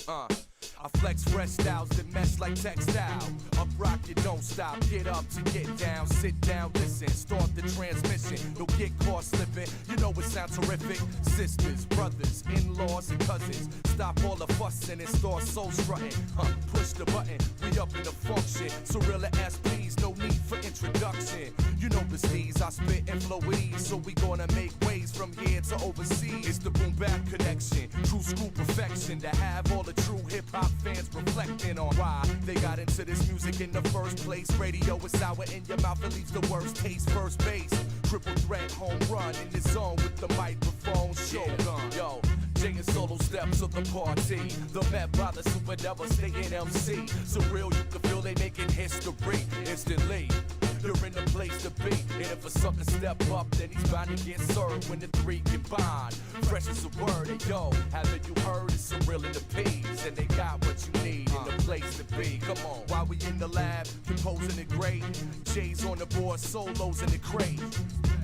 I flex fresh styles that mesh like textile. Up rock, you don't stop. Get up to get down. Sit down, listen. Start the transmission. You'll get caught slipping. You know it sounds terrific. Sisters, brothers, in-laws, and cousins. Stop all the fussing and start soul strutting. Push the button. We up in the function. Surreal SPs, no need for introduction. You know the steez. I spit and flow with ease. So we gonna make waves from here to overseas. It's the boom bap connection. True school perfection. To have all the true hip hop fans reflecting on why they got into this music in the first place. Radio is sour in your mouth, it leaves the worst taste. First base, triple threat, home run in the zone with the microphone. Shogun, yo, Jay and solo steps of the party. The met by the super devastating MC. Surreal, you can feel they making history instantly. You're in the place to be, and if a sucker step up, then he's bound to get served when the three combine. Fresh as a word, and yo, haven't you heard? It's Surreal in the P's, and they got what you need in the place to be. Come on, while we in the lab, composing it great. Jay's on the board, solos in the crate.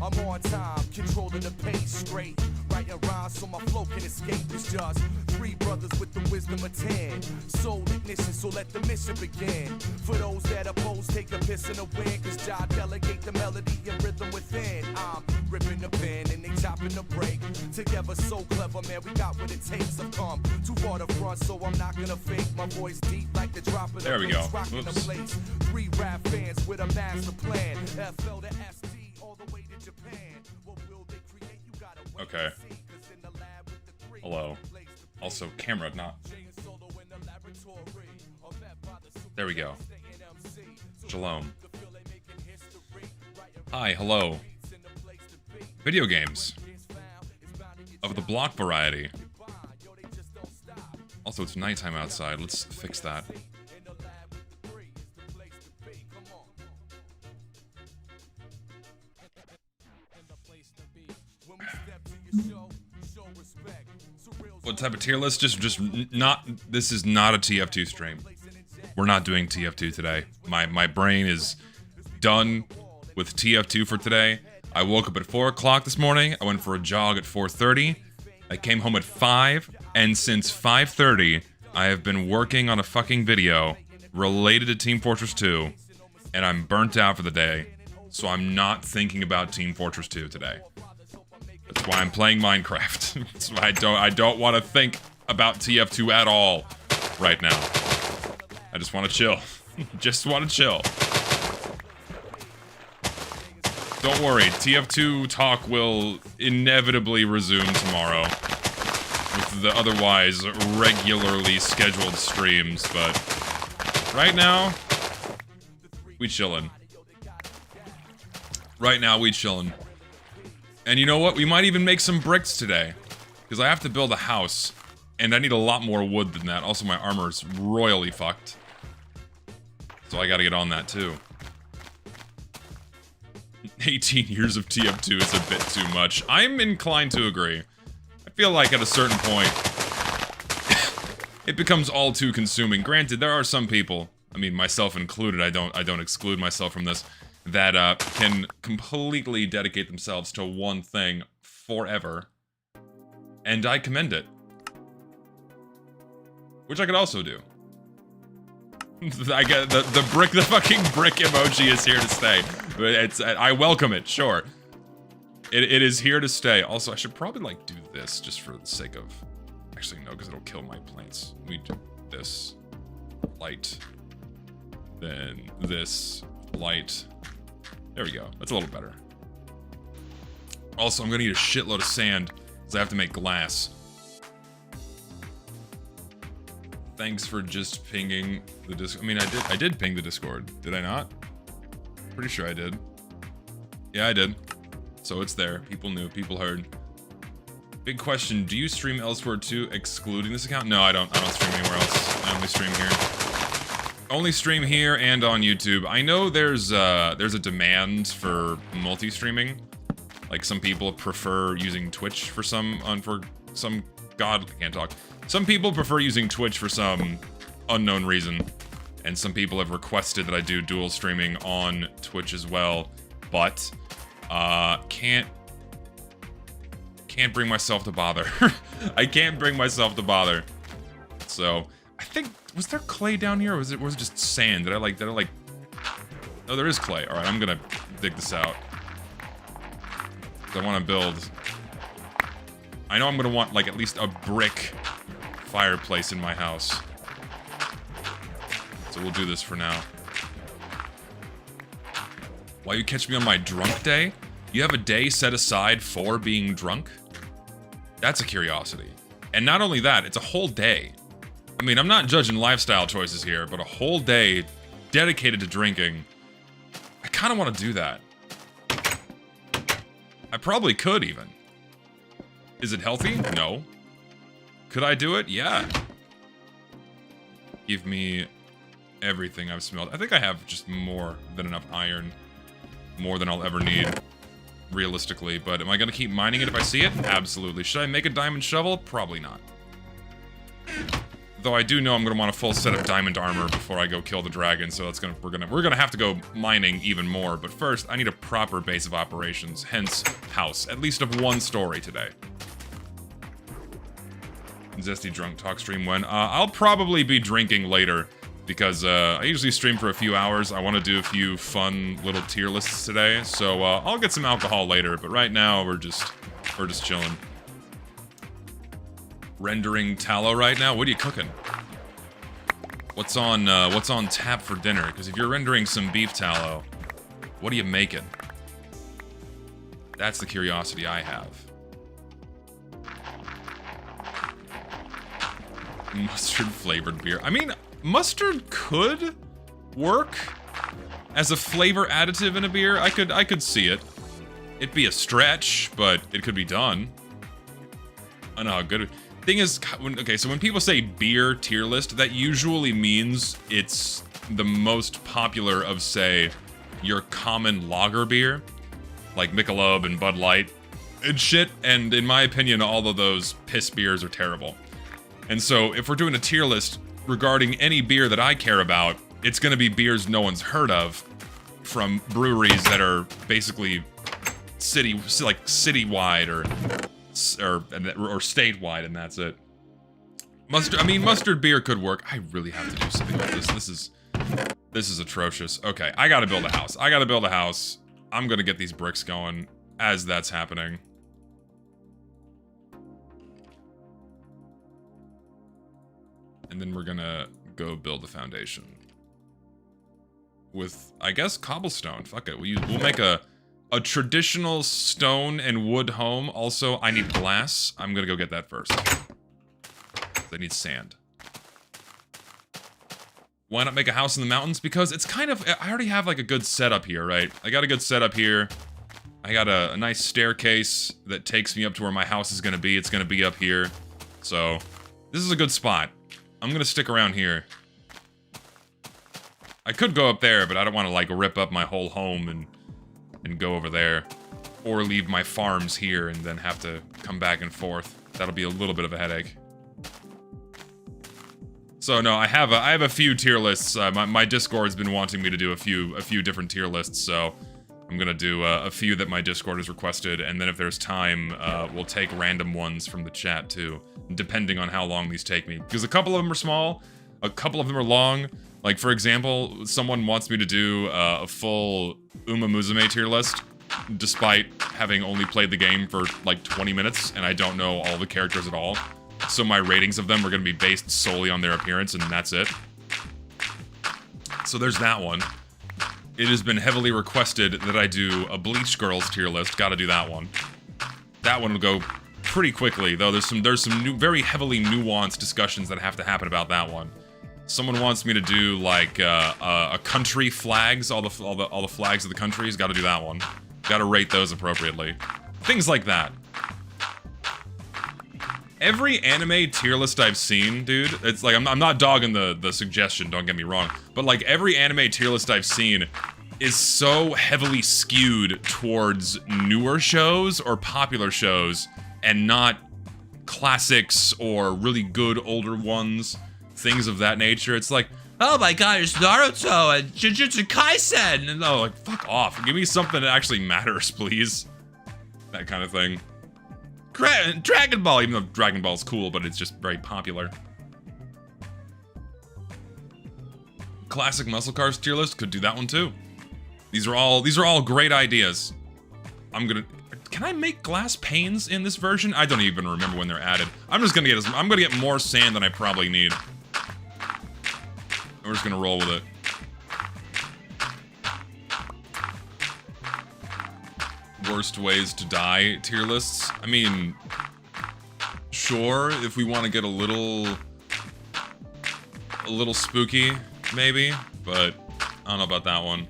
I'm on time, controlling the pace straight. Writing rhymes so my flow can escape. It's just three brothers with the wisdom of 10. Soul ignition, so let the mission begin. For those that oppose, take a piss in the wind, cause I delegate the melody and rhythm within. I'm ripping the pen and they chopping the break. Together so clever, man, we got what it takes. I've come too far to front, so I'm not gonna fake. My voice deep like the drop of the bass, rocking the place. Three rap fans with a master plan. FL to ST, all the way to Japan. What will they create? You gotta wait. Okay. Hello. Also, camera, not. There we go. Shalom. Hi, hello. Video games. Of the block variety. Also, it's nighttime outside. Let's fix that. What type of tier list? Just not. This is not a TF2 stream. We're not doing TF2 today. My brain is done with TF2 for today. I woke up at 4 o'clock this morning. I went for a jog at 4:30. I came home at 5, and since 5:30, I have been working on a fucking video related to Team Fortress 2, and I'm burnt out for the day. So I'm not thinking about Team Fortress 2 today. That's why I'm playing Minecraft. That's why I don't want to think about TF2 at all right now. I just want to chill. Just want to chill. Don't worry, TF2 talk will inevitably resume tomorrow with the otherwise regularly scheduled streams, but right now, we chillin'. Right now, we chillin'. And you know what? We might even make some bricks today. Because I have to build a house. And I need a lot more wood than that. Also, my armor's royally fucked. So I gotta get on that, too. 18 years of TF2 is a bit too much. I'm inclined to agree. I feel like at a certain point, it becomes all too consuming. Granted, there are some people, I mean, myself included, I don't exclude myself from this, that can completely dedicate themselves to one thing forever. And I commend it. Which I could also do. I get the fucking brick emoji is here to stay. I welcome it, sure. It is here to stay. Also, I should probably like do this just for the sake of, actually no, because it'll kill my plants. We do this light, then this light. There we go. That's a little better. Also, I'm gonna need a shitload of sand because I have to make glass. Thanks for just pinging the Discord. I mean, I did ping the Discord. Did I not? Pretty sure I did. Yeah, I did. So it's there. People knew. People heard. Big question. Do you stream elsewhere too, excluding this account? No, I don't stream anywhere else. I only stream here. Only stream here and on YouTube. I know there's a demand for multi-streaming. Like some people prefer using Twitch for some God, I can't talk. Some people prefer using Twitch for some unknown reason. And some people have requested that I do dual streaming on Twitch as well. But can't bring myself to bother. I can't bring myself to bother. So I think, was there clay down here, or was it just sand? Did I like? Oh, there is clay. All right, I'm gonna dig this out. I want to build. I know I'm gonna want like at least a brick fireplace in my house. So we'll do this for now. Why you catch me on my drunk day? You have a day set aside for being drunk? That's a curiosity. And not only that, it's a whole day. I mean, I'm not judging lifestyle choices here, but a whole day dedicated to drinking. I kind of want to do that. I probably could even. Is it healthy? No. Could I do it? Yeah. Give me everything I've smelled. I think I have just more than enough iron. More than I'll ever need, realistically. But am I going to keep mining it if I see it? Absolutely. Should I make a diamond shovel? Probably not. Though I do know I'm going to want a full set of diamond armor before I go kill the dragon, so that's we're gonna have to go mining even more. But first, I need a proper base of operations, hence house, at least of one story today. Zesty drunk talk stream when? I'll probably be drinking later because I usually stream for a few hours. I want to do a few fun little tier lists today, so I'll get some alcohol later. But right now we're just chilling. Rendering tallow right now. What are you cooking? What's on tap for dinner? Because if you're rendering some beef tallow, what are you making? That's the curiosity I have. Mustard flavored beer. I mean, mustard could work as a flavor additive in a beer. I could see it. It'd be a stretch, but it could be done. I know how good it. Thing is, okay, so when people say beer tier list, that usually means it's the most popular of, say, your common lager beer, like Michelob and Bud Light and shit. And in my opinion, all of those piss beers are terrible. And so if we're doing a tier list regarding any beer that I care about, it's going to be beers no one's heard of from breweries that are basically citywide or statewide, and that's it. Mustard beer could work. I really have to do something about this. This is atrocious. Okay, I gotta build a house. I'm gonna get these bricks going as that's happening. And then we're gonna go build the foundation. With, I guess, cobblestone. Fuck it. We'll make a traditional stone and wood home. Also, I need glass. I'm gonna go get that first. I need sand. Why not make a house in the mountains? Because it's kind of, I already have like a good setup here, right? I got a good setup here. I got a nice staircase that takes me up to where my house is gonna be. It's gonna be up here. So, this is a good spot. I'm gonna stick around here. I could go up there, but I don't want to like rip up my whole home and go over there. Or leave my farms here and then have to come back and forth. That'll be a little bit of a headache. So no, I have a few tier lists. My Discord's been wanting me to do a few different tier lists, so I'm gonna do a few that my Discord has requested, and then if there's time, we'll take random ones from the chat too, depending on how long these take me. Because a couple of them are small, a couple of them are long. Like, for example, someone wants me to do a full Uma Musume tier list, despite having only played the game for like 20 minutes, and I don't know all the characters at all. So my ratings of them are going to be based solely on their appearance, and that's it. So there's that one. It has been heavily requested that I do a Bleach Girls tier list. Gotta do that one. That one will go pretty quickly, though there's some new, very heavily nuanced discussions that have to happen about that one. Someone wants me to do like a country flags, all the flags of the countries. Got to do that one. Got to rate those appropriately. Things like that. Every anime tier list I've seen, dude, it's like I'm not dogging the suggestion. Don't get me wrong, but like every anime tier list I've seen is so heavily skewed towards newer shows or popular shows, and not classics or really good older ones. Things of that nature. It's like, oh my god, it's Naruto and Jujutsu Kaisen, and no, like, fuck off. Give me something that actually matters, please. That kind of thing. Dragon Ball, even though Dragon Ball's cool, but it's just very popular. Classic muscle cars tier list, could do that one too. These are all great ideas. Can I make glass panes in this version? I don't even remember when they're added. I'm gonna get more sand than I probably need. We're just gonna roll with it. Worst ways to die tier lists. I mean, sure, if we want to get a little spooky, maybe, but I don't know about that one.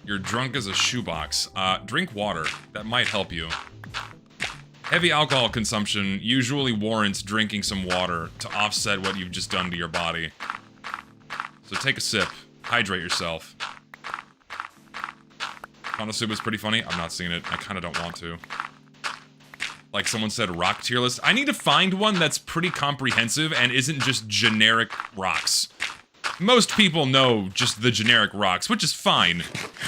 You're drunk as a shoebox. Drink water. That might help you. Heavy alcohol consumption usually warrants drinking some water to offset what you've just done to your body. So take a sip. Hydrate yourself. Konosuba is pretty funny. I'm not seeing it. I kind of don't want to. Like someone said, rock tier list. I need to find one that's pretty comprehensive and isn't just generic rocks. Most people know just the generic rocks, which is fine.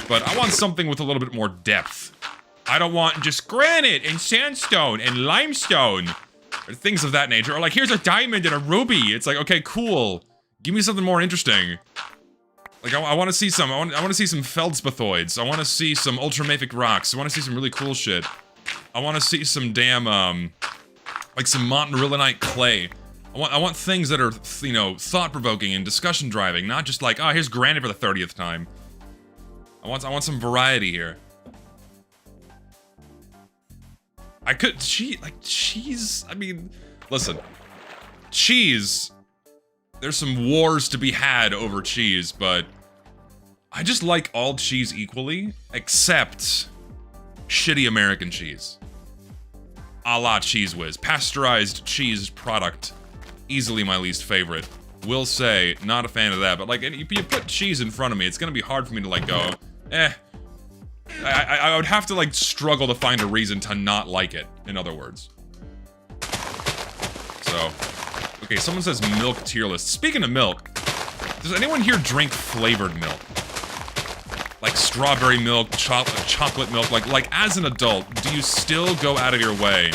But I want something with a little bit more depth. I don't want just granite and sandstone and limestone. Or things of that nature. Or like, here's a diamond and a ruby. It's like, okay, cool. Give me something more interesting. Like, I want to see some, I want to see some feldspathoids. I want to see some ultramafic rocks. I want to see some really cool shit. I want to see some damn, like some montmorillonite clay. I want things that are, you know, thought-provoking and discussion-driving, not just like, oh, here's granite for the 30th time. I want some variety here. Cheese, I mean, listen. Cheese, there's some wars to be had over cheese, but I just like all cheese equally, except shitty American cheese. A la Cheese Whiz. Pasteurized cheese product. Easily my least favorite. Will say, not a fan of that, but like, if you put cheese in front of me, it's gonna be hard for me to like go, eh. I would have to like struggle to find a reason to not like it, in other words. So, okay, someone says milk tier list. Speaking of milk, does anyone here drink flavored milk? Like strawberry milk, chocolate milk, like as an adult, do you still go out of your way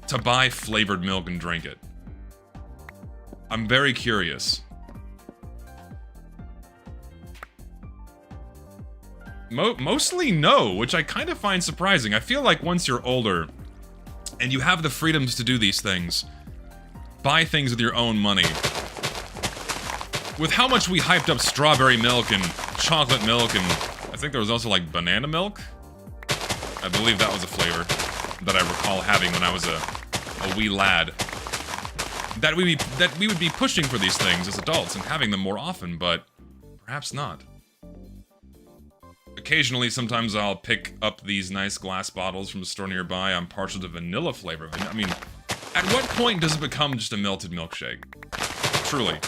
to buy flavored milk and drink it? I'm very curious. Mostly no, which I kind of find surprising. I feel like once you're older, and you have the freedoms to do these things, buy things with your own money. With how much we hyped up strawberry milk and chocolate milk, and I think there was also like banana milk? I believe that was a flavor that I recall having when I was a wee lad. That we would be pushing for these things as adults and having them more often, but perhaps not. Occasionally, sometimes I'll pick up these nice glass bottles from a store nearby. I'm partial to vanilla flavor. I mean, at what point does it become just a melted milkshake? Truly.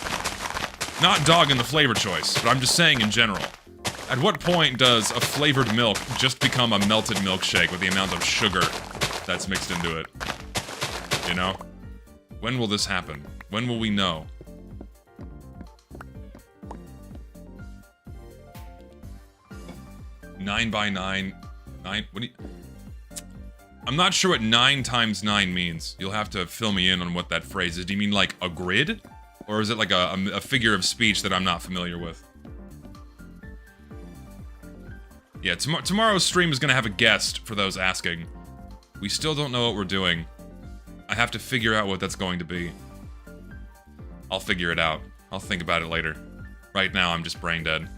Not dogging the flavor choice, but I'm just saying in general. At what point does a flavored milk just become a melted milkshake with the amount of sugar that's mixed into it? You know? When will this happen? When will we know? Nine by nine. What do you... I'm not sure what 9 times 9 means. You'll have to fill me in on what that phrase is. Do you mean like a grid? Or is it like a figure of speech that I'm not familiar with? Yeah, tomorrow's stream is gonna have a guest, for those asking. We still don't know what we're doing. I have to figure out what that's going to be. I'll figure it out. I'll think about it later. Right now, I'm just brain dead.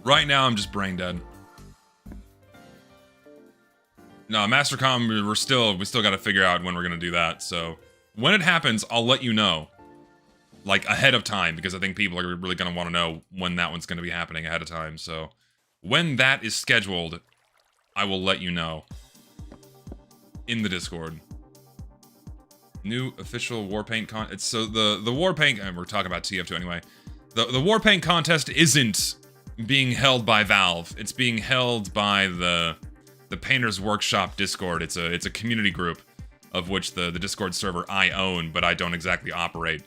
Right now, I'm just brain dead. No, Mastercom, we still gotta figure out when we're gonna do that, so... When it happens, I'll let you know. Like, ahead of time, because I think people are really gonna want to know when that one's gonna be happening ahead of time, so... When that is scheduled, I will let you know. In the Discord. New official Warpaint it's so the Warpaint, and we're talking about TF2 anyway. The Warpaint contest isn't being held by Valve. It's being held by the Painters Workshop Discord. It's a community group of which the Discord server I own, but I don't exactly operate.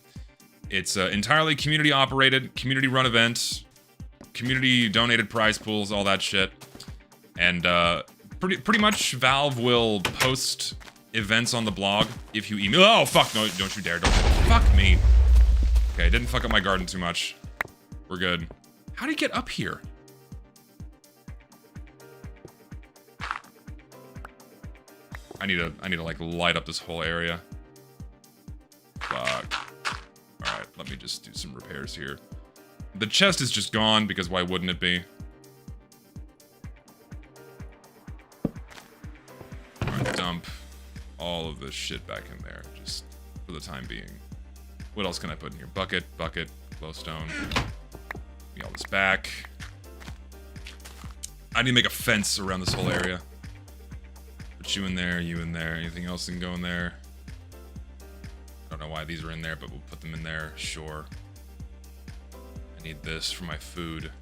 It's entirely community operated, community run event, community donated prize pools, all that shit. And pretty much Valve will post events on the blog if you email. Oh, fuck, no, don't you dare. Don't. Fuck me. Okay, didn't fuck up my garden too much. We're good. How do you get up here? I need to like light up this whole area. Fuck. Alright, let me just do some repairs here. The chest is just gone because why wouldn't it be? Alright, dump all of this shit back in there, just for the time being. What else can I put in here? Bucket, glowstone. Give me all this back. I need to make a fence around this whole area. Put you in there, you in there. Anything else can go in there? I don't know why these are in there, but we'll put them in there. Sure. I need this for my food.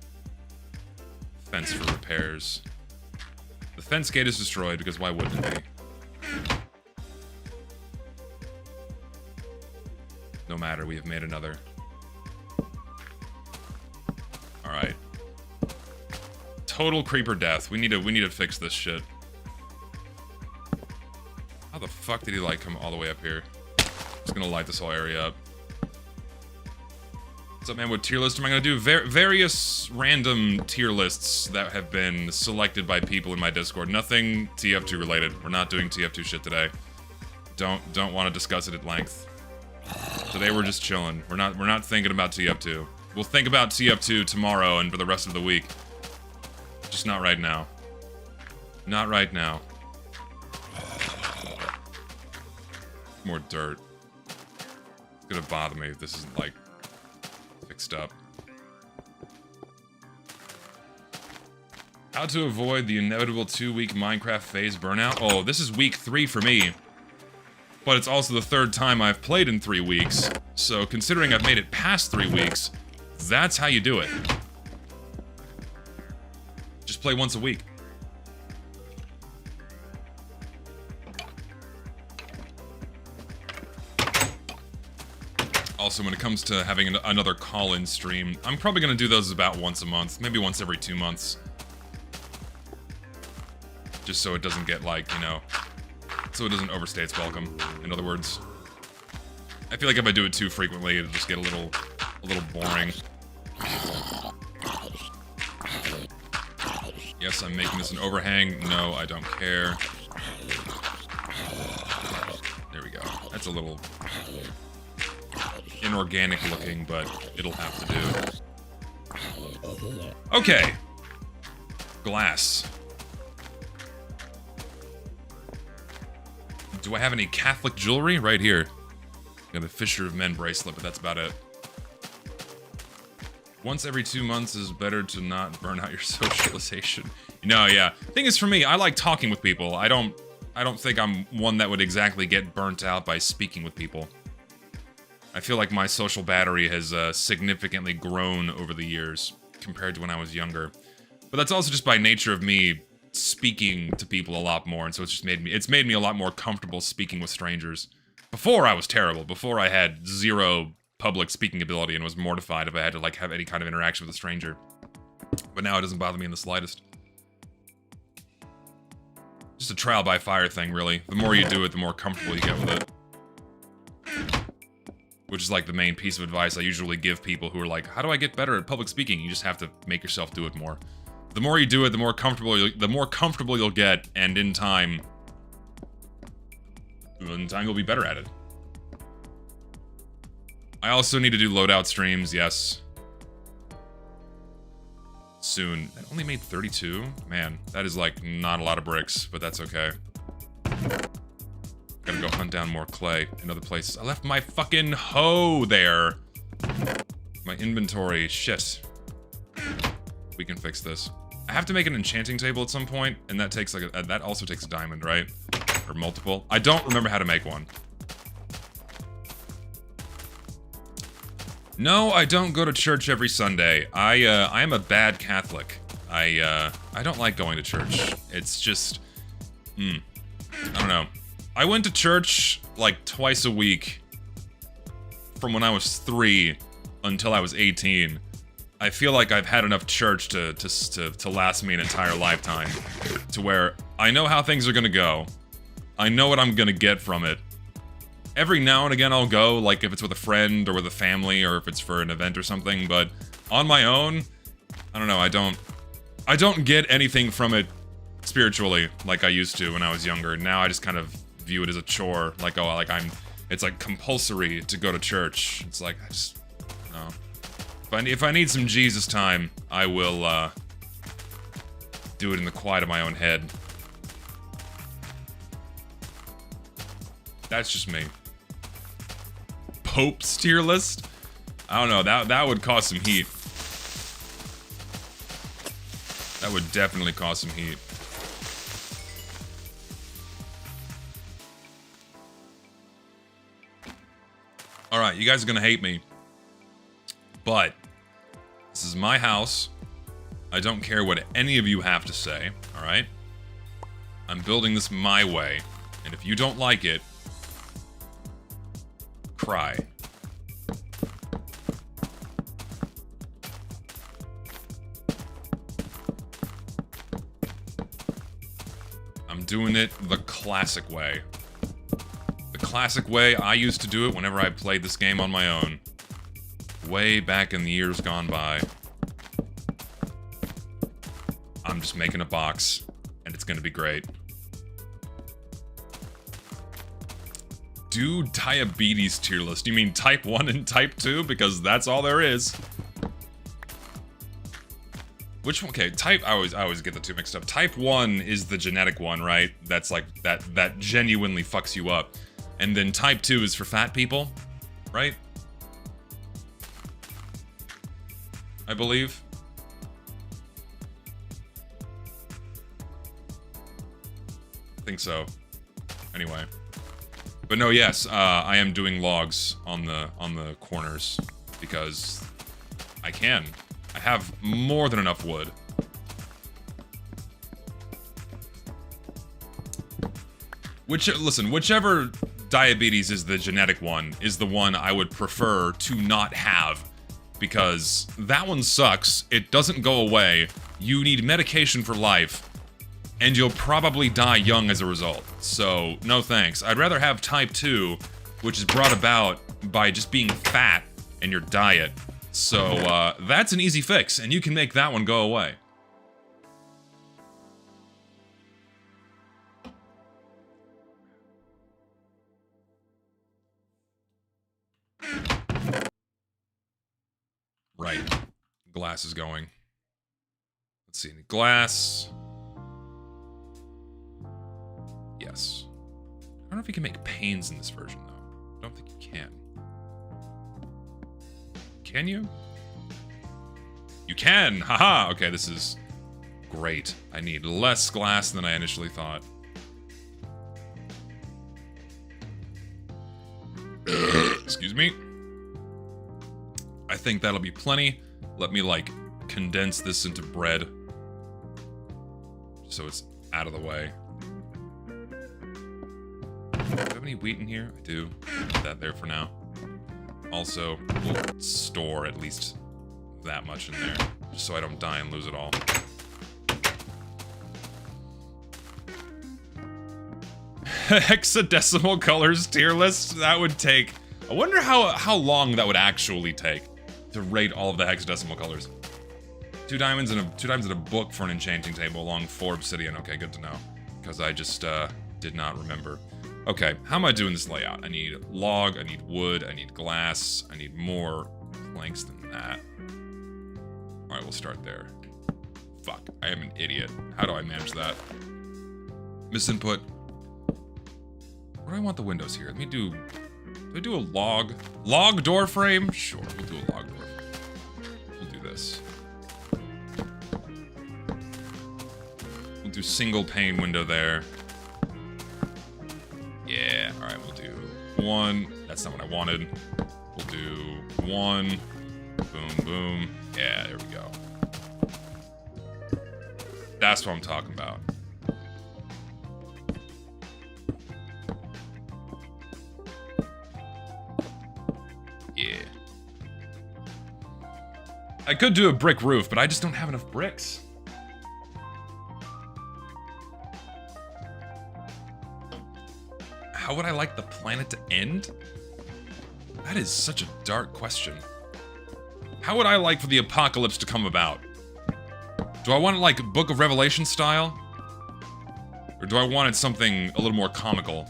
Fence for repairs. The fence gate is destroyed because why wouldn't it be? No matter, we have made another. Alright. Total creeper death. We need to fix this shit. How the fuck did he like come all the way up here? Just gonna light this whole area up. What's up, man? What tier list am I gonna do? Various random tier lists that have been selected by people in my Discord. Nothing TF2 related. We're not doing TF2 shit today. Don't want to discuss it at length. Today we're just chilling. We're not thinking about TF2. We'll think about TF2 tomorrow and for the rest of the week. Just not right now. Not right now. More dirt. It's gonna bother me if this isn't, like, fixed up. How to avoid the inevitable 2-week Minecraft phase burnout? Oh, this is week 3 for me. But it's also the 3rd time I've played in 3 weeks. So considering I've made it past 3 weeks, that's how you do it. Just play once a week. Also, when it comes to having another call-in stream, I'm probably going to do those about once a month, maybe once every 2 months. Just so it doesn't get, like, you know, so it doesn't overstay its welcome, in other words. I feel like if I do it too frequently, it'll just get a little boring. Yes, I'm making this an overhang. No, I don't care. There we go. That's a little inorganic looking, but it'll have to do. Okay. Glass. Do I have any Catholic jewelry? Right here. Got a Fisher of Men bracelet, but that's about it. Once every 2 months is better to not burn out your socialization. No, yeah. Thing is, for me, I like talking with people. I don't think I'm one that would exactly get burnt out by speaking with people. I feel like my social battery has significantly grown over the years compared to when I was younger. But that's also just by nature of me speaking to people a lot more, and so it's made me a lot more comfortable speaking with strangers. Before I was terrible. Before I had zero public speaking ability and was mortified if I had to like have any kind of interaction with a stranger. But now it doesn't bother me in the slightest. Just a trial by fire thing, really. The more you do it, the more comfortable you get with it. Which is like the main piece of advice I usually give people who are like, how do I get better at public speaking? You just have to make yourself do it more. The more you do it, the more comfortable you'll get, and in time you'll be better at it. I also need to do loadout streams, yes. Soon. I only made 32? Man, that is like not a lot of bricks, but that's okay. Gotta go hunt down more clay in other places. I left my fucking hoe there. My inventory, shit. We can fix this. I have to make an enchanting table at some point, and that takes like that also takes a diamond, right? Or multiple. I don't remember how to make one. No, I don't go to church every Sunday. I am a bad Catholic. I don't like going to church. It's just, I don't know. I went to church like twice a week from when I was 3 until I was 18. I feel like I've had enough church to last me an entire lifetime, to where I know how things are gonna go. I know what I'm gonna get from it. Every now and again I'll go, like if it's with a friend or with a family or if it's for an event or something, but on my own, I don't know, I don't get anything from it spiritually like I used to when I was younger. Now I just kind of view it as a chore, like, oh, like it's like compulsory to go to church. It's like, I just, no. If I need some Jesus time, I will, do it in the quiet of my own head. That's just me. Pope's tier list? I don't know, that would cause some heat. That would definitely cause some heat. Alright, you guys are gonna hate me. But this is my house. I don't care what any of you have to say, alright? I'm building this my way. And if you don't like it, cry. I'm doing it the classic way. The classic way I used to do it whenever I played this game on my own. Way back in the years gone by. I'm just making a box, and it's gonna be great. Do diabetes tier list. You mean type 1 and type 2? Because that's all there is. Which one? Okay, I always get the two mixed up. Type 1 is the genetic one, right? That's like, that genuinely fucks you up. And then type 2 is for fat people, right? I believe. I think so. Anyway. But no, yes, I am doing logs on the corners because I can. I have more than enough wood. Listen, whichever diabetes is the genetic one is the one I would prefer to not have, because that one sucks. It doesn't go away. You need medication for life. And you'll probably die young as a result. So, no thanks. I'd rather have type 2, which is brought about by just being fat and your diet. So, that's an easy fix, and you can make that one go away. Right. Glass is going. Let's see. Glass. Yes. I don't know if you can make panes in this version, though. I don't think you can. Can you? You can! Haha! Okay, this is great. I need less glass than I initially thought. Excuse me. I think that'll be plenty. Let me, like, condense this into bread. So it's out of the way. Do I have any wheat in here? I do. Put that there for now. Also, we'll store at least that much in there, just so I don't die and lose it all. Hexadecimal colors tier list? That would take... I wonder how long that would actually take to rate all of the hexadecimal colors. 2 diamonds and a book for an enchanting table along 4 obsidian. Okay, good to know. Because I just did not remember. Okay, how am I doing this layout? I need log, I need wood, I need glass, I need more planks than that. Alright, we'll start there. Fuck, I am an idiot. How do I manage that? Misinput. Where do I want the windows here? Let me do I do a log door frame? Sure, we'll do a log door frame. We'll do this. We'll do single pane window there. Yeah, alright, we'll do 1. That's not what I wanted. We'll do 1. Boom, boom. Yeah, there we go. That's what I'm talking about. Yeah. I could do a brick roof, but I just don't have enough bricks. How would I like the planet to end? That is such a dark question. How would I like for the apocalypse to come about? Do I want it like Book of Revelation style? Or do I want it something a little more comical?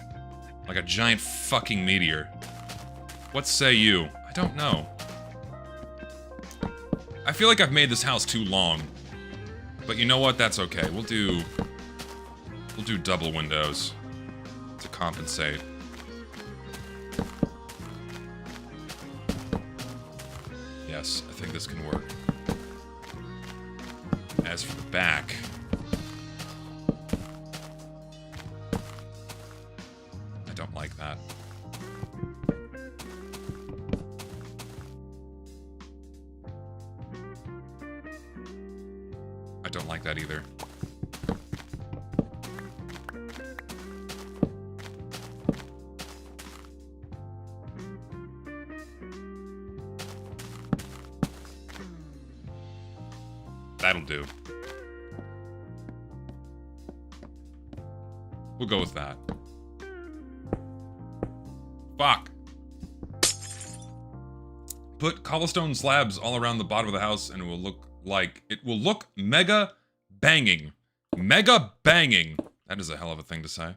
Like a giant fucking meteor? What say you? I don't know. I feel like I've made this house too long. But you know what? That's okay. We'll do double windows to compensate. Yes, I think this can work. As for the back... I don't like that. I don't like that either. That'll do. We'll go with that. Fuck. Put cobblestone slabs all around the bottom of the house and it will look mega banging. Mega banging. That is a hell of a thing to say.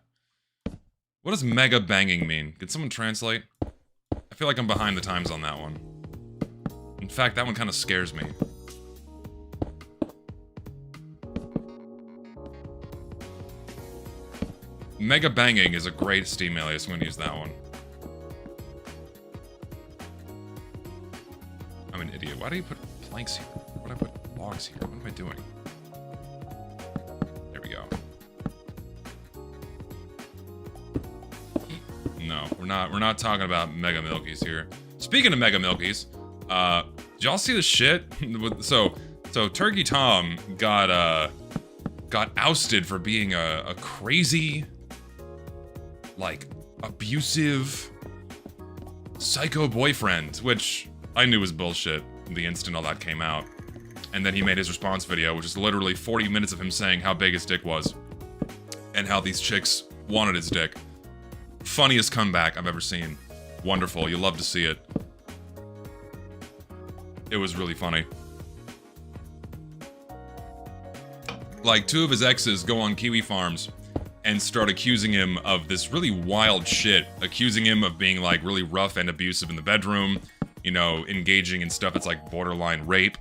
What does mega banging mean? Could someone translate? I feel like I'm behind the times on that one. In fact, that one kind of scares me. Mega banging is a great Steam alias. I'm gonna use that one. I'm an idiot. Why do you put planks here? Why do I put logs here? What am I doing? There we go. No, we're not talking about Mega Milkies here. Speaking of Mega Milkies, did y'all see the shit? So Turkey Tom got ousted for being a crazy, like, abusive, psycho boyfriend, which I knew was bullshit the instant all that came out. And then he made his response video, which is literally 40 minutes of him saying how big his dick was. And how these chicks wanted his dick. Funniest comeback I've ever seen. Wonderful, you'll love to see it. It was really funny. Like, 2 of his exes go on Kiwi Farms and start accusing him of this really wild shit. Accusing him of being, like, really rough and abusive in the bedroom. You know, engaging in stuff that's like borderline rape.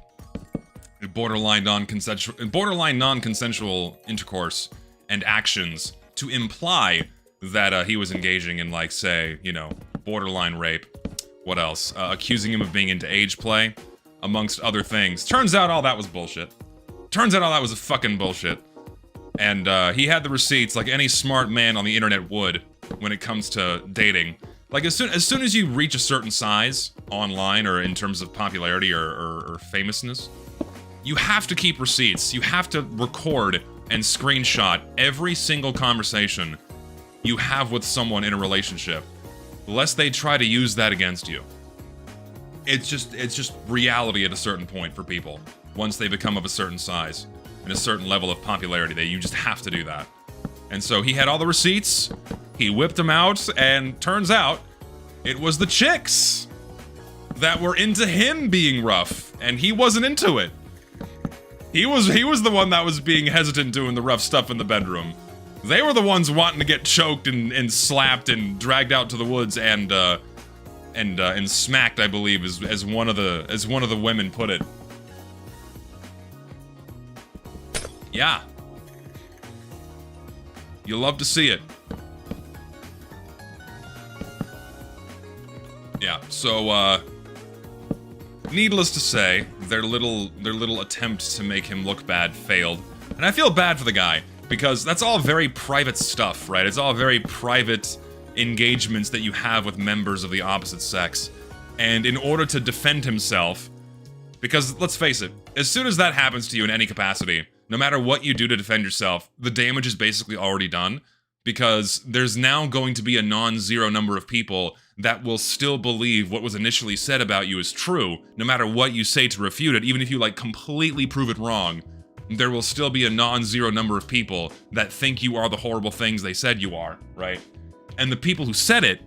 Borderline non-consensual intercourse and actions to imply that he was engaging in, like, say, you know, borderline rape. What else? Accusing him of being into age play, amongst other things. Turns out all that was bullshit. Turns out all that was a fucking bullshit. And he had the receipts like any smart man on the internet would when it comes to dating. Like, as soon as you reach a certain size online or in terms of popularity or famousness, you have to keep receipts. You have to record and screenshot every single conversation you have with someone in a relationship, lest they try to use that against you. It's just reality at a certain point for people. Once they become of a certain size and a certain level of popularity, you just have to do that. And so he had all the receipts, he whipped them out, and turns out it was the chicks that were into him being rough, and he wasn't into it. He was the one that was being hesitant doing the rough stuff in the bedroom. They were the ones wanting to get choked and slapped and dragged out to the woods and smacked, I believe, as one of the women put it. Yeah. You'll love to see it. Yeah, so, needless to say, their little attempt to make him look bad failed. And I feel bad for the guy, because that's all very private stuff, right? It's all very private engagements that you have with members of the opposite sex. And in order to defend himself, because let's face it, as soon as that happens to you in any capacity, no matter what you do to defend yourself, the damage is basically already done, because there's now going to be a non-zero number of people that will still believe what was initially said about you is true, no matter what you say to refute it. Even if you, like, completely prove it wrong, there will still be a non-zero number of people that think you are the horrible things they said you are, right? and the people who said it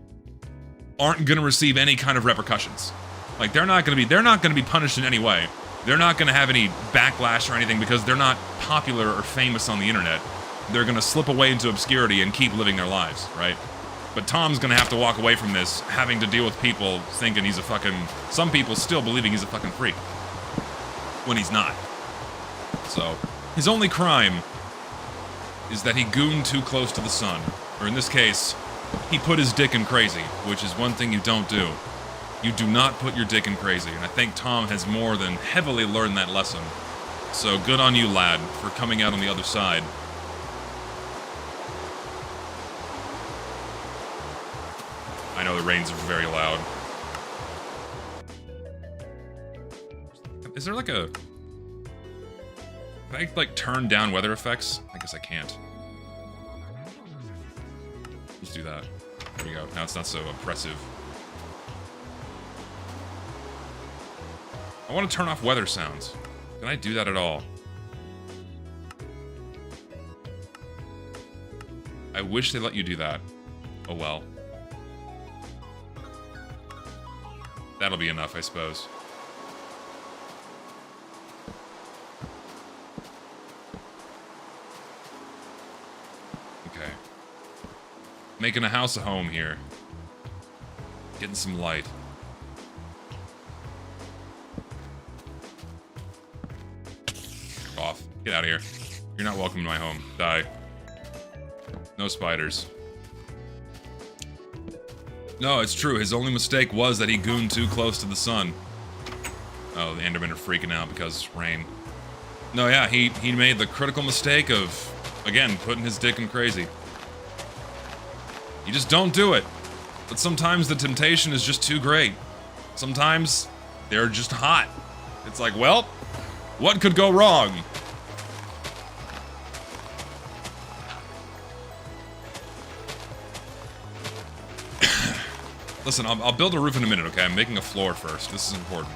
aren't gonna receive any kind of repercussions. Like, they're not gonna be punished in any way. They're not gonna have any backlash or anything because they're not popular or famous on the internet. They're gonna slip away into obscurity and keep living their lives, right? But Tom's gonna have to walk away from this, having to deal with people thinking he's a fucking... Some people still believing he's a fucking freak. When he's not. So, his only crime is that he gooned too close to the sun. Or in this case, he put his dick in crazy, which is one thing you don't do. You do not put your dick in crazy, and I think Tom has more than heavily learned that lesson. So good on you, lad, for coming out on the other side. I know the rains are very loud. Is there like a... Can I, like, turn down weather effects? I guess I can't. Let's do that. There we go. Now it's not so oppressive. I want to turn off weather sounds. Can I do that at all? I wish they let you do that. Oh well. That'll be enough, I suppose. Okay. Making a house a home here. Getting some light. Off. Get out of here. You're not welcome to my home. Die. No spiders. No, it's true. His only mistake was that he gooned too close to the sun. Oh, the Endermen are freaking out because rain. No, yeah, he made the critical mistake of, again, putting his dick in crazy. You just don't do it. But sometimes the temptation is just too great. Sometimes they're just hot. It's like, well, what could go wrong? Listen, I'll build a roof in a minute, okay? I'm making a floor first. This is important.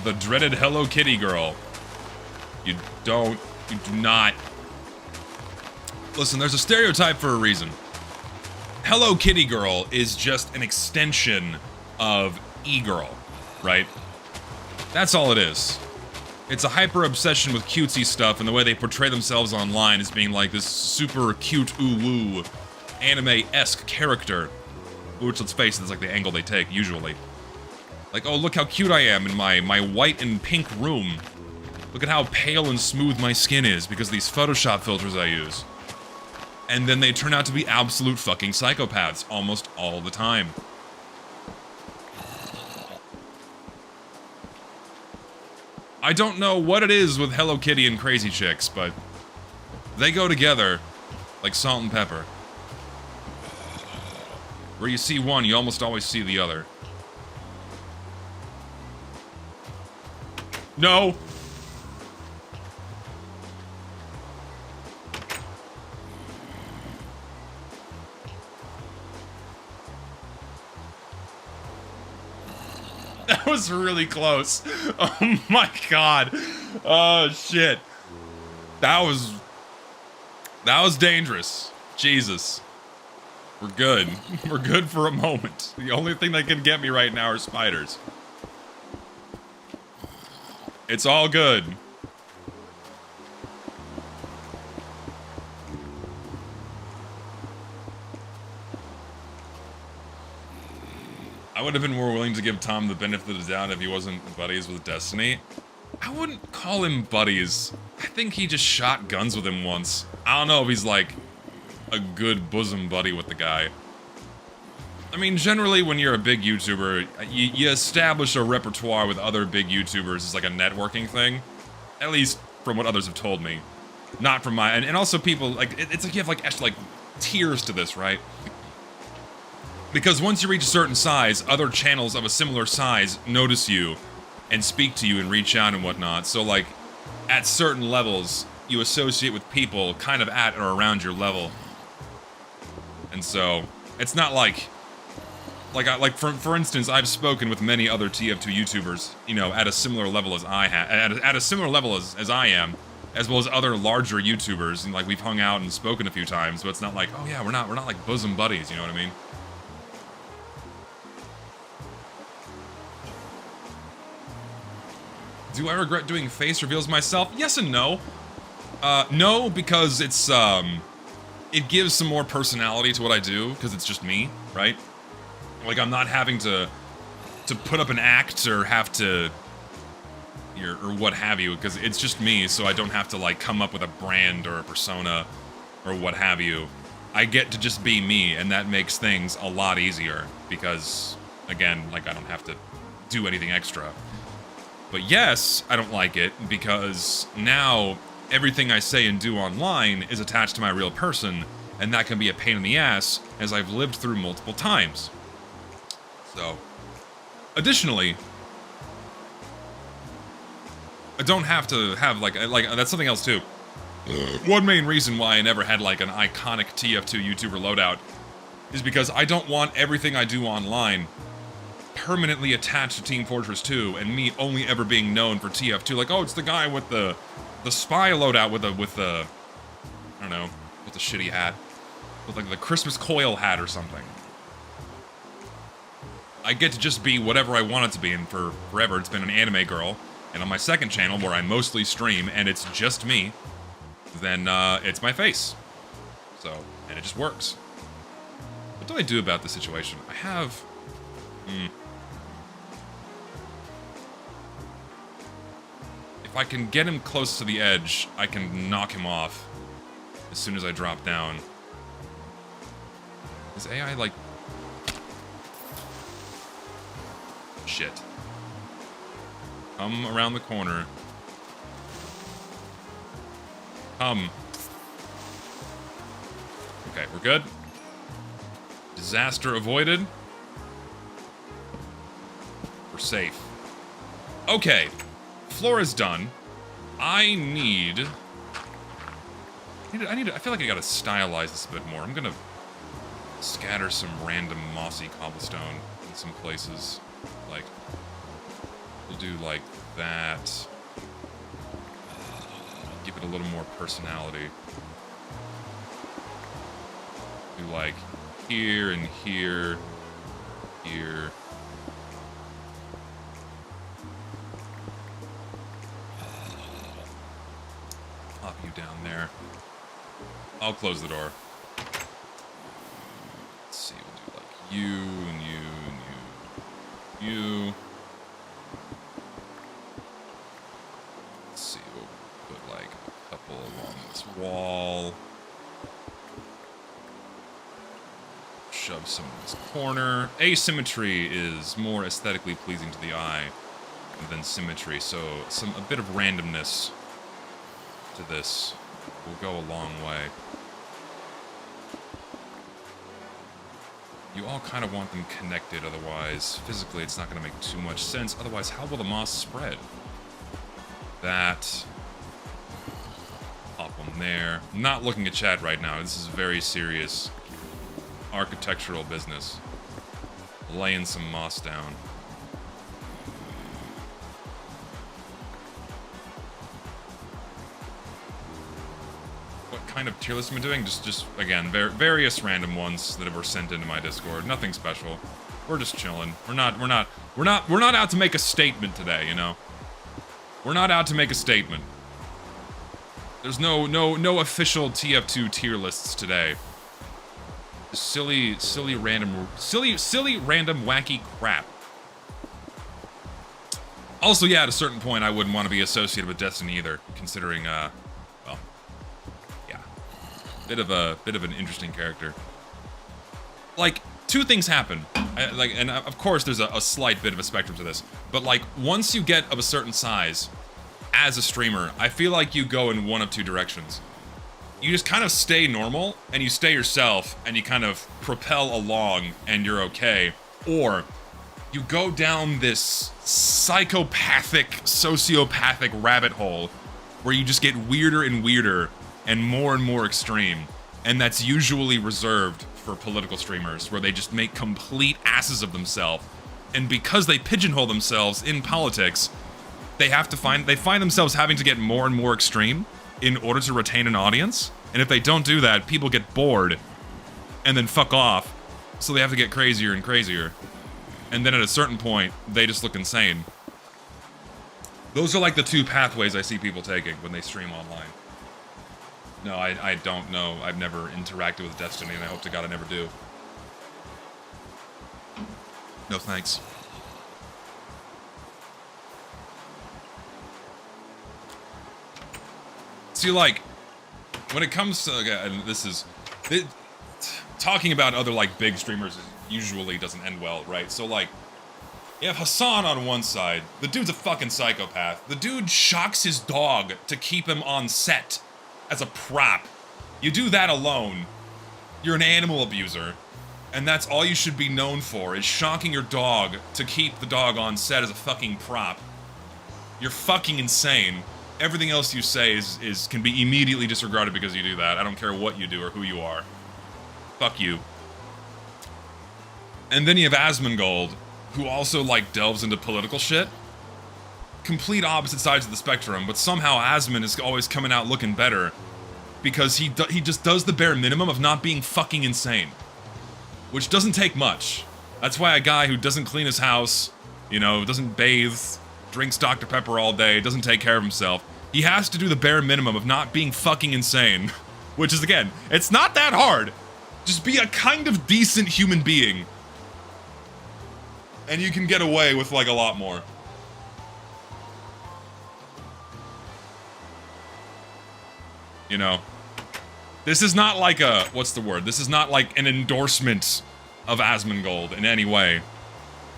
The dreaded Hello Kitty girl. You do not. Listen, there's a stereotype for a reason. Hello Kitty girl is just an extension of e-girl, right? That's all it is. It's a hyper-obsession with cutesy stuff, and the way they portray themselves online is being like this super cute ooh-woo anime-esque character. Which, let's face it, is like the angle they take, usually. Like, oh, look how cute I am in my white and pink room. Look at how pale and smooth my skin is because of these Photoshop filters I use. And then they turn out to be absolute fucking psychopaths almost all the time. I don't know what it is with Hello Kitty and crazy chicks, but they go together like salt and pepper. Where you see one, you almost always see the other. No! That was really close. Oh my god. Oh shit. That was dangerous. Jesus. We're good. We're good for a moment. The only thing that can get me right now are spiders. It's all good. I would have been more willing to give Tom the benefit of the doubt if he wasn't buddies with Destiny. I wouldn't call him buddies. I think he just shot guns with him once. I don't know if he's like a good bosom buddy with the guy. I mean, generally when you're a big YouTuber, you establish a repertoire with other big YouTubers as like a networking thing. At least from what others have told me. Not from my... And also people, like, it's like you have like actually like tiers to this, right? Because once you reach a certain size, other channels of a similar size notice you and speak to you and reach out and whatnot. So like, at certain levels, you associate with people kind of at or around your level. And so, it's not like... Like for instance, I've spoken with many other TF2 YouTubers, you know, at a similar level as I have, at a similar level as I am, as well as other larger YouTubers, and like we've hung out and spoken a few times, but it's not like, oh yeah, we're not like bosom buddies, you know what I mean? Do I regret doing face reveals myself? Yes and no. No, because it's it gives some more personality to what I do, because it's just me, right? Like I'm not having to put up an act or have to or what have you, because it's just me, so I don't have to like come up with a brand or a persona or what have you. I get to just be me, and that makes things a lot easier because, again, like I don't have to do anything extra. But yes, I don't like it because now everything I say and do online is attached to my real person, and that can be a pain in the ass as I've lived through multiple times. So, additionally, I don't have to have like that's something else too. One main reason why I never had like an iconic TF2 YouTuber loadout is because I don't want everything I do online permanently attached to Team Fortress 2 and me only ever being known for TF2. Like, oh, it's the guy with the spy loadout with the I don't know, with the shitty hat, with like the Christmas coil hat or something. I get to just be whatever I want it to be, and for forever it's been an anime girl. And on my second channel, where I mostly stream, and it's just me, then it's my face. So, and it just works. What do I do about this situation? I have... If I can get him close to the edge, I can knock him off as soon as I drop down. Is AI like... Shit. Come around the corner. Come. Okay, we're good. Disaster avoided. We're safe. Okay. Floor is done. I feel like I gotta stylize this a bit more. I'm gonna scatter some random mossy cobblestone in some places. Like, we'll do like that. Give it a little more personality. Do like here and here, here. Pop you down there. I'll close the door. Let's see, we'll do like you and you and you. You. Let's see, we'll put like a couple along this wall. Shove some in this corner. Asymmetry is more aesthetically pleasing to the eye than symmetry, so a bit of randomness to this will go a long way. You all kind of want them connected, otherwise physically it's not going to make too much sense. Otherwise, how will the moss spread? That. Pop one there. I'm not looking at chat right now. This is very serious architectural business. Laying some moss down. What kind of tier list am I doing? Just again, various random ones that were sent into my Discord. Nothing special. We're just chilling. We're not out to make a statement today, you know? We're not out to make a statement. There's no official TF2 tier lists today. Silly random wacky crap. Also, yeah, at a certain point I wouldn't want to be associated with Destiny either, considering well, yeah. Bit of an interesting character. Like, two things happen. And of course there's a slight bit of a spectrum to this, but like once you get of a certain size as a streamer, I feel like you go in one of two directions. You just kind of stay normal, and you stay yourself, and you kind of propel along, and you're okay. Or, you go down this psychopathic, sociopathic rabbit hole, where you just get weirder and weirder, and more extreme. And that's usually reserved for political streamers, where they just make complete asses of themselves. And because they pigeonhole themselves in politics, they find themselves having to get more and more extreme, in order to retain an audience. And if they don't do that, people get bored and then fuck off. So they have to get crazier and crazier. And then at a certain point, they just look insane. Those are like the two pathways I see people taking when they stream online. No, I don't know. I've never interacted with Destiny, and I hope to God I never do. No thanks. See, like, when it comes to, and this is, talking about other, like, big streamers usually doesn't end well, right? So, like, you have Hassan on one side. The dude's a fucking psychopath. The dude shocks his dog to keep him on set as a prop. You do that alone, you're an animal abuser. And that's all you should be known for, is shocking your dog to keep the dog on set as a fucking prop. You're fucking insane. Everything else you say can be immediately disregarded because you do that. I don't care what you do or who you are. Fuck you. And then you have Asmongold, who also, like, delves into political shit. Complete opposite sides of the spectrum, but somehow Asmon is always coming out looking better because he just does the bare minimum of not being fucking insane. Which doesn't take much. That's why a guy who doesn't clean his house, you know, doesn't bathe, drinks Dr. Pepper all day, doesn't take care of himself, he has to do the bare minimum of not being fucking insane. Which is, again, it's not that hard. Just be a kind of decent human being. And you can get away with, like, a lot more. You know? This is not like a, what's the word? This is not like an endorsement of Asmongold in any way.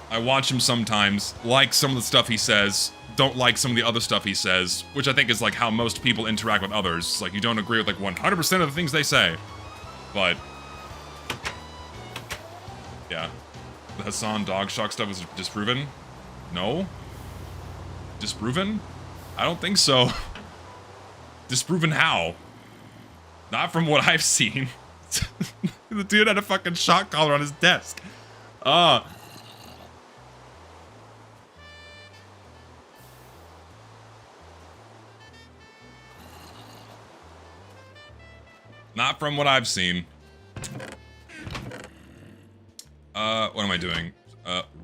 I watch him sometimes, like some of the stuff he says, don't like some of the other stuff he says, which I think is like how most people interact with others. It's like you don't agree with like 100% of the things they say. But, yeah. The Hassan dog shock stuff is disproven? No? Disproven? I don't think so. Disproven how? Not from what I've seen. The dude had a fucking shock collar on his desk. Not from what I've seen. What am I doing?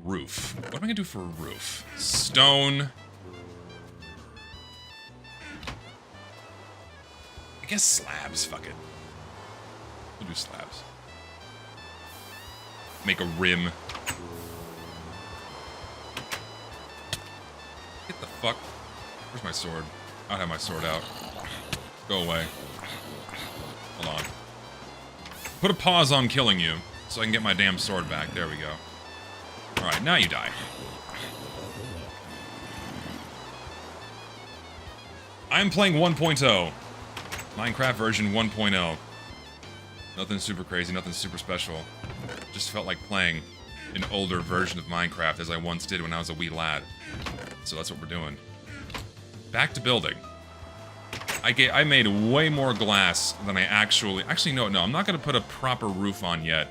Roof. What am I gonna do for a roof? Stone. I guess slabs, fuck it. We'll do slabs. Make a rim. Get the fuck. Where's my sword? I don't have my sword out. Go away. Hold on. Put a pause on killing you, so I can get my damn sword back. There we go. Alright, now you die. I'm playing 1.0. Minecraft version 1.0. Nothing super crazy, nothing super special. Just felt like playing an older version of Minecraft as I once did when I was a wee lad. So that's what we're doing. Back to building. I made way more glass than I actually... Actually, no, I'm not going to put a proper roof on yet.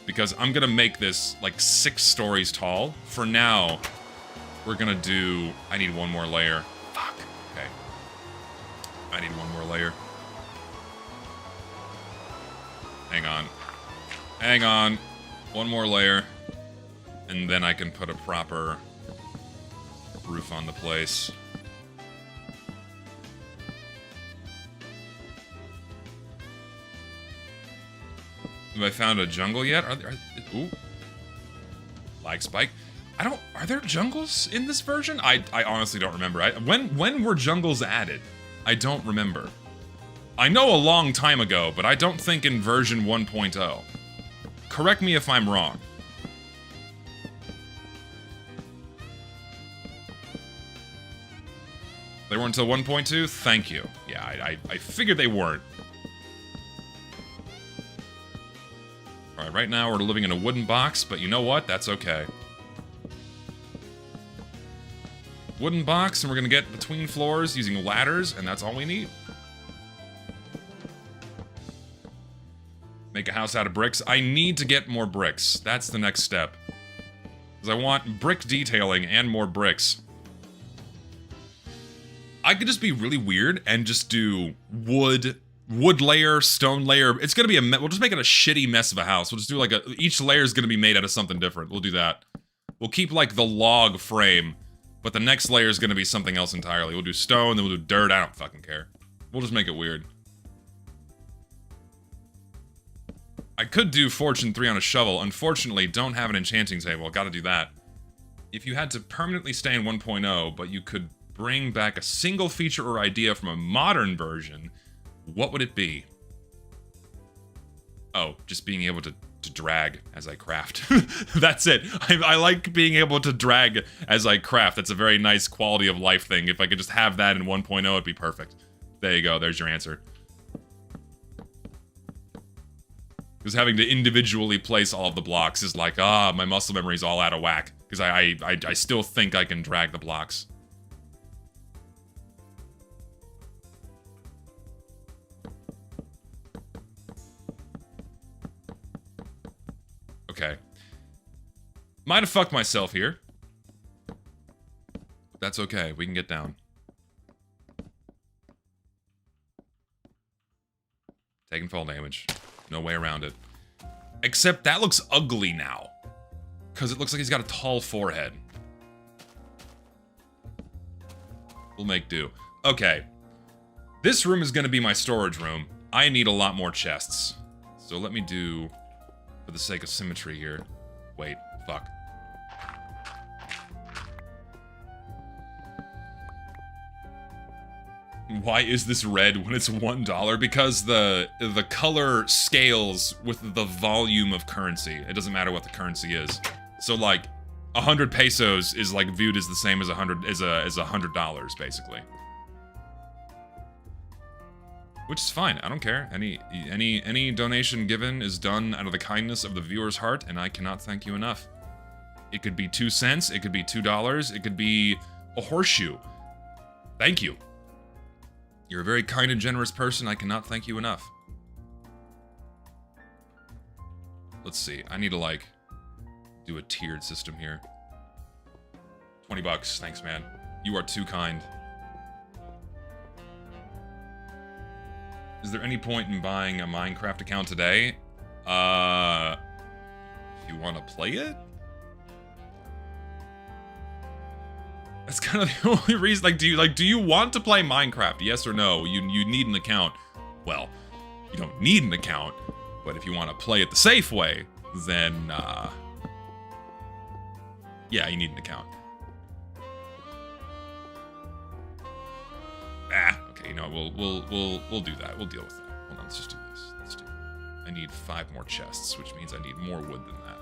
Because I'm going to make this, like, 6 stories tall. For now, we're going to do... I need one more layer. Fuck. Okay. I need one more layer. Hang on. Hang on. One more layer. And then I can put a proper roof on the place. Have I found a jungle yet? Ooh. Lag spike. Are there jungles in this version? I honestly don't remember. When were jungles added? I don't remember. I know a long time ago, but I don't think in version 1.0. Correct me if I'm wrong. They weren't until 1.2? Thank you. Yeah, I figured they weren't. Alright, right now we're living in a wooden box, but you know what? That's okay. Wooden box, and we're gonna get between floors using ladders, and that's all we need. Make a house out of bricks. I need to get more bricks. That's the next step. Because I want brick detailing and more bricks. I could just be really weird and just do wood layer, stone layer. It's gonna be we'll just make it a shitty mess of a house. We'll just do like each layer is gonna be made out of something different. We'll do that. We'll keep like the log frame, but the next layer is gonna be something else entirely. We'll do stone, then we'll do dirt. I don't fucking care. We'll just make it weird. I could do Fortune 3 on a shovel. Unfortunately, don't have an enchanting table. Gotta do that. If you had to permanently stay in 1.0, but you could bring back a single feature or idea from a modern version, what would it be? Oh, just being able to drag as I craft. That's it. I like being able to drag as I craft. That's a very nice quality of life thing. If I could just have that in 1.0, it'd be perfect. There you go. There's your answer. Because having to individually place all of the blocks is like, my muscle memory is all out of whack. Because I still think I can drag the blocks. Okay. Might have fucked myself here. That's okay. We can get down. Taking fall damage. No way around it. Except that looks ugly now. Because it looks like he's got a tall forehead. We'll make do. Okay. This room is going to be my storage room. I need a lot more chests. So let me do, for the sake of symmetry here. Wait, fuck. Why is this red when it's $1? Because the color scales with the volume of currency. It doesn't matter what the currency is. So like 100 pesos is like viewed as the same as $100 basically. Which is fine. I don't care. Any donation given is done out of the kindness of the viewer's heart, and I cannot thank you enough. It could be 2 cents, it could be $2, it could be a horseshoe. Thank you. You're a very kind and generous person. I cannot thank you enough. Let's see. I need to, like, do a tiered system here. 20 bucks. Thanks, man. You are too kind. Is there any point in buying a Minecraft account today? If you want to play it? That's kind of the only reason. Like, do you want to play Minecraft? Yes or no? You need an account. Well, you don't need an account, but if you want to play it the safe way, then yeah, you need an account. Okay, you know, we'll do that. We'll deal with that. Hold on, let's just do this. Let's do it. I need 5 more chests, which means I need more wood than that.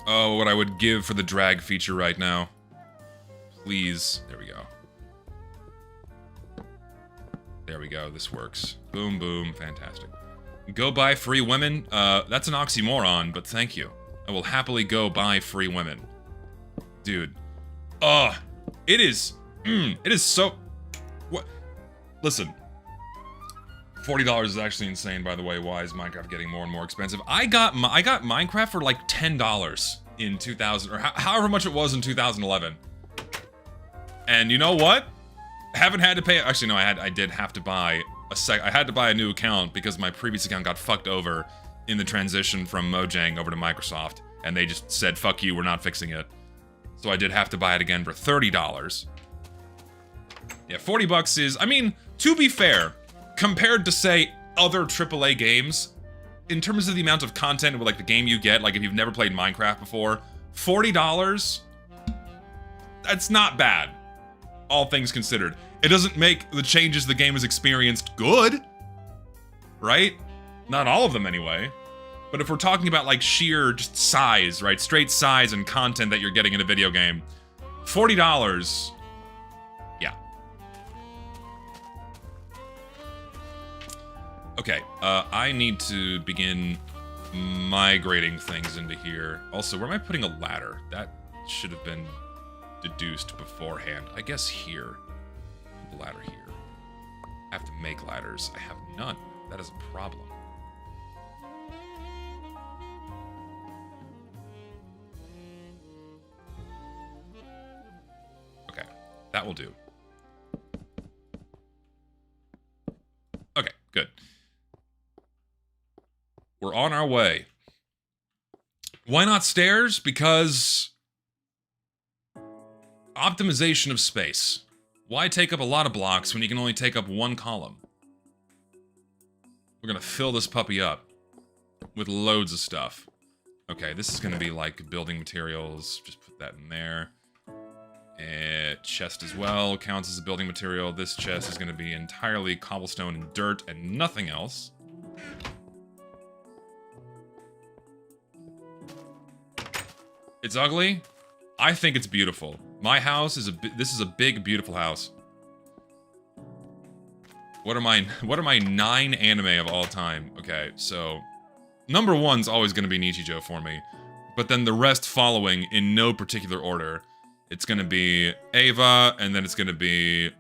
Oh, what I would give for the drag feature right now. Please. There we go. There we go. This works. Boom, boom. Fantastic. Go buy free women? That's an oxymoron, but thank you. I will happily go buy free women. Dude. It is so... What? Listen. $40 is actually insane, by the way. Why is Minecraft getting more and more expensive? I got Minecraft for like $10 in 2000, or however much it was in 2011. And you know what? Haven't had to pay. Actually, no, I did have to buy I had to buy a new account because my previous account got fucked over in the transition from Mojang over to Microsoft, and they just said, "Fuck you, we're not fixing it." So I did have to buy it again for $30. Yeah, 40 bucks is. I mean, to be fair. Compared to, say, other AAA games, in terms of the amount of content with, like, the game you get, like, if you've never played Minecraft before, $40, that's not bad, all things considered. It doesn't make the changes the game has experienced good, right? Not all of them, anyway. But if we're talking about, like, sheer just size, right? Straight size and content that you're getting in a video game, $40... Okay, I need to begin migrating things into here. Also, where am I putting a ladder? That should have been deduced beforehand. I guess here. Put the ladder here. I have to make ladders. I have none. That is a problem. That will do. Okay, good. We're on our way. Why not stairs? Because optimization of space. Why take up a lot of blocks when you can only take up one column? We're gonna fill this puppy up with loads of stuff. Okay, this is gonna be like building materials. Just put that in there. Chest as well counts as a building material. This chest is gonna be entirely cobblestone and dirt and nothing else. It's ugly. I think it's beautiful. My house is this is a big, beautiful house. What are my 9 anime of all time? Okay, so number 1's always gonna be Nichijou for me, but then the rest following in no particular order. It's gonna be Ava, and then it's gonna be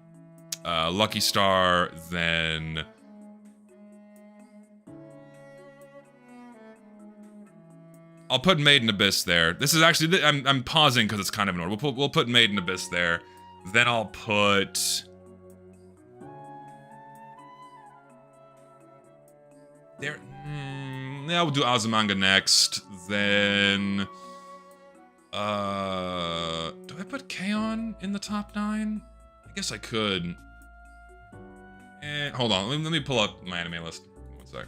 Lucky Star, then I'll put Maiden Abyss there. This is actually, I'm pausing because it's kind of in order. We'll put Maiden Abyss there. Then I'll put... There... yeah, we'll do Azumanga next. Then... do I put K-On! In the top 9? I guess I could. Hold on, let me pull up my anime list. One sec.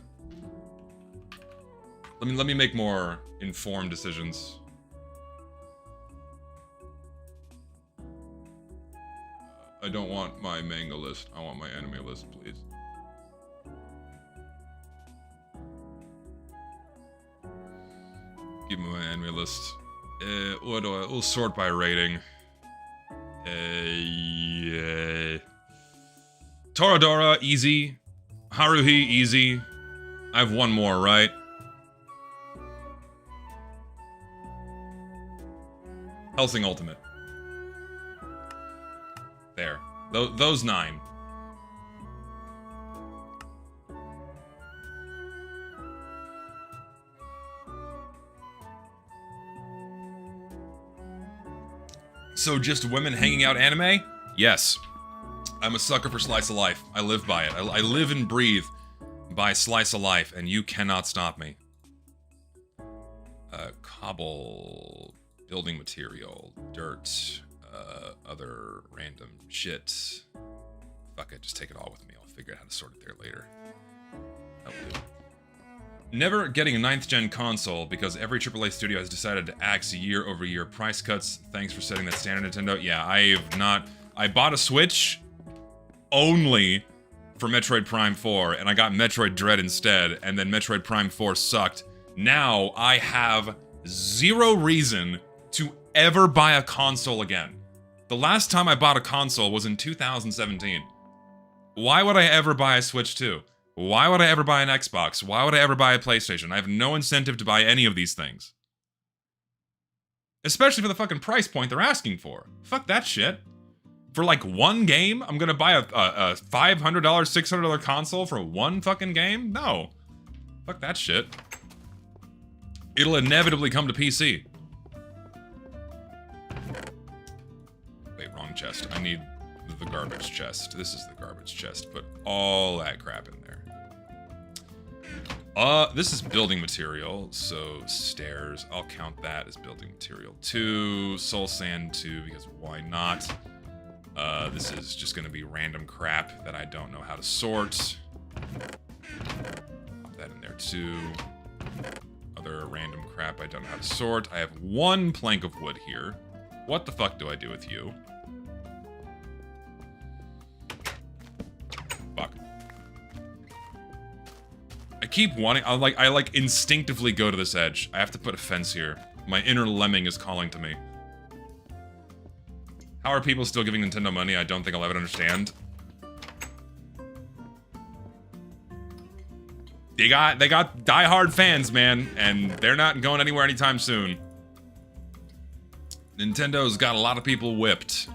Let me make more informed decisions. I don't want my manga list. I want my anime list, please. Give me my anime list. What do I? We'll sort by rating. Toradora, easy. Haruhi, easy. I have one more, right? Hellsing Ultimate. There. Those 9. So just women hanging out anime? Yes. I'm a sucker for slice of life. I live by it. I live and breathe by slice of life, and you cannot stop me. Cobble... building material, dirt, other random shit. Fuck it, just take it all with me. I'll figure out how to sort it there later. That will do. Never getting a 9th gen console because every AAA studio has decided to axe year-over-year price cuts. Thanks for setting that standard, Nintendo. Yeah, I bought a Switch only for Metroid Prime 4, and I got Metroid Dread instead, and then Metroid Prime 4 sucked. Now I have 0 reason to ever buy a console again. The last time I bought a console was in 2017. Why would I ever buy a Switch 2? Why would I ever buy an Xbox? Why would I ever buy a PlayStation? I have no incentive to buy any of these things. Especially for the fucking price point they're asking for. Fuck that shit. For like one game, I'm gonna buy a $500, $600 console for one fucking game? No. Fuck that shit. It'll inevitably come to PC. Wait, wrong chest. I need the garbage chest. This is the garbage chest. Put all that crap in there. This is building material, so stairs. I'll count that as building material 2. Soul sand 2, because why not? This is just gonna be random crap that I don't know how to sort. Pop that in there too. Other random crap I don't know how to sort. I have 1 plank of wood here. What the fuck do I do with you? Fuck. I keep wanting, I like instinctively go to this edge. I have to put a fence here. My inner lemming is calling to me. How are people still giving Nintendo money? I don't think I'll ever understand. They got diehard fans, man, and they're not going anywhere anytime soon. Nintendo's got a lot of people whipped.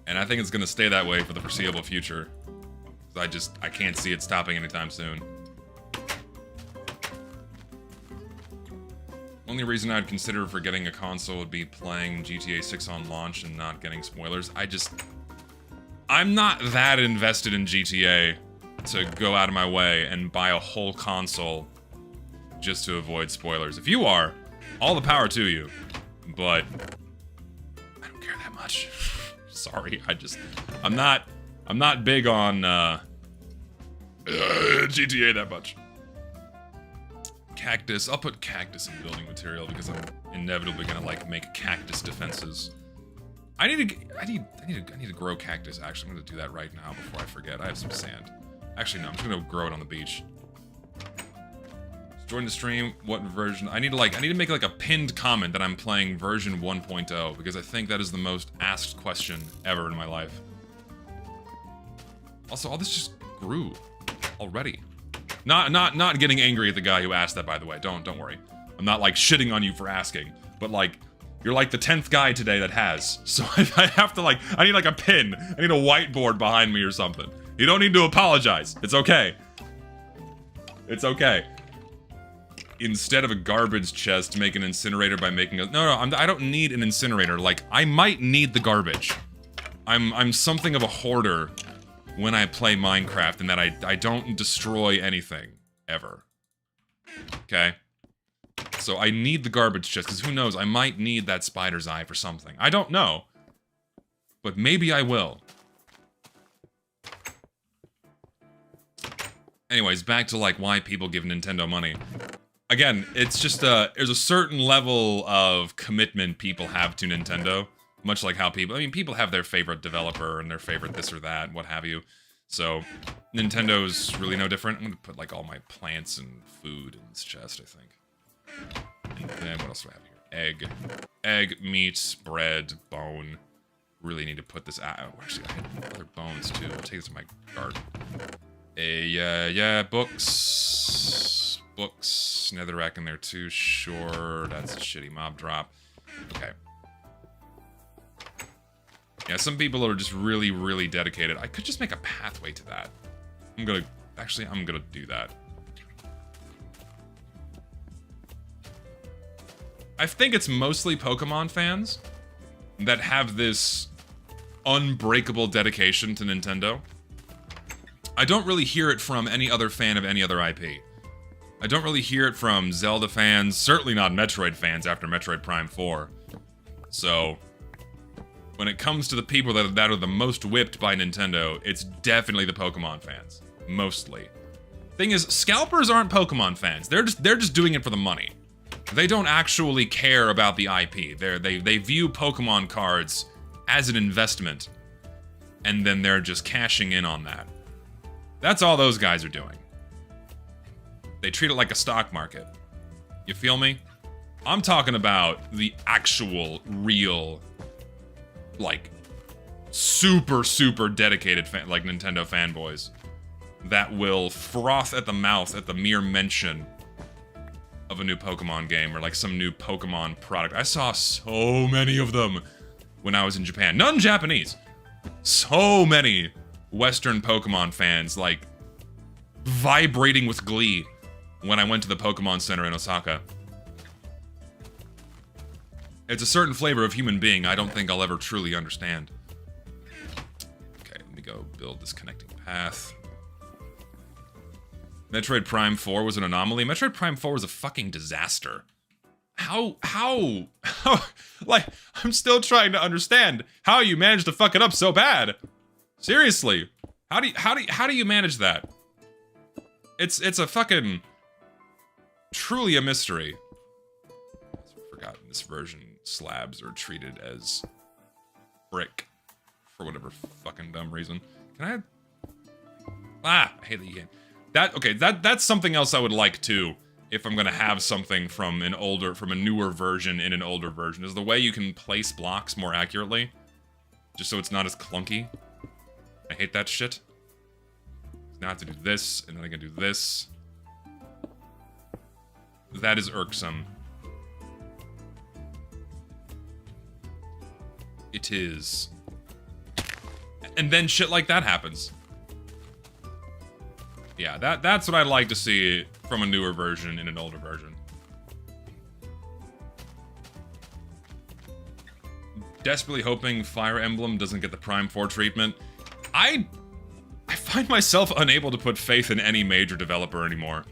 And I think it's gonna stay that way for the foreseeable future. I can't see it stopping anytime soon. Only reason I'd consider for getting a console would be playing GTA 6 on launch and not getting spoilers. I'm not that invested in GTA to go out of my way and buy a whole console just to avoid spoilers. If you are, all the power to you. But I don't care that much. Sorry, I'm not big on GTA that much. Cactus. I'll put cactus in building material because I'm inevitably gonna like make cactus defenses. I need to grow cactus. Actually, I'm gonna do that right now before I forget. I have some sand. Actually, no. I'm just gonna grow it on the beach. Join the stream. What version? I need to make like a pinned comment that I'm playing version 1.0 because I think that is the most asked question ever in my life. Also, all this just grew already. Not getting angry at the guy who asked that, by the way. Don't worry. I'm not like shitting on you for asking, but like you're like the 10th guy today that has. So I have to like I need like a pin. I need a whiteboard behind me or something. You don't need to apologize. It's okay. It's okay. Instead of a garbage chest, make an incinerator by making a I don't need an incinerator. Like I might need the garbage. I'm something of a hoarder when I play Minecraft in that I don't destroy anything, ever. Okay? So I need the garbage chest, because who knows, I might need that spider's eye for something. I don't know. But maybe I will. Anyways, back to like why people give Nintendo money. Again, it's just there's a certain level of commitment people have to Nintendo. Much like how people have their favorite developer and their favorite this or that, what have you. So, Nintendo's really no different. I'm gonna put like all my plants and food in this chest, I think. And then what else do I have here? Egg, meat, bread, bone. Really need to put this out. Oh, actually, I had other bones too. I'll take this to my garden. Yeah, books. Books. Netherrack in there too, sure. That's a shitty mob drop. Okay. Yeah, some people are just really, really dedicated. I could just make a pathway to that. I'm gonna do that. I think it's mostly Pokemon fans that have this unbreakable dedication to Nintendo. I don't really hear it from any other fan of any other IP. I don't really hear it from Zelda fans, certainly not Metroid fans after Metroid Prime 4. So, when it comes to the people that are the most whipped by Nintendo, it's definitely the Pokemon fans. Mostly. Thing is, scalpers aren't Pokemon fans. They're just doing it for the money. They don't actually care about the IP. They view Pokemon cards as an investment, and then they're just cashing in on that. That's all those guys are doing. They treat it like a stock market. You feel me? I'm talking about the actual, real, like, super dedicated like Nintendo fanboys that will froth at the mouth at the mere mention of a new Pokemon game or like some new Pokemon product. I saw so many of them when I was in Japan. None Japanese. So many Western Pokemon fans like vibrating with glee when I went to the Pokemon Center in Osaka. It's a certain flavor of human being I don't think I'll ever truly understand. Okay, let me go build this connecting path. Metroid Prime 4 was an anomaly. Metroid Prime 4 was a fucking disaster. How, like, I'm still trying to understand how you managed to fuck it up so bad. Seriously. How do you manage that? It's a fucking, truly a mystery. I've forgotten this version. Slabs are treated as brick for whatever fucking dumb reason. Can I hate that you can't. That's something else I would like too, if I'm gonna have something from a newer version in an older version, is the way you can place blocks more accurately. Just so it's not as clunky. I hate that shit. Now I have to do this, and then I can do this. That is irksome. It is. And then shit like that happens. Yeah, that's what I'd like to see from a newer version in an older version. desperately hoping Fire Emblem doesn't get the Prime 4 treatment. I find myself unable to put faith in any major developer anymore,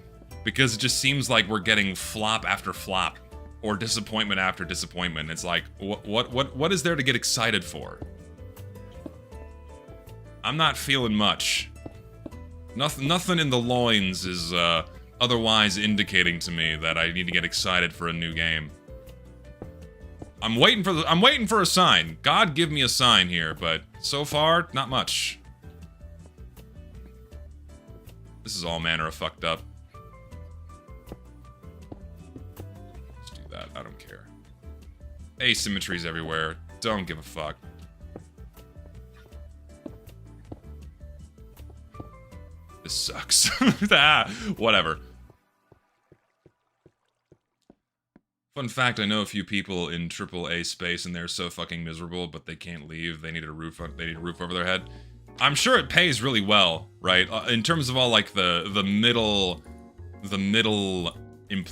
because it just seems like we're getting flop after flop, or disappointment after disappointment. It's like, what is there to get excited for? I'm not feeling much. Nothing in the loins is otherwise indicating to me that I need to get excited for a new game. I'm waiting for a sign. God, give me a sign here, but so far, not much. This is all manner of fucked up. Let's do that. I don't care. Asymmetries everywhere. Don't give a fuck. This sucks. Whatever. Fun fact, I know a few people in AAA space and they're so fucking miserable, but they can't leave. They need a roof over their head. I'm sure it pays really well, right? In terms of all like the middle,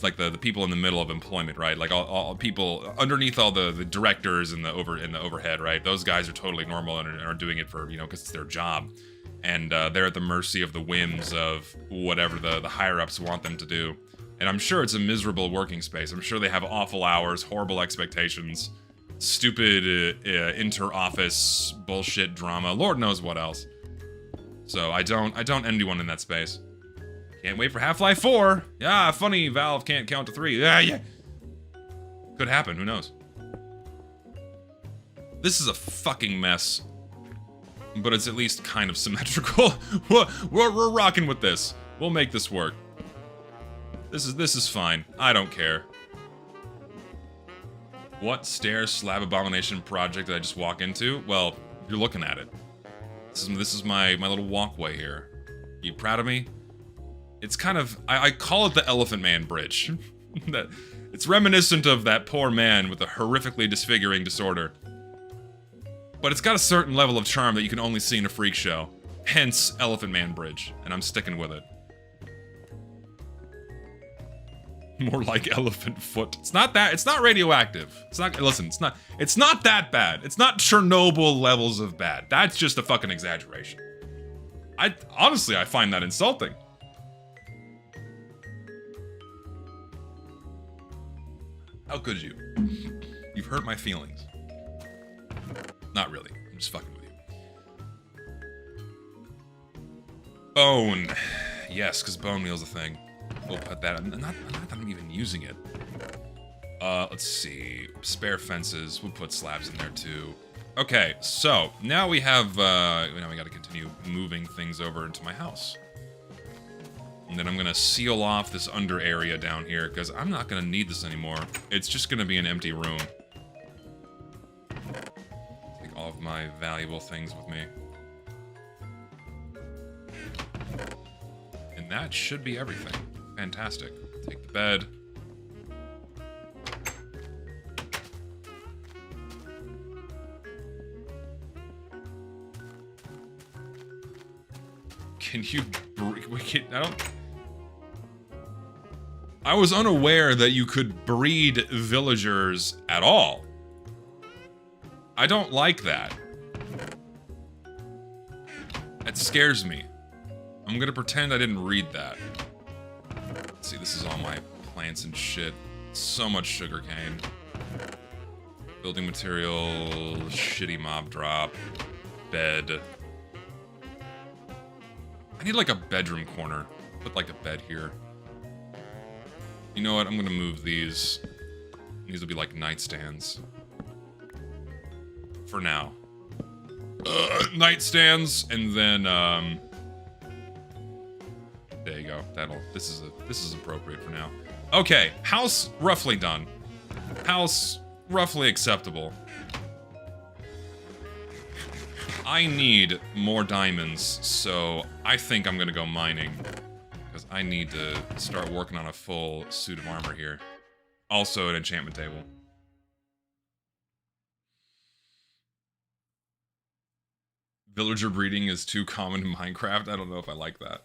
like the people in the middle of employment, right? Like all people underneath all the directors and the overhead, right? Those guys are totally normal and are doing it for, you know, because it's their job. And they're at the mercy of the whims of whatever the higher-ups want them to do. And I'm sure it's a miserable working space. I'm sure they have awful hours, horrible expectations, stupid inter-office bullshit drama, Lord knows what else. So I don't envy anyone in that space. Can't wait for Half-Life 4. Yeah, funny, Valve can't count to 3. Yeah. Could happen, who knows? This is a fucking mess. But it's at least kind of symmetrical. We're rocking with this. We'll make this work. This is fine. I don't care. What stair slab abomination project did I just walk into? Well, you're looking at it. This is my little walkway here. You proud of me? It's kind of I call it the Elephant Man Bridge. It's reminiscent of that poor man with a horrifically disfiguring disorder. But it's got a certain level of charm that you can only see in a freak show. Hence, Elephant Man Bridge. And I'm sticking with it. More like elephant foot. It's not radioactive. Listen, it's not that bad. It's not Chernobyl levels of bad. That's just a fucking exaggeration. Honestly, I find that insulting. How could you? You've hurt my feelings. Not really. I'm just fucking with you. Bone. Yes, because bone meal's a thing. We'll put that in. Not that I'm even using it. Let's see. Spare fences. We'll put slabs in there too. Okay, so now we have, now we gotta continue moving things over into my house. And then I'm gonna seal off this under area down here, because I'm not gonna need this anymore. It's just gonna be an empty room. Take all of my valuable things with me. And that should be everything. Fantastic. Take the bed. Can you breed? I was unaware that you could breed villagers at all. I don't like that. That scares me. I'm gonna pretend I didn't read that. Let's see, this is all my plants and shit. So much sugarcane. Building material, shitty mob drop, bed. I need like a bedroom corner. Put like a bed here. You know what? I'm gonna move these. These will be like nightstands. For now. Nightstands, and then there you go. This is appropriate for now. Okay, house roughly done. House roughly acceptable. I need more diamonds, so I think I'm gonna go mining. Because I need to start working on a full suit of armor here. Also an enchantment table. Villager breeding is too common in Minecraft. I don't know if I like that.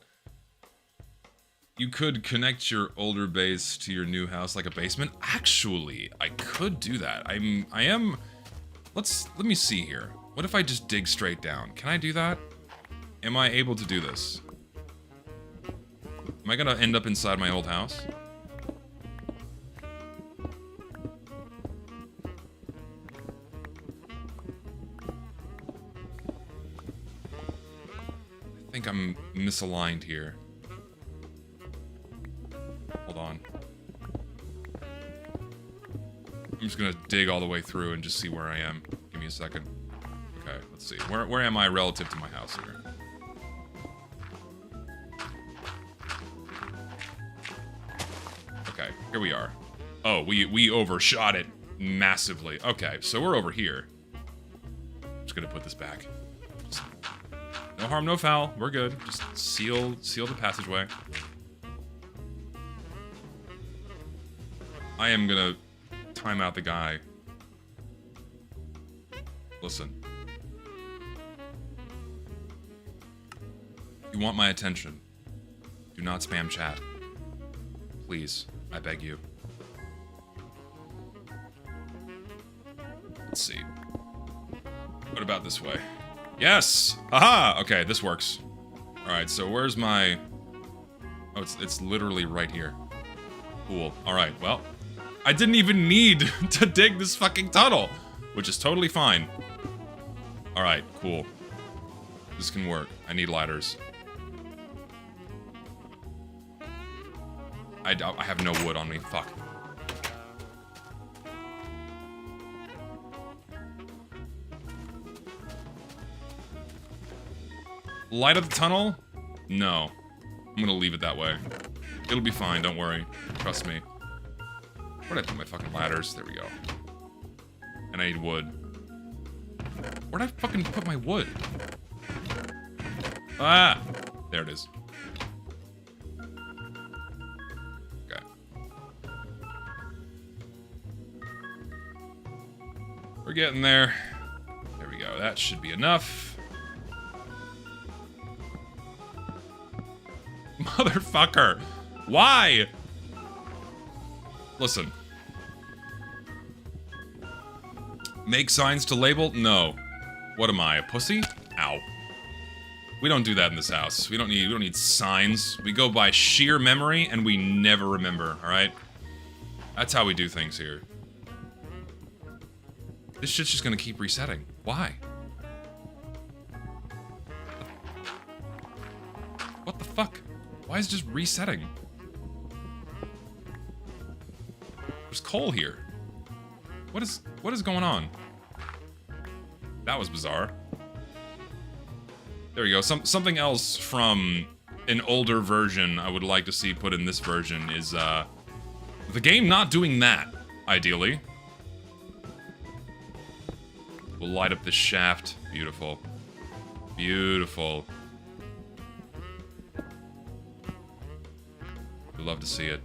You could connect your older base to your new house like a basement. Actually, I could do that. I am let me see here. What if I just dig straight down? Can I do that? Am I able to do this? Am I gonna end up inside my old house? I think I'm misaligned here. Hold on. I'm just gonna dig all the way through and just see where I am. Give me a second. Okay, let's see. Where am I relative to my house here? Okay, here we are. Oh, we overshot it massively. Okay, so we're over here. Just gonna put this back. Just, no harm, no foul. We're good. Just seal the passageway. I am gonna time out the guy. Listen. You want my attention. Do not spam chat. Please, I beg you. Let's see. What about this way? Yes! Aha! Okay, this works. Alright, so where's my... Oh, it's literally right here. Cool. Alright, well... I didn't even need to dig this fucking tunnel! Which is totally fine. Alright, cool. This can work. I need ladders. I have no wood on me. Fuck. Light up the tunnel? No. I'm gonna leave it that way. It'll be fine, don't worry. Trust me. Where'd I put my fucking ladders? There we go. And I need wood. Where'd I fucking put my wood? Ah! There it is. Okay. We're getting there. There we go. That should be enough. Motherfucker! Why? Listen. Make signs to label? No. What am I, a pussy? Ow. We don't do that in this house. We don't need signs. We go by sheer memory and we never remember, alright? That's how we do things here. This shit's just gonna keep resetting. Why? What the fuck? Why is it just resetting? There's coal here. What is going on? That was bizarre. There we go. Something else from an older version I would like to see put in this version is the game not doing that, ideally. We'll light up this shaft. Beautiful. Beautiful. We'd love to see it.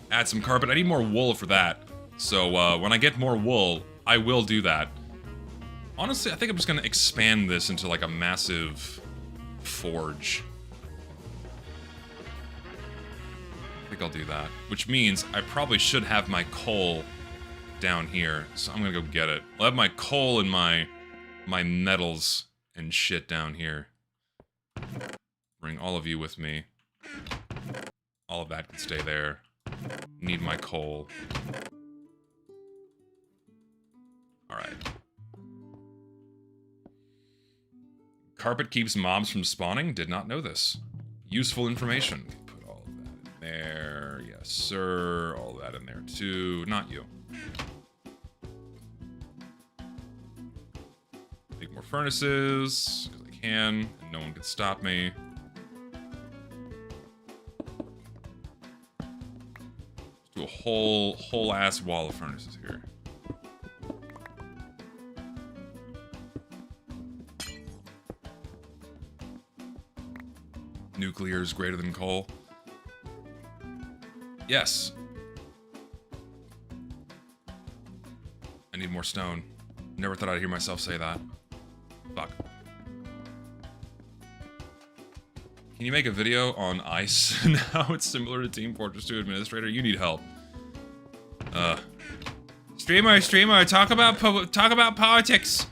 Add some carpet. I need more wool for that. So when I get more wool, I will do that. Honestly, I think I'm just gonna expand this into like a massive forge. I think I'll do that. Which means I probably should have my coal down here. So I'm gonna go get it. I'll have my coal and my metals and shit down here. Bring all of you with me. All of that can stay there. Need my coal. Alright. Carpet keeps mobs from spawning? Did not know this. Useful information. Put all of that in there. Yes, sir. All of that in there, too. Not you. Make more furnaces, because I can, and no one can stop me. Let's do a whole ass wall of furnaces here. Nuclear is greater than coal. Yes. I need more stone. Never thought I'd hear myself say that. Fuck. Can you make a video on ice and how it's similar to Team Fortress 2 Administrator? You need help. Streamer, talk about politics.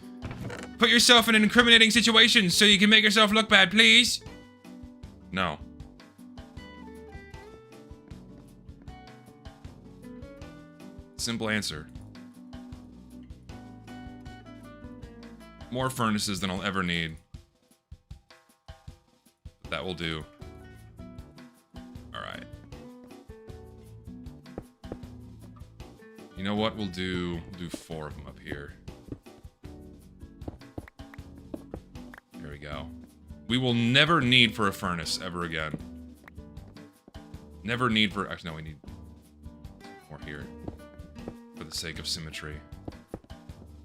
Put yourself in an incriminating situation so you can make yourself look bad, please. No. Simple answer. More furnaces than I'll ever need. But that will do. Alright. You know what? We'll do 4 of them up here. There we go. We will never need for a furnace ever again. Never need for... Actually, no, we need more here. For the sake of symmetry.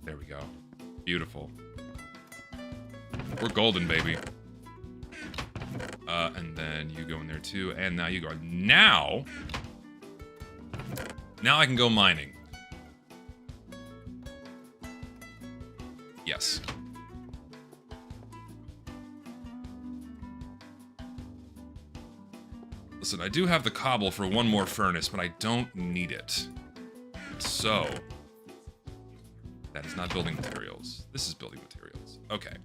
There we go. Beautiful. We're golden, baby. And then you go in there too, and now you go. Now I can go mining. Yes. Listen, I do have the cobble for one more furnace, but I don't need it. So, that is not building materials. This is building materials. Okay.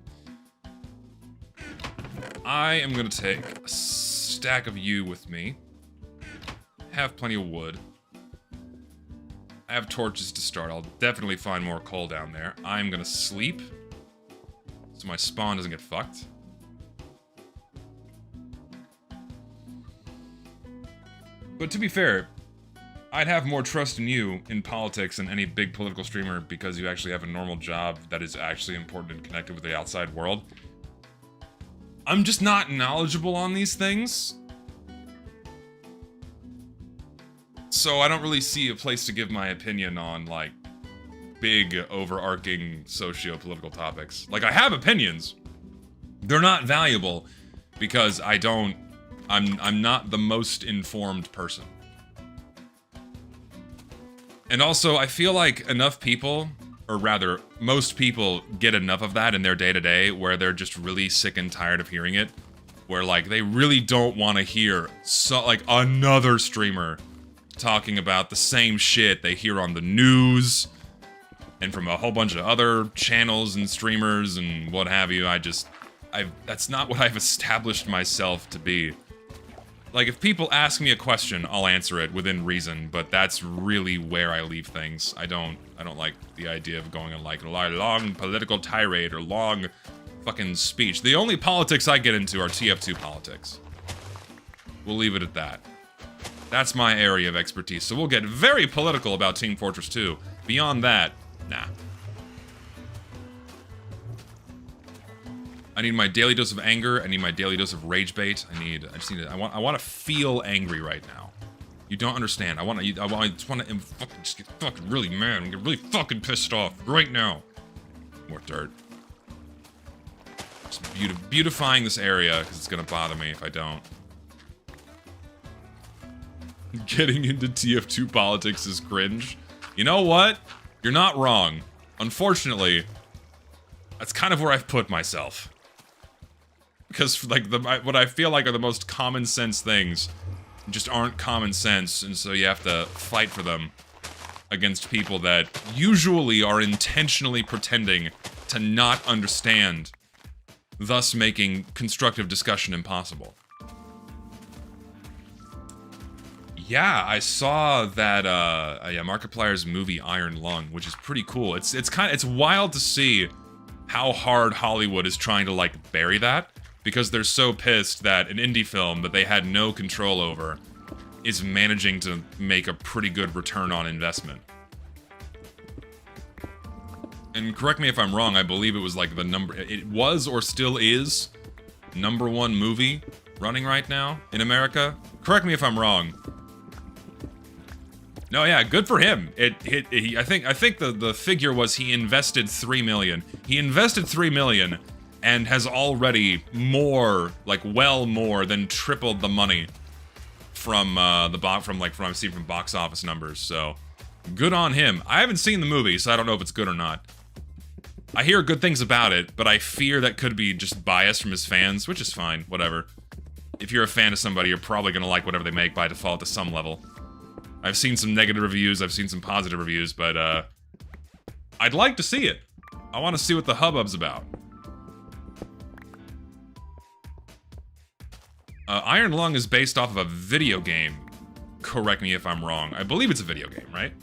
I am going to take a stack of you with me. Have plenty of wood. I have torches to start. I'll definitely find more coal down there. I'm going to sleep so my spawn doesn't get fucked. But to be fair, I'd have more trust in you in politics than any big political streamer because you actually have a normal job that is actually important and connected with the outside world. I'm just not knowledgeable on these things. So I don't really see a place to give my opinion on, like, big, overarching socio-political topics. Like, I have opinions. They're not valuable because I'm not the most informed person. And also, I feel like enough people, or rather, most people get enough of that in their day-to-day where they're just really sick and tired of hearing it. Where, like, they really don't want to hear, another streamer talking about the same shit they hear on the news and from a whole bunch of other channels and streamers and what have you. That's not what I've established myself to be. Like, if people ask me a question, I'll answer it within reason, but that's really where I leave things. I don't like the idea of going on, like, a long political tirade or long fucking speech. The only politics I get into are TF2 politics. We'll leave it at that. That's my area of expertise, so we'll get very political about Team Fortress 2. Beyond that, nah. I need my daily dose of anger. I need my daily dose of rage bait. I want to feel angry right now. You don't understand. I just want to get fucking really mad and get really fucking pissed off right now. More dirt. Just beautifying this area because it's gonna bother me if I don't. Getting into TF2 politics is cringe. You know what? You're not wrong. Unfortunately, that's kind of where I've put myself. Because, like, what I feel like are the most common sense things just aren't common sense, and so you have to fight for them against people that usually are intentionally pretending to not understand, thus making constructive discussion impossible. Yeah, I saw that, Markiplier's movie Iron Lung, which is pretty cool. It's wild to see how hard Hollywood is trying to, like, bury that. Because they're so pissed that an indie film that they had no control over is managing to make a pretty good return on investment. And correct me if I'm wrong, I believe it was like it was or still is #1 movie running right now in America. Correct me if I'm wrong. No, yeah, good for him. I think the figure was he invested $3 million. He invested $3 million and has already well more than tripled the money from I've seen from box office numbers. So good on him. I haven't seen the movie, so I don't know if it's good or not. I hear good things about it, but I fear that could be just bias from his fans, which is fine, whatever. If you're a fan of somebody, you're probably gonna like whatever they make by default to some level. I've seen some negative reviews, I've seen some positive reviews, but I'd like to see it. I want to see what the hubbub's about. Iron Lung is based off of a video game. Correct me if I'm wrong. I believe it's a video game, right?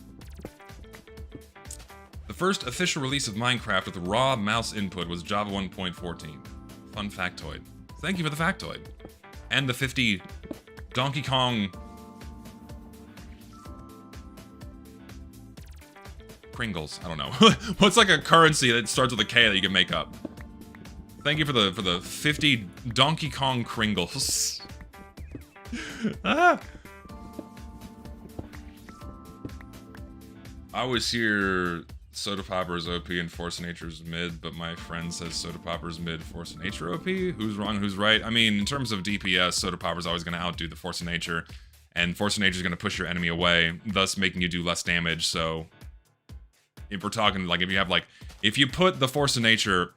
The first official release of Minecraft with raw mouse input was Java 1.14. Fun factoid. Thank you for the factoid. And the 50 Donkey Kong Kringles. I don't know. What's like a currency that starts with a K that you can make up? Thank you for the 50 Donkey Kong Kringles. Ah. I always hear Soda Popper is OP and Force of Nature is mid, but my friend says Soda Popper is mid, Force of Nature OP. Who's wrong, who's right? I mean, in terms of DPS, Soda Popper is always going to outdo the Force of Nature, and Force of Nature is going to push your enemy away, thus making you do less damage. So if we're talking, like, if you put the Force of Nature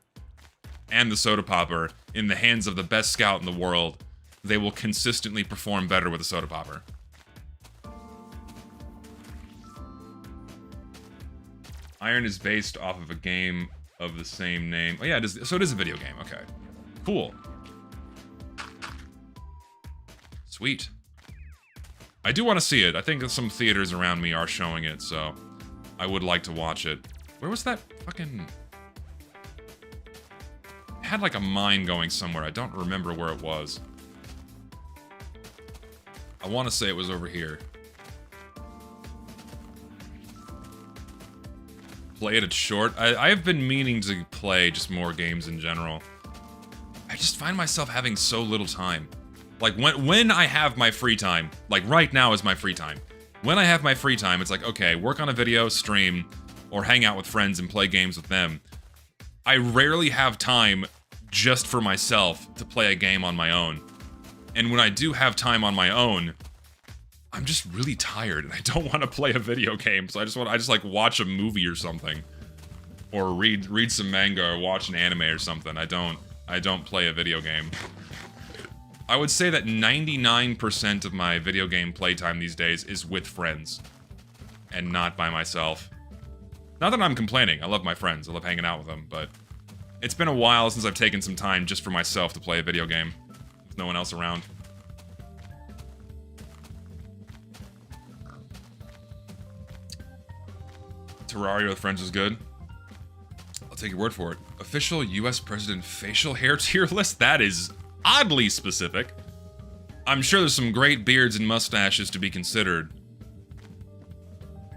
and the Soda Popper in the hands of the best scout in the world, they will consistently perform better with the Soda Popper. Iron is based off of a game of the same name. Oh yeah, it is, so it is a video game. Okay, cool. Sweet. I do want to see it. I think that some theaters around me are showing it, so I would like to watch it. Where was that fucking... It had like a mine going somewhere. I don't remember where it was. I want to say it was over here. Play it at short. I have been meaning to play just more games in general. I just find myself having so little time. Like when I have my free time, like right now is my free time. When I have my free time, it's like, okay, work on a video, stream, or hang out with friends and play games with them. I rarely have time just for myself to play a game on my own. And when I do have time on my own, I'm just really tired and I don't want to play a video game, so I just like watch a movie or something, or read some manga or watch an anime or something. I don't play a video game. I would say that 99% of my video game playtime these days is with friends, and not by myself. Not that I'm complaining. I love my friends. I love hanging out with them, but it's been a while since I've taken some time just for myself to play a video game with no one else around. Terraria with friends is good. I'll take your word for it. Official US President facial hair tier list? That is oddly specific. I'm sure there's some great beards and mustaches to be considered.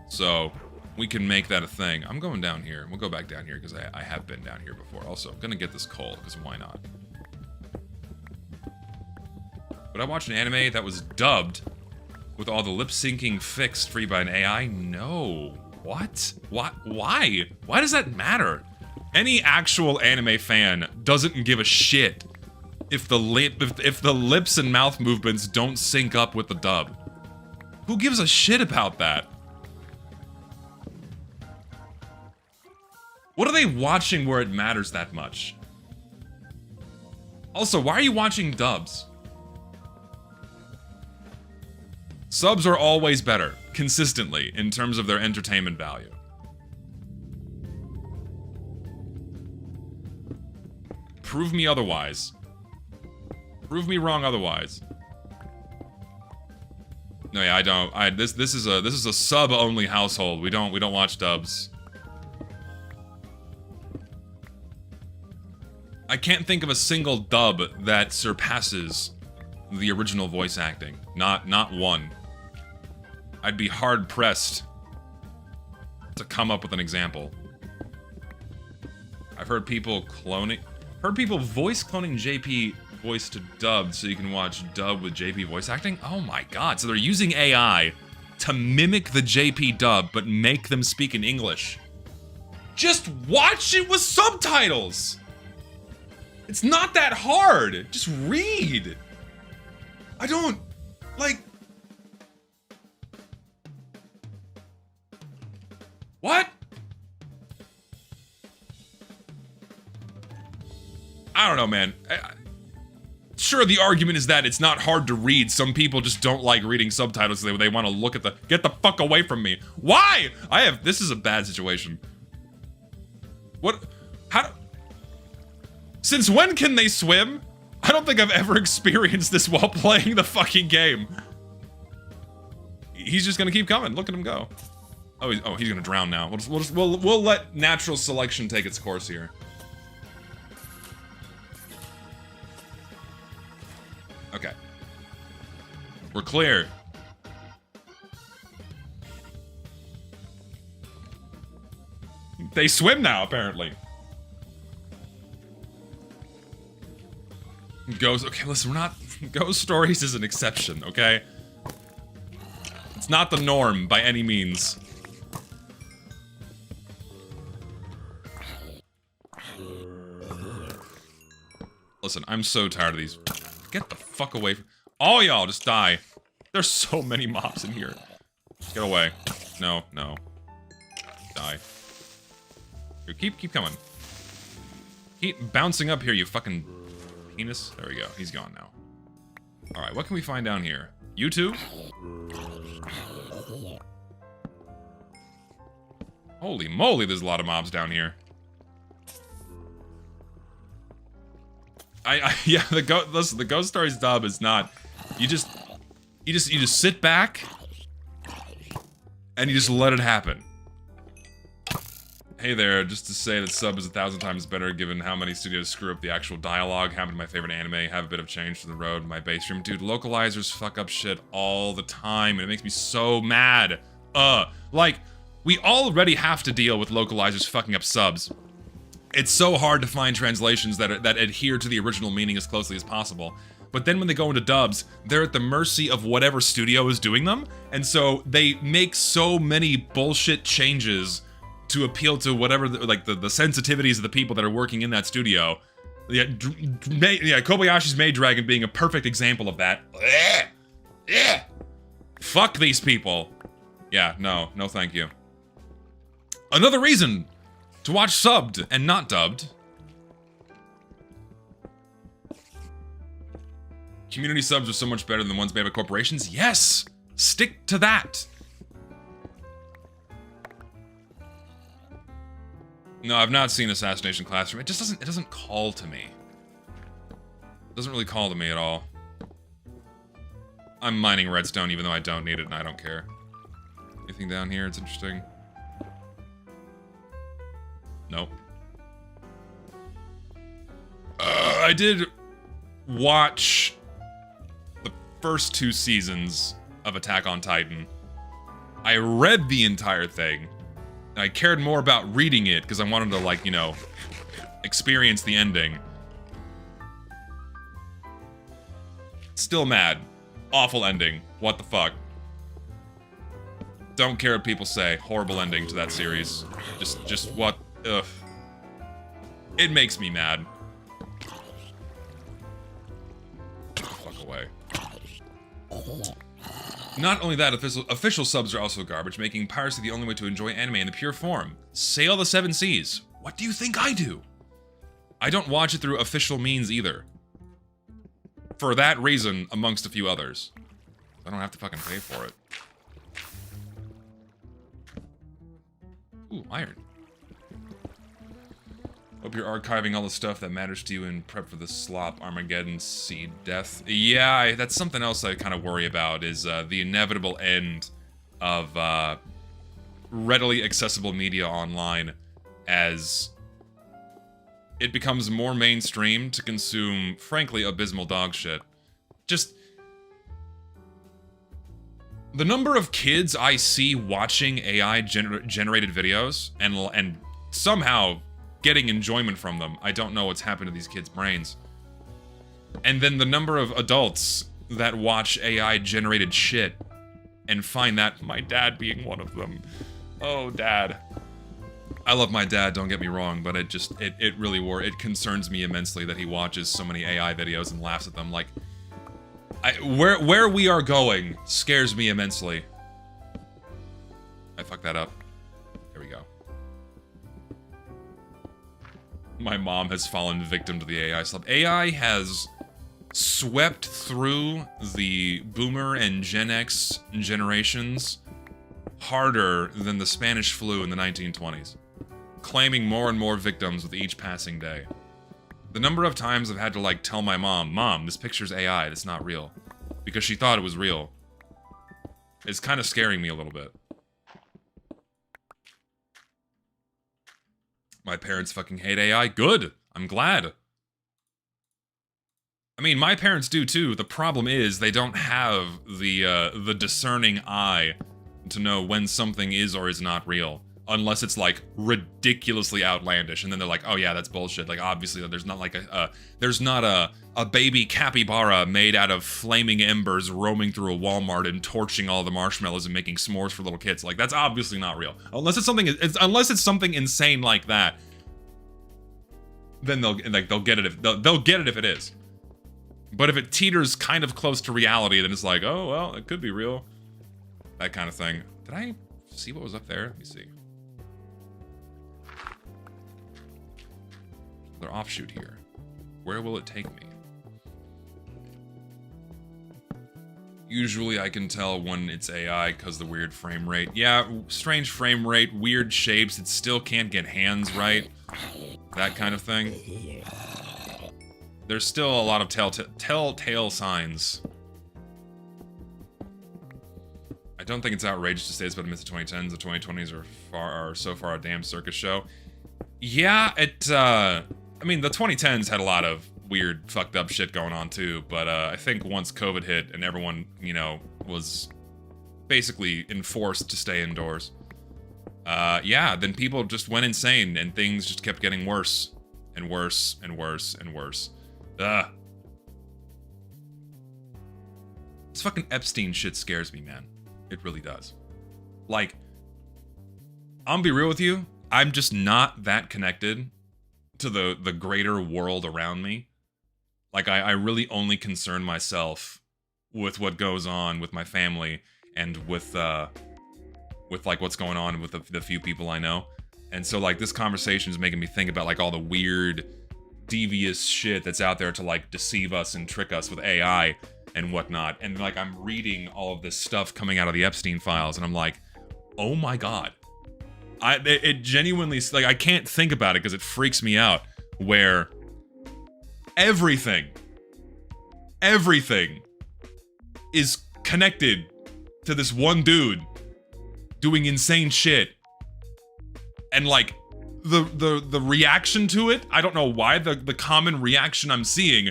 So, we can make that a thing. I'm going down here. We'll go back down here because I have been down here before. Also, I'm gonna get this coal because why not? Would I watch an anime that was dubbed with all the lip syncing fixed free by an AI? No. What? What? Why? Why does that matter? Any actual anime fan doesn't give a shit if the lips and mouth movements don't sync up with the dub. Who gives a shit about that? What are they watching where it matters that much? Also, why are you watching dubs? Subs are always better, consistently, in terms of their entertainment value. Prove me otherwise. Prove me wrong otherwise. No, yeah, I don't. This is a sub-only household. We don't watch dubs. I can't think of a single dub that surpasses the original voice acting. Not one. I'd be hard-pressed to come up with an example. I've heard people voice cloning JP voice to dub so you can watch dub with JP voice acting? Oh my god, so they're using AI to mimic the JP dub but make them speak in English. Just watch it with subtitles! It's not that hard! Just read! I don't... like... What? I don't know, man. Sure, the argument is that it's not hard to read. Some people just don't like reading subtitles. They want to look at the... Get the fuck away from me. Why? This is a bad situation. What? How? Since when can they swim? I don't think I've ever experienced this while playing the fucking game. He's just gonna keep coming. Look at him go. Oh, he's gonna drown now. We'll let natural selection take its course here. Okay. We're clear. They swim now, apparently. Ghost. Okay, listen, we're not. Ghost Stories is an exception, okay? It's not the norm by any means. Listen, I'm so tired of these. Get the fuck away from. All y'all just die. There's so many mobs in here. Get away. No, no. Die. Here, keep coming. Keep bouncing up here, you fucking penis. There we go. He's gone now. Alright, what can we find down here? You two? Holy moly, there's a lot of mobs down here. Yeah, listen, the Ghost Stories dub is not. You just sit back and you just let it happen. Hey there, just to say that sub is 1,000 times better given how many studios screw up the actual dialogue. Happened to my favorite anime, have a bit of change to the road in my base stream. Dude, localizers fuck up shit all the time and it makes me so mad. Like, we already have to deal with localizers fucking up subs. It's so hard to find translations that adhere to the original meaning as closely as possible. But then when they go into dubs, they're at the mercy of whatever studio is doing them. And so they make so many bullshit changes to appeal to whatever, the sensitivities of the people that are working in that studio. Yeah, Kobayashi's Maid Dragon being a perfect example of that. Fuck these people. Yeah, no thank you. Another reason to watch subbed and not dubbed. Community subs are so much better than ones made by corporations. Yes! Stick to that! No, I've not seen Assassination Classroom. It just doesn't call to me. It doesn't really call to me at all. I'm mining redstone even though I don't need it and I don't care. Anything down here? It's interesting. Nope. I did watch the first 2 seasons of Attack on Titan. I read the entire thing. And I cared more about reading it because I wanted to, like, you know, experience the ending. Still mad. Awful ending. What the fuck? Don't care what people say. Horrible ending to that series. Just what? Ugh. It makes me mad. Fuck away. Not only that, official subs are also garbage, making piracy the only way to enjoy anime in the pure form. Sail the 7 seas. What do you think I do? I don't watch it through official means either. For that reason, amongst a few others. I don't have to fucking pay for it. Ooh, iron. Hope you're archiving all the stuff that matters to you and prep for the slop, Armageddon, seed, death. Yeah, that's something else I kind of worry about, is the inevitable end of readily accessible media online as it becomes more mainstream to consume, frankly, abysmal dog shit. Just the number of kids I see watching AI generated videos and somehow getting enjoyment from them. I don't know what's happened to these kids' brains. And then the number of adults that watch AI generated shit and find that, my dad being one of them. Oh, dad. I love my dad, don't get me wrong, but it concerns me immensely that he watches so many AI videos and laughs at them. Like, where we are going scares me immensely. I fucked that up. There we go. My mom has fallen victim to the AI slump. AI has swept through the Boomer and Gen X generations harder than the Spanish flu in the 1920s. claiming more and more victims with each passing day. The number of times I've had to, like, tell my mom, this picture's AI, it's not real. Because she thought it was real. It's kind of scaring me a little bit. My parents fucking hate AI. Good! I'm glad. I mean, my parents do too. The problem is they don't have the discerning eye to know when something is or is not real. Unless it's, like, ridiculously outlandish, and then they're like, oh yeah, that's bullshit. Like, obviously, there's not, like, there's not a baby capybara made out of flaming embers roaming through a Walmart and torching all the marshmallows and making s'mores for little kids. Like, that's obviously not real. Unless it's something insane like that, then they'll get it they'll get it if it is. But if it teeters kind of close to reality, then it's like, oh well, it could be real. That kind of thing. Did I see what was up there? Let me see. Another offshoot here. Where will it take me? Usually I can tell when it's AI because the weird frame rate. Yeah, strange frame rate, weird shapes, it still can't get hands right. That kind of thing. There's still a lot of telltale signs. I don't think it's outrageous to say it's about to miss the 2010s. The 2020s are so far a damn circus show. Yeah, I mean, the 2010s had a lot of weird, fucked up shit going on too, but I think once COVID hit and everyone, you know, was basically enforced to stay indoors, yeah, then people just went insane and things just kept getting worse and worse and worse and worse. This fucking Epstein shit scares me, man. It really does. Like, I'm gonna be real with you, I'm just not that connected to the greater world around me. Like, I really only concern myself with what goes on with my family and with like what's going on with the few people I know. And so, like, this conversation is making me think about, like, all the weird, devious shit that's out there to, like, deceive us and trick us with AI and whatnot. And, like, I'm reading all of this stuff coming out of the Epstein files, and I'm like, oh my god. It genuinely, like, I can't think about it because it freaks me out, where everything is connected to this one dude doing insane shit. And, like, the reaction to it, I don't know why, the common reaction I'm seeing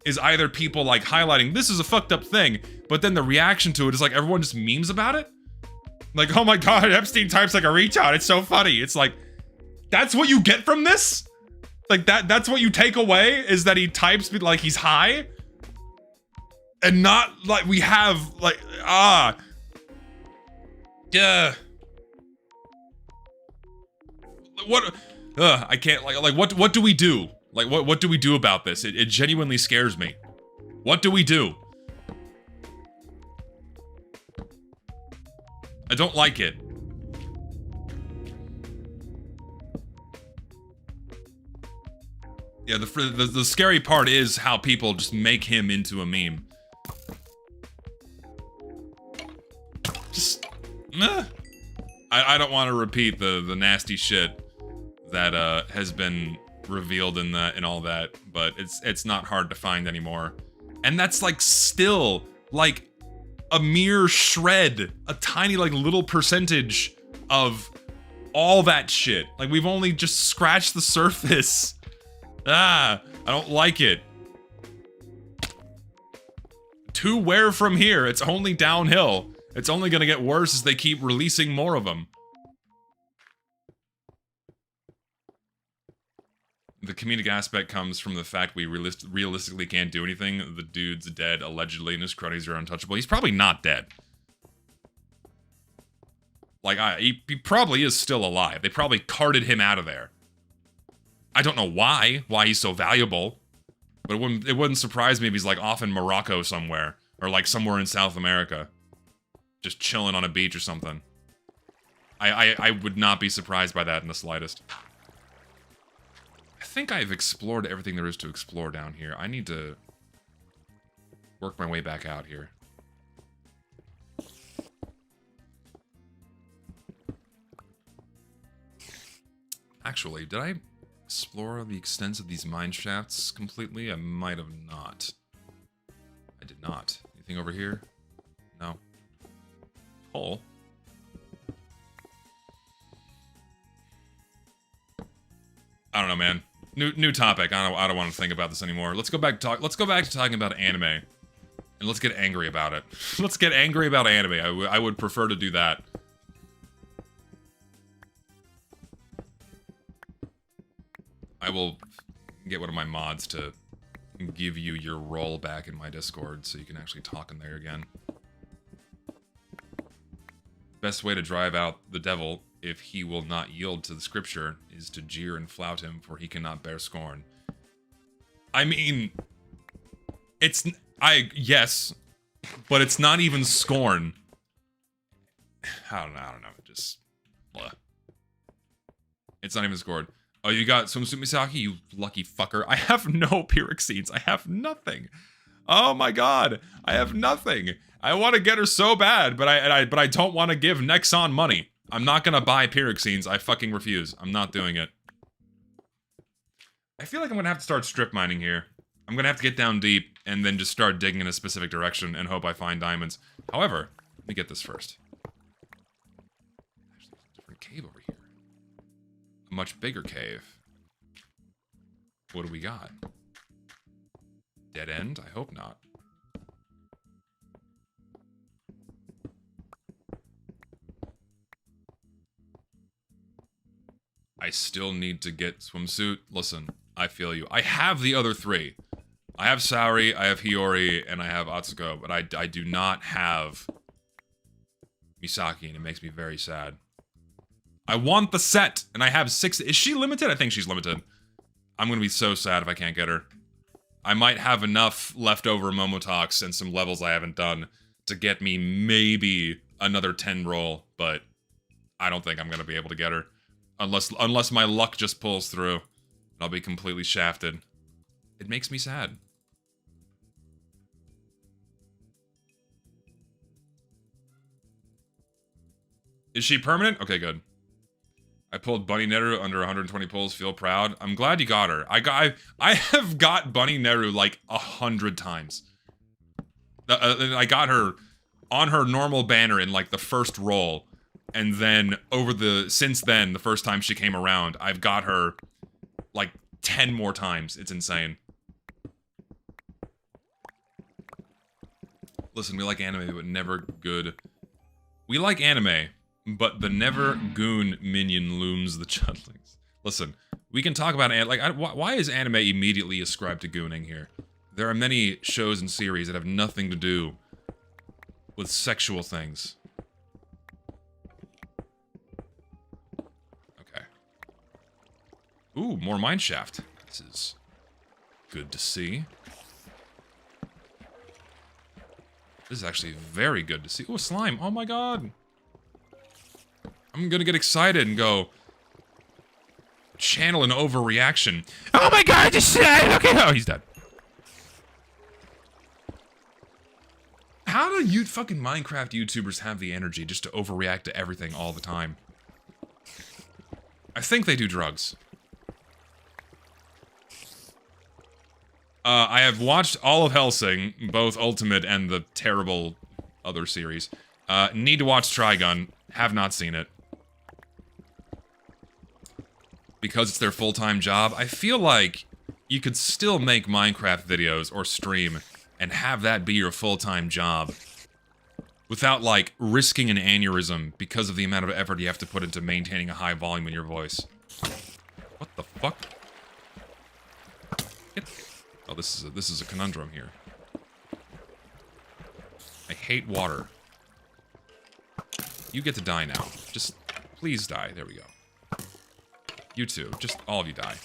is either people, like, highlighting, this is a fucked up thing, but then the reaction to it is, like, everyone just memes about it. Like, oh my god, Epstein types like a retard, it's so funny. It's like, that's what you get from this? Like, that's what you take away, is that he types like he's high? And not, like, we have, like, yeah. What, I can't, like, what do we do? Like, what do we do about this? It genuinely scares me. What do we do? I don't like it. Yeah, the scary part is how people just make him into a meme. Just, I don't want to repeat the nasty shit that has been revealed in all that, but it's not hard to find anymore. And that's, like, still, like, a mere shred, a tiny, like, little percentage of all that shit. Like, we've only just scratched the surface. I don't like it. To where from here? It's only downhill. It's only gonna get worse as they keep releasing more of them. The comedic aspect comes from the fact we realistically can't do anything. The dude's dead, allegedly, and his cronies are untouchable. He's probably not dead. Like, he probably is still alive. They probably carted him out of there. I don't know why he's so valuable, but it wouldn't surprise me if he's, like, off in Morocco somewhere, or, like, somewhere in South America, just chilling on a beach or something. I would not be surprised by that in the slightest. I think I've explored everything there is to explore down here. I need to work my way back out here. actually, did I explore the extents of these mine shafts completely? I might have not. I did not. Anything over here? No. Hole? I don't know, man. New topic. I don't want to think about this anymore. Let's go back to talking about anime. And let's get angry about it. Let's get angry about anime. I would prefer to do that. I will get one of my mods to give you your role back in my Discord so you can actually talk in there again. Best way to drive out the devil, if he will not yield to the scripture, is to jeer and flout him, for he cannot bear scorn. I mean, yes, but it's not even scorn. I don't know, just, blah. It's not even scored. Oh, you got swimsuit Misaki, you lucky fucker. I have no Pyroxenes. I have nothing. Oh my god, I have nothing. I want to get her so bad, but I don't want to give Nexon money. I'm not gonna buy Pyroxenes. I fucking refuse. I'm not doing it. I feel like I'm gonna have to start strip mining here. I'm gonna have to get down deep and then just start digging in a specific direction and hope I find diamonds. However, let me get this first. There's a different cave over here. A much bigger cave. What do we got? Dead end? I hope not. I still need to get swimsuit. Listen, I feel you. I have the other three. I have Saori, I have Hiyori, and I have Atsuko, but I do not have Misaki, and it makes me very sad. I want the set, and I have 6. Is she limited? I think she's limited. I'm gonna be so sad if I can't get her. I might have enough leftover Momotox and some levels I haven't done to get me maybe another 10 roll, but I don't think I'm gonna be able to get her. Unless my luck just pulls through. I'll be completely shafted. It makes me sad. Is she permanent? Okay, good. I pulled Bunny Neru under 120 pulls. Feel proud. I'm glad you got her. I have got Bunny Neru like 100 times. I got her on her normal banner in like the first roll. And then since then, the first time she came around, I've got her like 10 more times. It's insane. Listen, we like anime, but never good. We like anime, but the never goon minion looms the chudlings. Listen, we can talk about why is anime immediately ascribed to gooning here? There are many shows and series that have nothing to do with sexual things. Ooh, more mineshaft. This is good to see. This is actually very good to see. Ooh, slime. Oh my god. I'm gonna get excited and go channel an overreaction. Oh my god, just slime! Okay, oh, he's dead. How do you fucking Minecraft YouTubers have the energy just to overreact to everything all the time? I think they do drugs. I have watched all of Hellsing, both Ultimate and the terrible other series. Need to watch Trigun. Have not seen it. Because it's their full-time job, I feel like you could still make Minecraft videos or stream and have that be your full-time job. Without, like, risking an aneurysm because of the amount of effort you have to put into maintaining a high volume in your voice. What the fuck? Oh, this is a conundrum here. I hate water. You get to die now. Just please die. There we go. You too. Just all of you die.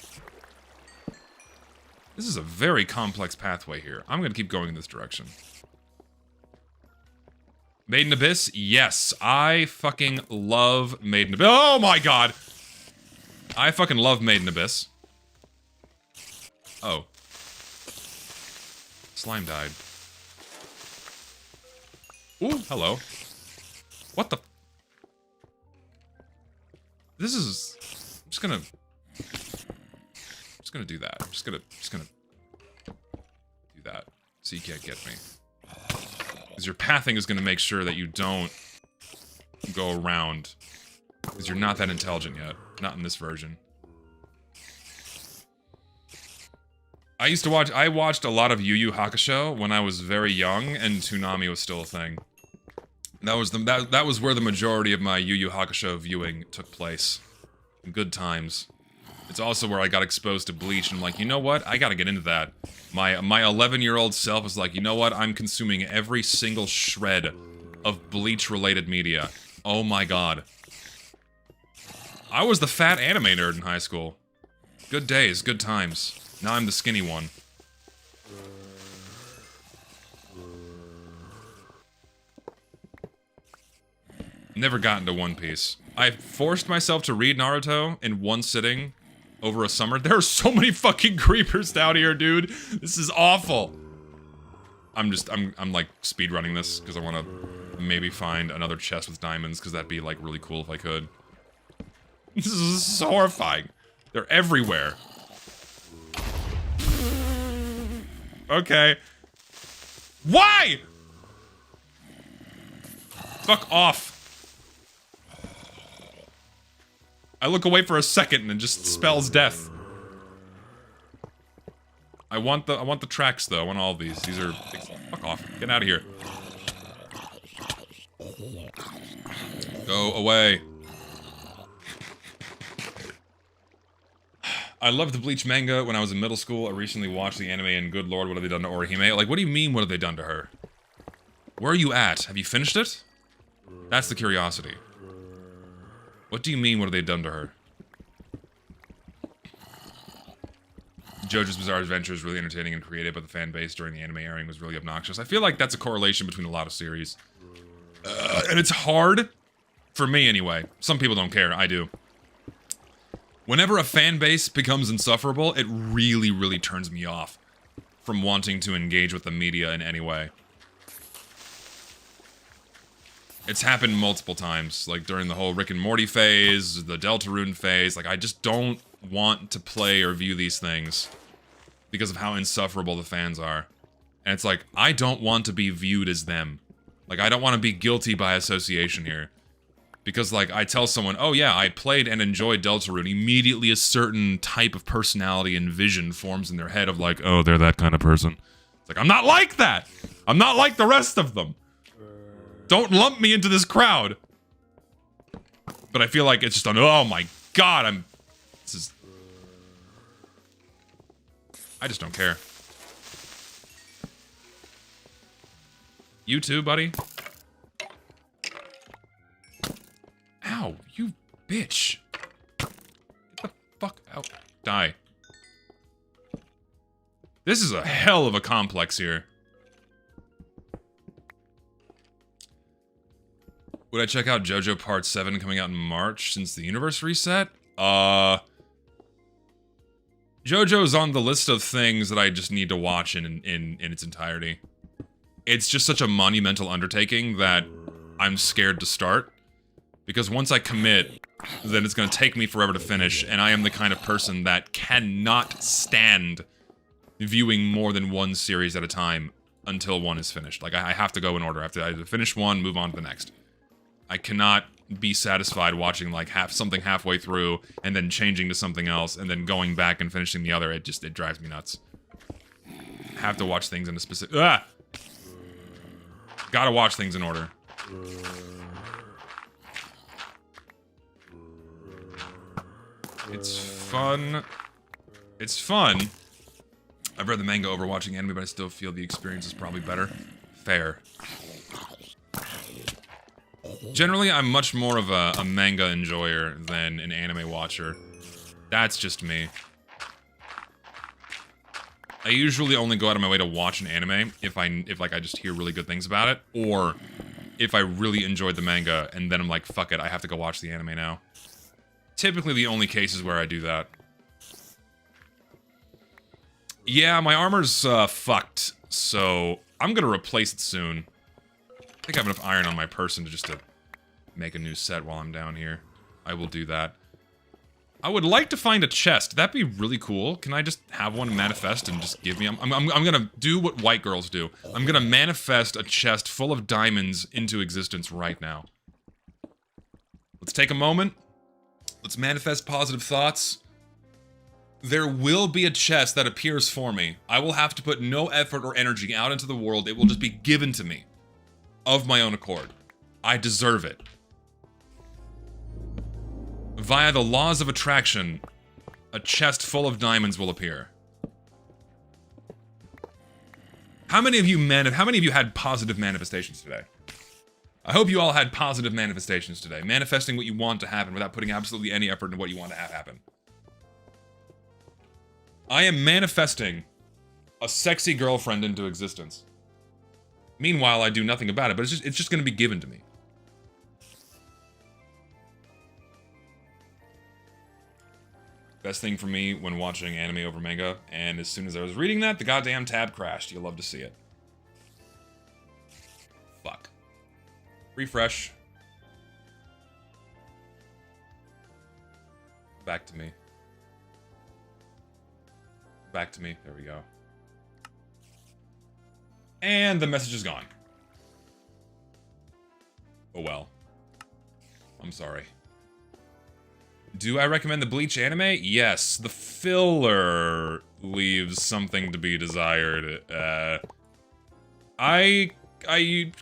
This is a very complex pathway here. I'm gonna keep going in this direction. Maiden Abyss? Yes. I fucking love Maiden Abyss. Oh my god! I fucking love Maiden Abyss. Oh. Slime died. Ooh, hello. What the? This is... I'm just gonna just gonna do that. I'm just gonna do that. So you can't get me. Because your pathing is gonna make sure that you don't go around. Because you're not that intelligent yet. Not in this version. I watched a lot of Yu Yu Hakusho when I was very young, and Toonami was still a thing. That was where the majority of my Yu Yu Hakusho viewing took place. Good times. It's also where I got exposed to Bleach, and I'm like, you know what? I gotta get into that. My 11-year-old self was like, you know what? I'm consuming every single shred of Bleach-related media. Oh my god. I was the fat anime nerd in high school. Good days, good times. Now I'm the skinny one. Never got into One Piece. I forced myself to read Naruto in one sitting over a summer. There are so many fucking creepers down here, dude. This is awful. I'm like speedrunning this because I want to maybe find another chest with diamonds because that'd be like really cool if I could. This is horrifying. They're everywhere. Okay. Why? Fuck off. I look away for a second and it just spells death. I want the tracks though. I want all of these. These are fuck off. Get out of here. Go away. I loved the Bleach manga when I was in middle school. I recently watched the anime and good lord, what have they done to Orihime? Like, what do you mean, what have they done to her? Where are you at? Have you finished it? That's the curiosity. What do you mean, what have they done to her? JoJo's Bizarre Adventure is really entertaining and creative, but the fan base during the anime airing was really obnoxious. I feel like that's a correlation between a lot of series. And it's hard, for me anyway. Some people don't care, I do. Whenever a fan base becomes insufferable, it really, really turns me off from wanting to engage with the media in any way. It's happened multiple times, like during the whole Rick and Morty phase, the Deltarune phase. Like, I just don't want to play or view these things because of how insufferable the fans are. And it's like, I don't want to be viewed as them. Like, I don't want to be guilty by association here. Because, like, I tell someone, oh yeah, I played and enjoyed Deltarune, immediately a certain type of personality and vision forms in their head of like, oh, they're that kind of person. It's like, I'm not like that! I'm not like the rest of them! Don't lump me into this crowd! But I feel like it's just on, oh my god, this is... I just don't care. You too, buddy? Ow, you bitch. Get the fuck out. Die. This is a hell of a complex here. Would I check out JoJo Part 7 coming out in March since the universe reset? JoJo's on the list of things that I just need to watch in its entirety. It's just such a monumental undertaking that I'm scared to start. Because once I commit, then it's going to take me forever to finish, and I am the kind of person that cannot stand viewing more than one series at a time until one is finished. Like, I have to go in order. I have to either finish one, move on to the next. I cannot be satisfied watching, like, something halfway through, and then changing to something else, and then going back and finishing the other. It drives me nuts. I have to watch things in a specific... Ah! Gotta watch things in order. It's fun. It's fun. I've read the manga over watching anime, but I still feel the experience is probably better. Fair. Generally, I'm much more of a manga enjoyer than an anime watcher. That's just me. I usually only go out of my way to watch an anime if like I just hear really good things about it, or if I really enjoyed the manga and then I'm like, fuck it, I have to go watch the anime now. Typically the only cases where I do that. Yeah, my armor's fucked, so I'm gonna replace it soon. I think I have enough iron on my person to make a new set while I'm down here. I will do that. I would like to find a chest. That'd be really cool. Can I just have one manifest and just give me... I'm gonna do what white girls do. I'm gonna manifest a chest full of diamonds into existence right now. Let's take a moment. Let's manifest positive thoughts. There will be a chest that appears for me. I will have to put no effort or energy out into the world. It will just be given to me. Of my own accord. I deserve it. Via the laws of attraction, a chest full of diamonds will appear. How many of you had positive manifestations today? I hope you all had positive manifestations today. Manifesting what you want to happen without putting absolutely any effort into what you want to have happen. I am manifesting a sexy girlfriend into existence. Meanwhile, I do nothing about it, but it's just going to be given to me. Best thing for me when watching anime over manga, and as soon as I was reading that, the goddamn tab crashed. You'll love to see it. Fuck. Refresh. Back to me. Back to me. There we go. And the message is gone. Oh well. I'm sorry. Do I recommend the Bleach anime? Yes. The filler leaves something to be desired. I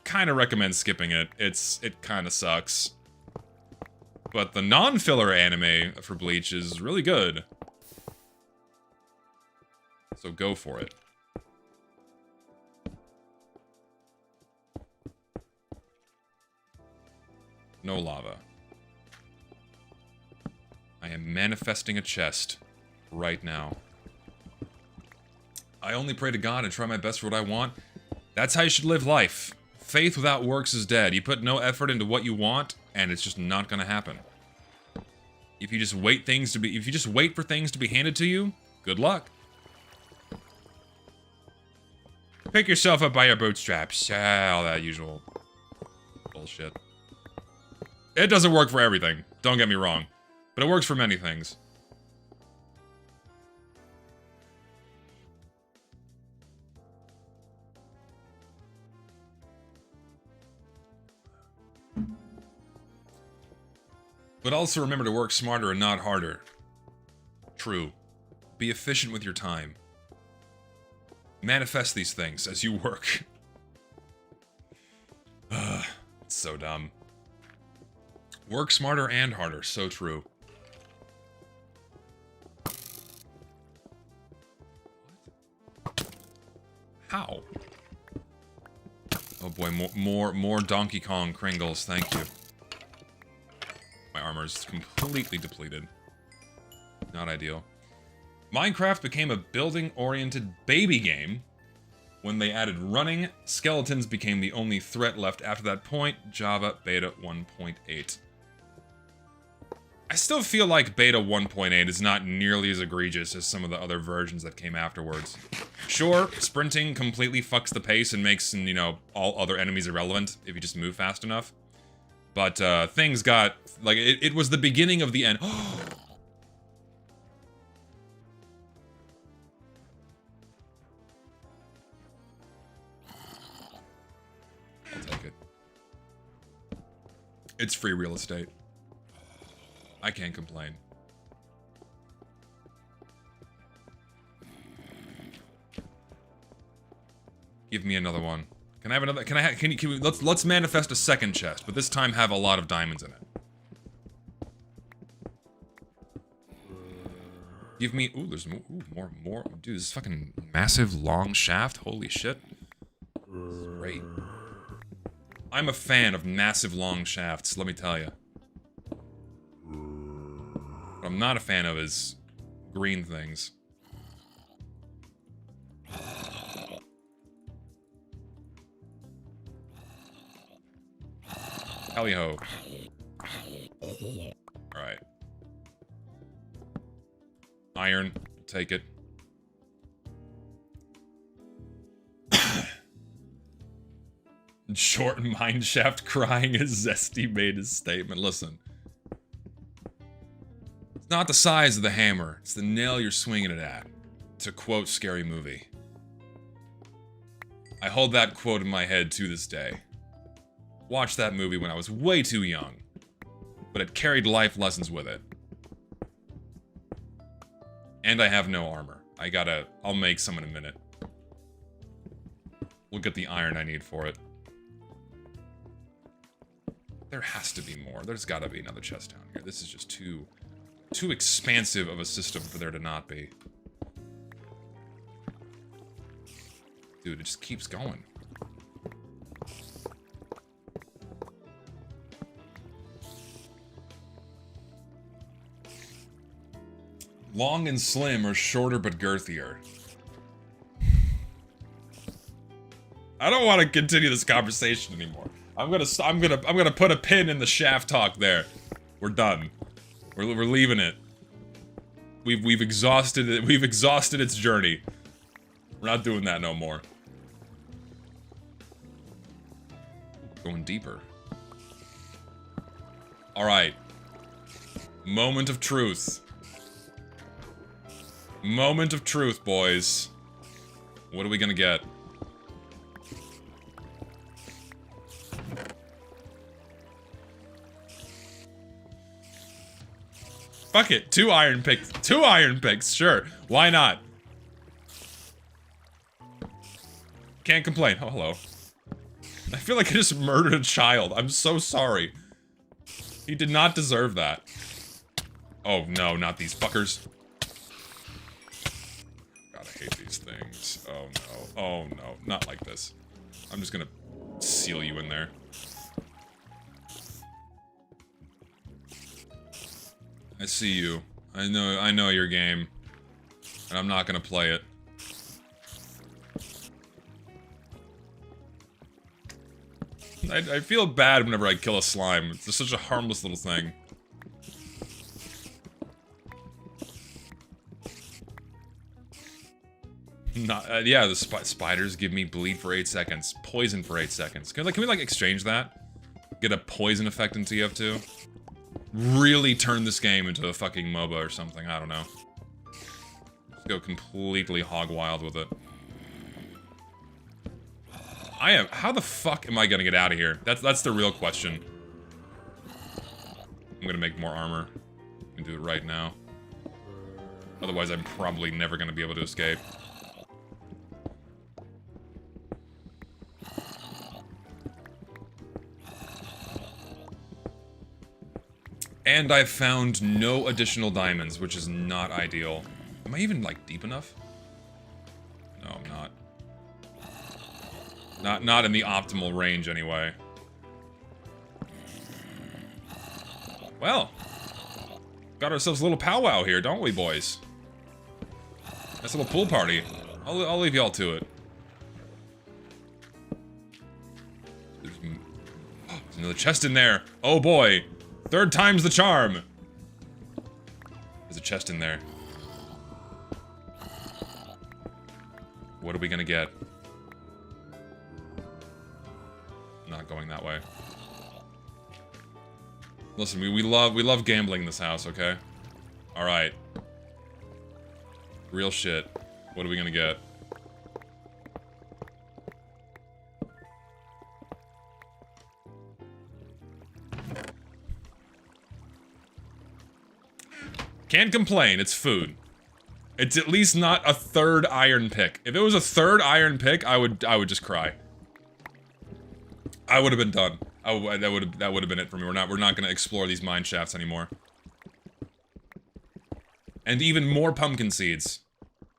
kind of recommend skipping it. It kind of sucks. But the non-filler anime for Bleach is really good. So go for it. No lava. I am manifesting a chest right now. I only pray to God and try my best for what I want. That's how you should live life. Faith without works is dead. You put no effort into what you want, and it's just not gonna happen. If you just wait for things to be handed to you, good luck. Pick yourself up by your bootstraps. All that usual bullshit. It doesn't work for everything, don't get me wrong. But it works for many things. But also remember to work smarter and not harder. True. Be efficient with your time. Manifest these things as you work. It's so dumb. Work smarter and harder, so true. How? Oh boy, more Donkey Kong Kringles, thank you. My armor's completely depleted. Not ideal. Minecraft became a building-oriented baby game. When they added running, skeletons became the only threat left after that point. Java Beta 1.8. I still feel like Beta 1.8 is not nearly as egregious as some of the other versions that came afterwards. Sure, sprinting completely fucks the pace and makes, you know, all other enemies irrelevant if you just move fast enough. But, things got, like, it was the beginning of the end. I'll take it. It's free real estate. I can't complain. Give me another one. Can I have another? Can we, let's manifest a second chest, but this time have a lot of diamonds in it. Give me. Ooh, there's more. Ooh, more. Dude, this is fucking massive long shaft. Holy shit. Great. I'm a fan of massive long shafts. Let me tell you. What I'm not a fan of is green things. Tally-ho. Alright. Iron. Take it. Short mineshaft crying as Zesty made his statement. Listen. It's not the size of the hammer, it's the nail you're swinging it at. To quote Scary Movie. I hold that quote in my head to this day. Watched that movie when I was way too young, but it carried life lessons with it. And I have no armor. I'll make some in a minute. We'll get the iron I need for it. There has to be more. There's gotta be another chest down here. This is just too expansive of a system for there to not be. Dude, it just keeps going. Long and slim or shorter but girthier? I don't want to continue this conversation anymore. I'm gonna put a pin in the shaft talk there. We're done. We're leaving it. We've exhausted it. We've exhausted its journey. We're not doing that no more. Going deeper. All right. Moment of truth. Moment of truth, boys. What are we gonna get? Fuck it. 2 iron picks. 2 iron picks. Sure. Why not? Can't complain. Oh, hello. I feel like I just murdered a child. I'm so sorry. He did not deserve that. Oh, no. Not these fuckers. God, I hate these things. Oh, no. Oh, no. Not like this. I'm just gonna seal you in there. I see you. I know your game. And I'm not gonna play it. I feel bad whenever I kill a slime. It's just such a harmless little thing. Not, yeah, the spiders give me bleed for 8 seconds. Poison for 8 seconds. Can we like exchange that? Get a poison effect in TF2? Really turn this game into a fucking MOBA or something, I don't know. Just go completely hog wild with it. How the fuck am I gonna get out of here? That's the real question. I'm gonna make more armor. I can do it right now. Otherwise I'm probably never gonna be able to escape. And I've found no additional diamonds, which is not ideal. Am I even, like, deep enough? No, I'm not. Not in the optimal range, anyway. Well. Got ourselves a little powwow here, don't we, boys? Nice little pool party. I'll leave y'all to it. There's another chest in there. Oh, boy. 3rd time's the charm. There's a chest in there. What are we gonna get? Not going that way. Listen, we love gambling in this house, okay? Alright. Real shit. What are we gonna get? Can't complain, it's food. It's at least not a 3rd iron pick. If it was a 3rd iron pick, I would just cry. I would have been done. That would have been it for me. We're not gonna explore these mine shafts anymore. And even more pumpkin seeds.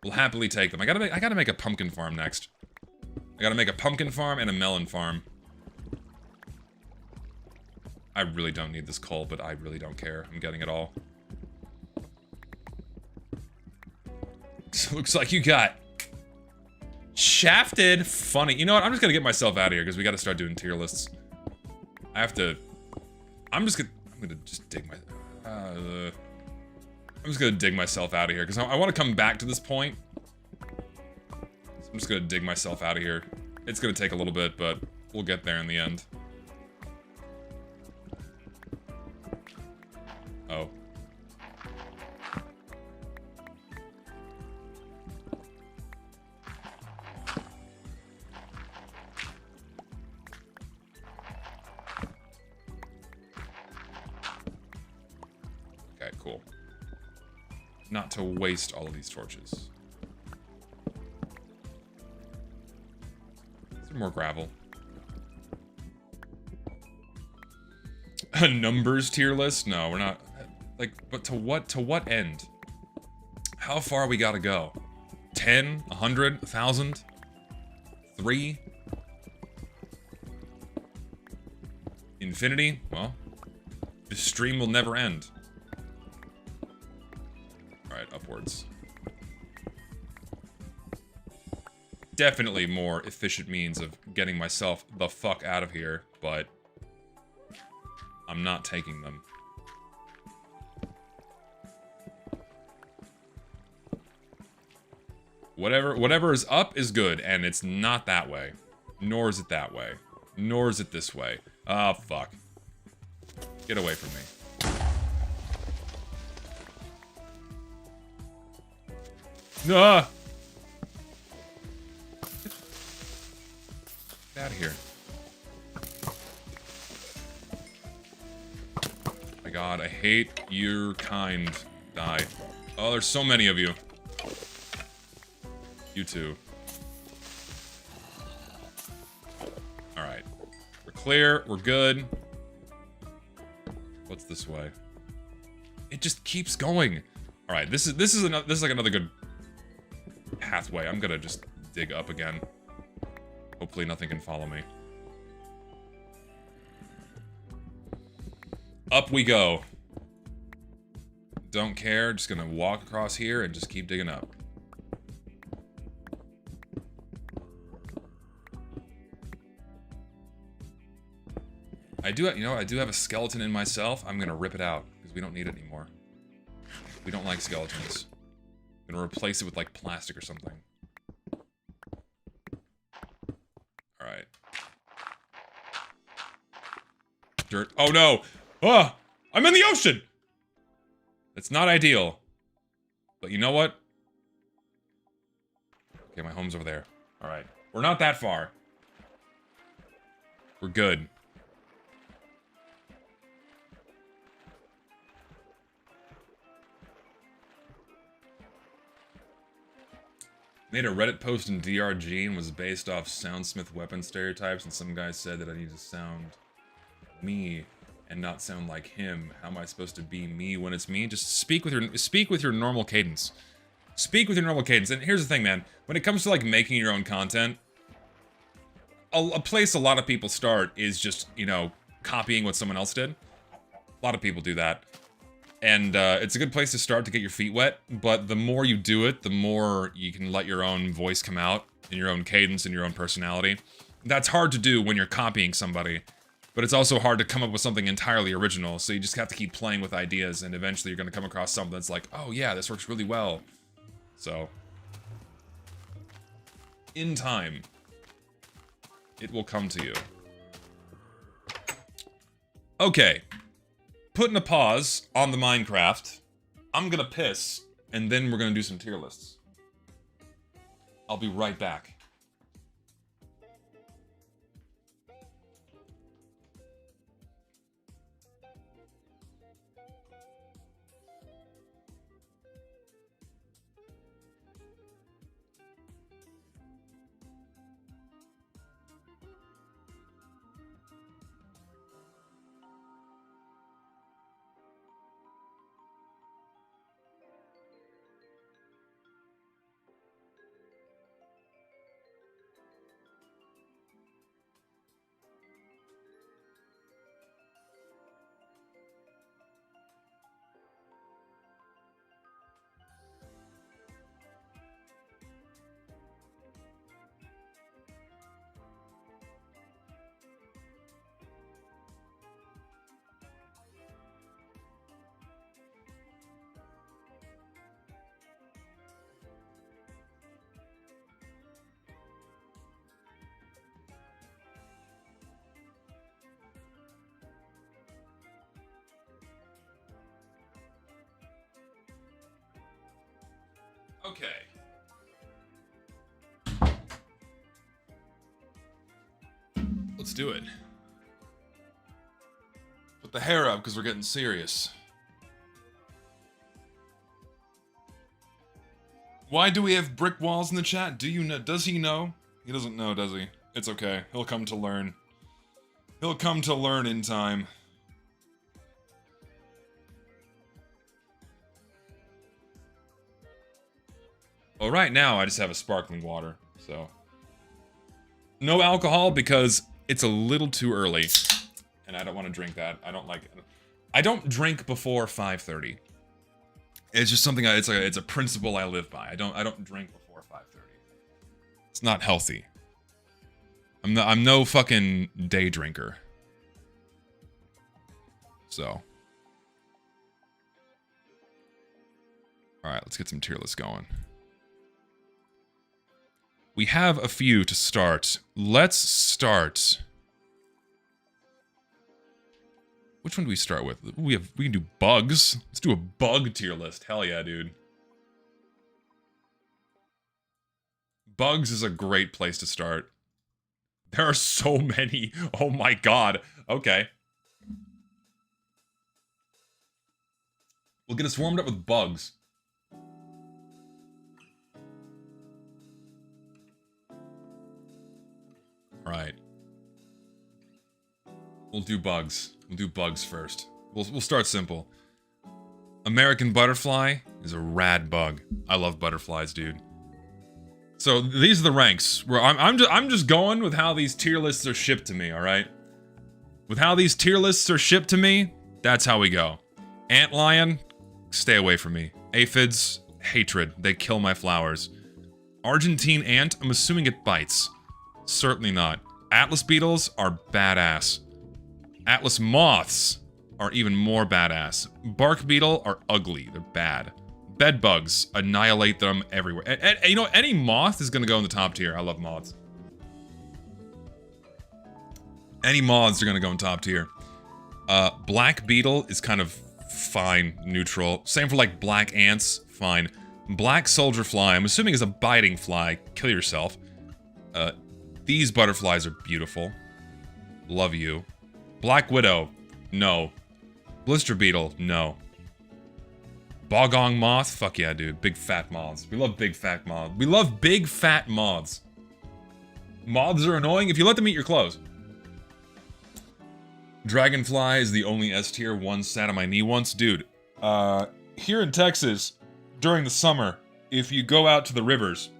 We'll happily take them. I gotta make a pumpkin farm next. I gotta make a pumpkin farm and a melon farm. I really don't need this coal, but I really don't care. I'm getting it all. So looks like you got shafted. Funny. You know what? I'm just gonna get myself out of here because we gotta start doing tier lists. I have to. I'm gonna just dig my. I'm just gonna dig myself out of here because I want to come back to this point. So I'm just gonna dig myself out of here. It's gonna take a little bit, but we'll get there in the end. Oh. not to waste all of these torches. Is there more gravel? A numbers tier list? No, we're not. Like, but to what end? How far we gotta go? 10? 100? 1,000? 3? Infinity? Well, this stream will never end. Alright, upwards. Definitely more efficient means of getting myself the fuck out of here, but I'm not taking them. Whatever is up is good, and it's not that way. Nor is it that way. Nor is it this way. Ah, fuck. Get away from me. Ah! Get out of here. My god, I hate your kind. Die. Oh, there's so many of you. You too. Alright. We're clear. We're good. What's this way? It just keeps going. Alright, this is like another good pathway. I'm gonna just dig up again. Hopefully nothing can follow me. Up we go. Don't care, just gonna walk across here and just keep digging up. I do have a skeleton in myself. I'm gonna rip it out, because we don't need it anymore. We don't like skeletons. I'm gonna replace it with, like, plastic or something. Alright. Dirt. Oh no! Oh! I'm in the ocean! That's not ideal. But you know what? Okay, my home's over there. Alright. We're not that far. We're good. Made a Reddit post in DRG and was based off soundsmith weapon stereotypes, and some guy said that I need to sound me and not sound like him. How am I supposed to be me when it's me? Just speak with your normal cadence. Speak with your normal cadence. And here's the thing, man. When it comes to like making your own content, a place a lot of people start is just, you know, copying what someone else did. A lot of people do that. And it's a good place to start to get your feet wet, but the more you do it, the more you can let your own voice come out, in your own cadence, and your own personality. That's hard to do when you're copying somebody, but it's also hard to come up with something entirely original, so you just have to keep playing with ideas, and eventually you're going to come across something that's like, oh yeah, this works really well. So, in time, it will come to you. Okay. Putting a pause on the Minecraft. I'm gonna piss, and then we're gonna do some tier lists. I'll be right back. Okay. Let's do it. Put the hair up because we're getting serious. Why do we have brick walls in the chat? Do you know? Does he know? He doesn't know, does he? It's okay. He'll come to learn. He'll come to learn in time. Well, right now I just have a sparkling water, so. No alcohol because it's a little too early. And I don't want to drink that. I don't like it. I don't drink before 5:30. It's just something it's a principle I live by. I don't drink before 5:30. It's not healthy. I'm no fucking day drinker. So. All right, let's get some tier lists going. We have a few to start. Let's start. Which one do we start with? We can do bugs. Let's do a bug tier list. Hell yeah, dude. Bugs is a great place to start. There are so many. Oh my god. Okay. We'll get us warmed up with bugs. Alright. We'll do bugs. We'll do bugs first. We'll start simple. American butterfly is a rad bug. I love butterflies, dude. So these are the ranks. Where I'm just going with how these tier lists are shipped to me, alright? With how these tier lists are shipped to me, that's how we go. Antlion, stay away from me. Aphids, hatred. They kill my flowers. Argentine ant, I'm assuming it bites. Certainly not. Atlas beetles are badass. Atlas moths are even more badass. Bark beetle are ugly. They're bad. Bed bugs, annihilate them everywhere. And you know, any moth is gonna go in the top tier. I love moths. Any moths are gonna go in top tier. Black beetle is kind of fine, neutral. Same for like black ants, fine. Black soldier fly, I'm assuming is a biting fly. Kill yourself. These butterflies are beautiful. Love you. Black widow, no. Blister beetle, no. Bogong moth, fuck yeah, dude. Big fat moths. We love big fat moths. We love big fat moths. Moths are annoying if you let them eat your clothes. Dragonfly is the only S tier. One sat on my knee once. Dude, here in Texas, during the summer, if you go out to the rivers,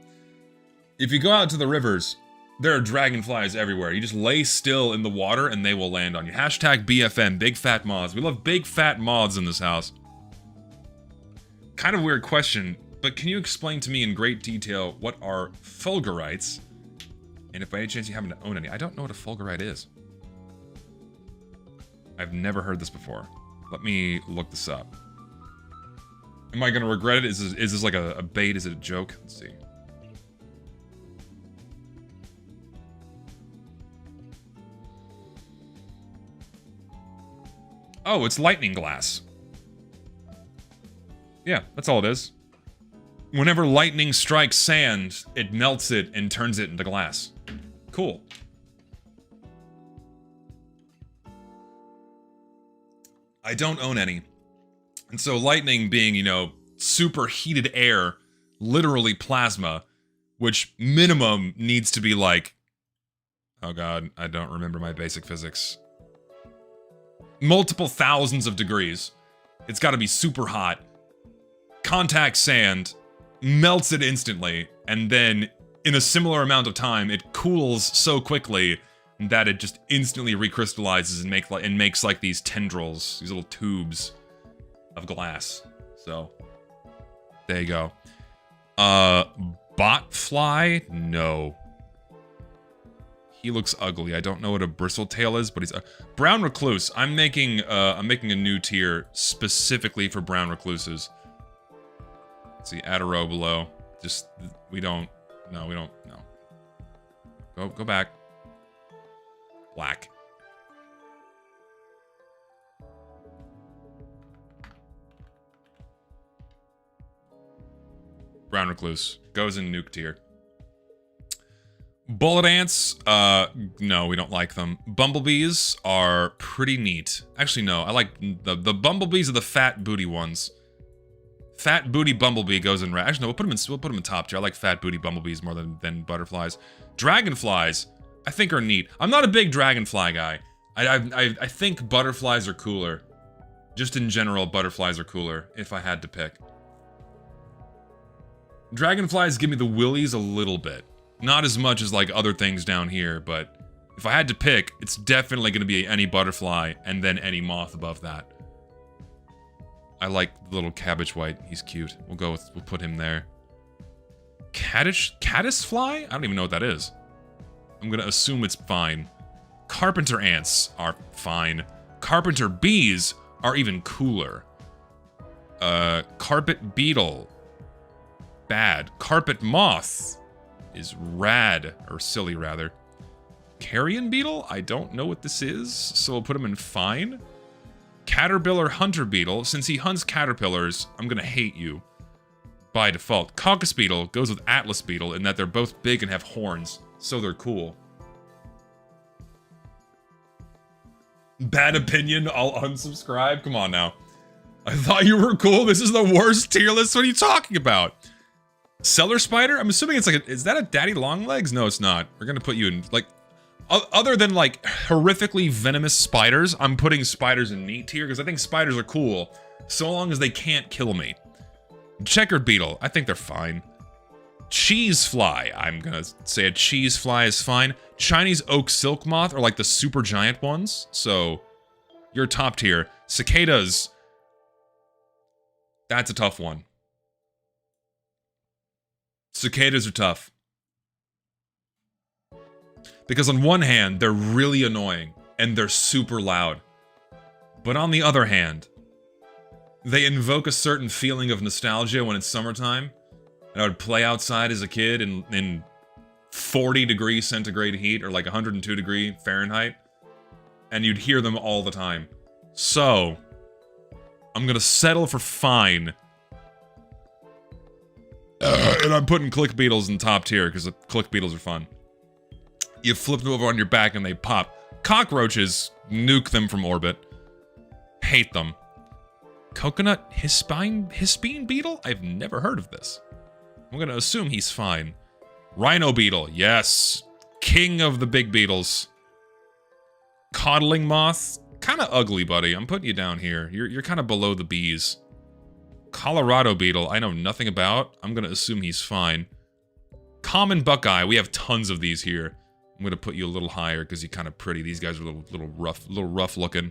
there are dragonflies everywhere. You just lay still in the water and they will land on you. Hashtag BFM, big fat moths. We love big fat moths in this house. Kind of weird question, but can you explain to me in great detail what are fulgurites? And if by any chance you happen to own any. I don't know what a fulgurite is. I've never heard this before. Let me look this up. Am I gonna regret it? Is this like a bait? Is it a joke? Let's see. Oh, it's lightning glass. Yeah, that's all it is. Whenever lightning strikes sand, it melts it and turns it into glass. Cool. I don't own any. And so lightning being, you know, superheated air, literally plasma, which minimum needs to be like... Oh god, I don't remember my basic physics. Multiple thousands of degrees. It's gotta be super hot. Contact sand, melts it instantly, and then in a similar amount of time, it cools so quickly that it just instantly recrystallizes and makes like these tendrils, these little tubes of glass. So, there you go. Botfly? No. He looks ugly. I don't know what a bristletail is, but he's a brown recluse. I'm making a new tier specifically for brown recluses. Let's see, add a row below. Just we don't. Go back. Black. Brown recluse goes in nuke tier. Bullet ants, no, we don't like them. Bumblebees are pretty neat. Actually, no, I like the bumblebees are the fat booty ones. Fat booty bumblebee goes in red. Actually, no, we'll put him in top tier. I like fat booty bumblebees more than butterflies. Dragonflies, I think are neat. I'm not a big dragonfly guy. I think butterflies are cooler. Just in general, butterflies are cooler, if I had to pick. Dragonflies give me the willies a little bit. Not as much as, like, other things down here, but if I had to pick, it's definitely going to be any butterfly and then any moth above that. I like the little cabbage white. He's cute. We'll put him there. Caddis fly? I don't even know what that is. I'm going to assume it's fine. Carpenter ants are fine. Carpenter bees are even cooler. Carpet beetle. Bad. Carpet moth is rad, or silly rather. Carrion beetle? I don't know what this is, so we'll put him in fine. Caterpillar hunter beetle. Since he hunts caterpillars, I'm gonna hate you by default. Caucus beetle goes with Atlas beetle in that they're both big and have horns, so they're cool. Bad opinion, I'll unsubscribe. Come on now. I thought you were cool. This is the worst tier list. What are you talking about? Cellar spider? I'm assuming it's like is that a daddy long legs? No, it's not. We're gonna put you in, like, other than, like, horrifically venomous spiders, I'm putting spiders in neat tier, because I think spiders are cool, so long as they can't kill me. Checkered beetle, I think they're fine. Cheese fly, I'm gonna say a cheese fly is fine. Chinese oak silk moth are like the super giant ones, so you're top tier. Cicadas, that's a tough one. Cicadas are tough. Because on one hand, they're really annoying, and they're super loud. But on the other hand, they invoke a certain feeling of nostalgia when it's summertime. And I would play outside as a kid in 40-degree centigrade heat, or like 102-degree Fahrenheit. And you'd hear them all the time. So, I'm gonna settle for fine. And I'm putting click beetles in top tier, because the click beetles are fun. You flip them over on your back and they pop. Cockroaches, nuke them from orbit. Hate them. Coconut hispine beetle? I've never heard of this. I'm gonna assume he's fine. Rhino beetle, yes. King of the big beetles. Coddling moth, kinda ugly, buddy. I'm putting you down here. You're kinda below the bees. Colorado beetle, I know nothing about. I'm gonna assume he's fine. Common buckeye, we have tons of these here. I'm gonna put you a little higher because you're kind of pretty. These guys are a little rough looking.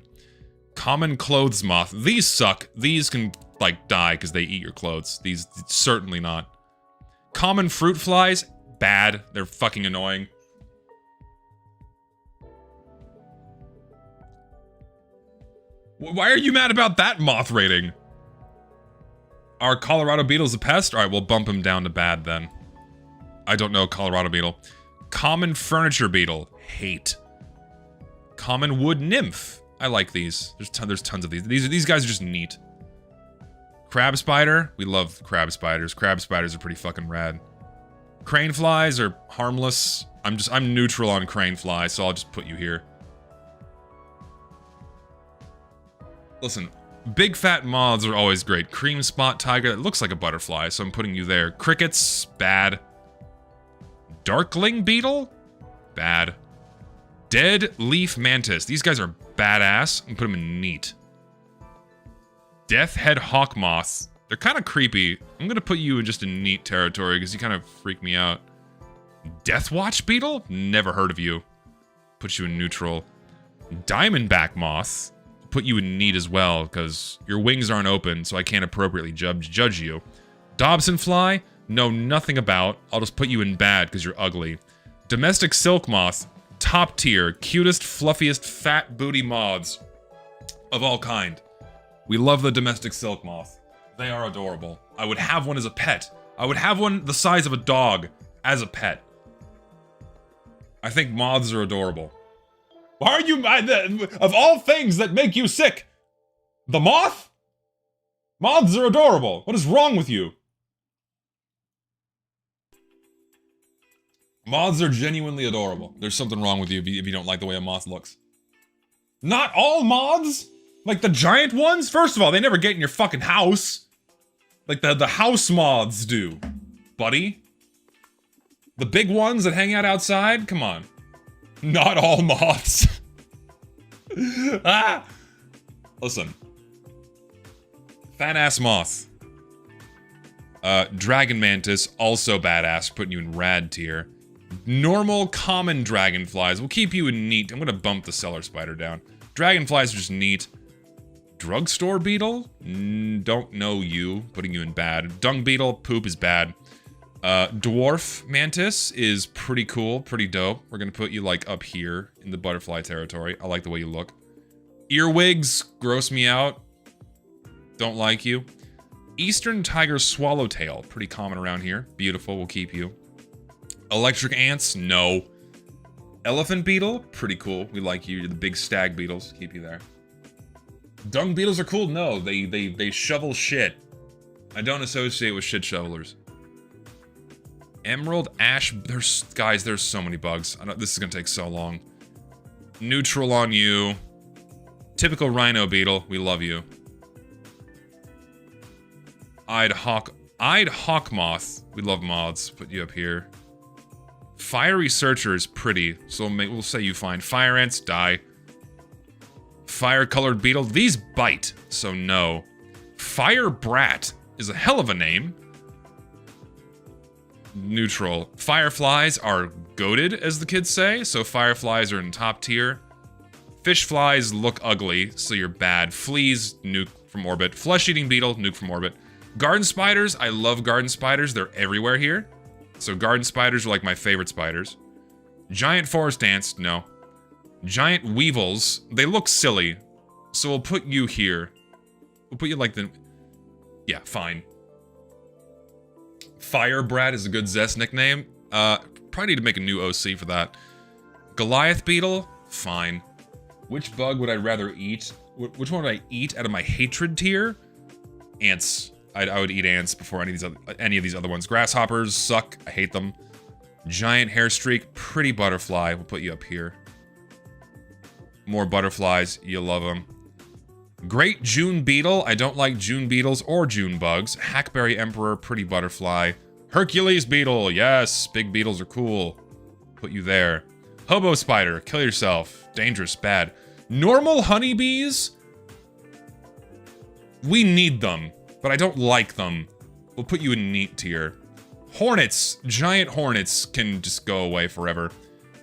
Common clothes moth. These suck. These can, like, die because they eat your clothes. These, certainly not. Common fruit flies. Bad. They're fucking annoying. Why are you mad about that moth rating? Are Colorado beetles a pest? Alright, we'll bump him down to bad then. I don't know Colorado beetle. Common furniture beetle. Hate. Common wood nymph. I like these. There's tons of these. These guys are just neat. Crab spider. We love crab spiders. Crab spiders are pretty fucking rad. Crane flies are harmless. I'm neutral on crane flies, so I'll just put you here. Listen, big fat moths are always great. Cream spot tiger. It looks like a butterfly, so I'm putting you there. Crickets. Bad. Darkling beetle? Bad. Dead leaf mantis. These guys are badass. I'm put them in neat. Death head hawk moth. They're kind of creepy. I'm gonna put you in just a neat territory because you kind of freak me out. Death watch beetle? Never heard of you. Put you in neutral. Diamondback moth. Put you in neat as well because your wings aren't open, so I can't appropriately judge you. Dobson fly? Know nothing about. I'll just put you in bad because you're ugly. Domestic silk moth, top tier, cutest, fluffiest, fat booty moths of all kind. We love the domestic silk moth. They are adorable. I would have one as a pet. I would have one the size of a dog as a pet. I think moths are adorable. Why are you, of all things that make you sick, the moth? Moths are adorable. What is wrong with you? Moths are genuinely adorable. There's something wrong with you if you don't like the way a moth looks. Not all moths? Like the giant ones? First of all, they never get in your fucking house. Like the house moths do, buddy. The big ones that hang out outside? Come on. Not all moths. Ah! Listen. Fat ass moth. Dragon mantis, also badass, putting you in rad tier. Normal, common dragonflies will keep you in neat. I'm gonna bump the cellar spider down. Dragonflies are just neat. Drugstore beetle? Don't know you, putting you in bad. Dung beetle, poop is bad. Dwarf mantis is pretty cool, pretty dope. We're gonna put you like up here in the butterfly territory. I like the way you look. Earwigs gross me out. Don't like you. Eastern tiger swallowtail, pretty common around here. Beautiful, we'll keep you. Electric ants, no. Elephant beetle, pretty cool. We like you. You're the big stag beetles, keep you there. Dung beetles are cool, no. They shovel shit. I don't associate with shit shovelers. Emerald ash, there's so many bugs. This is gonna take so long. Neutral on you. Typical rhino beetle, we love you. Eyed hawk moth, we love moths. Put you up here. Fiery searcher is pretty, so we'll say you fine. Fire ants, die. Fire colored beetle, these bite, so no. Fire brat is a hell of a name. Neutral. Fireflies are goated, as the kids say, so fireflies are in top tier. Fish flies look ugly, so you're bad. Fleas, nuke from orbit. Flesh-eating beetle, nuke from orbit. Garden spiders, I love garden spiders. They're everywhere here. So garden spiders are like my favorite spiders. Giant forest ants, no. Giant weevils, they look silly. So we'll put you here. We'll put you like the... Yeah, fine. Fire Brat is a good Zest nickname. Probably need to make a new OC for that. Goliath beetle, fine. Which bug would I rather eat? Which one would I eat out of my hatred tier? Ants. I would eat ants before any of these other ones. Grasshoppers suck. I hate them. Giant hair streak. Pretty butterfly. We'll put you up here. More butterflies. You love them. Great June beetle. I don't like June beetles or June bugs. Hackberry emperor. Pretty butterfly. Hercules beetle. Yes. Big beetles are cool. Put you there. Hobo spider. Kill yourself. Dangerous. Bad. Normal honeybees. We need them. But I don't like them. We'll put you in neat tier. Hornets. Giant hornets can just go away forever.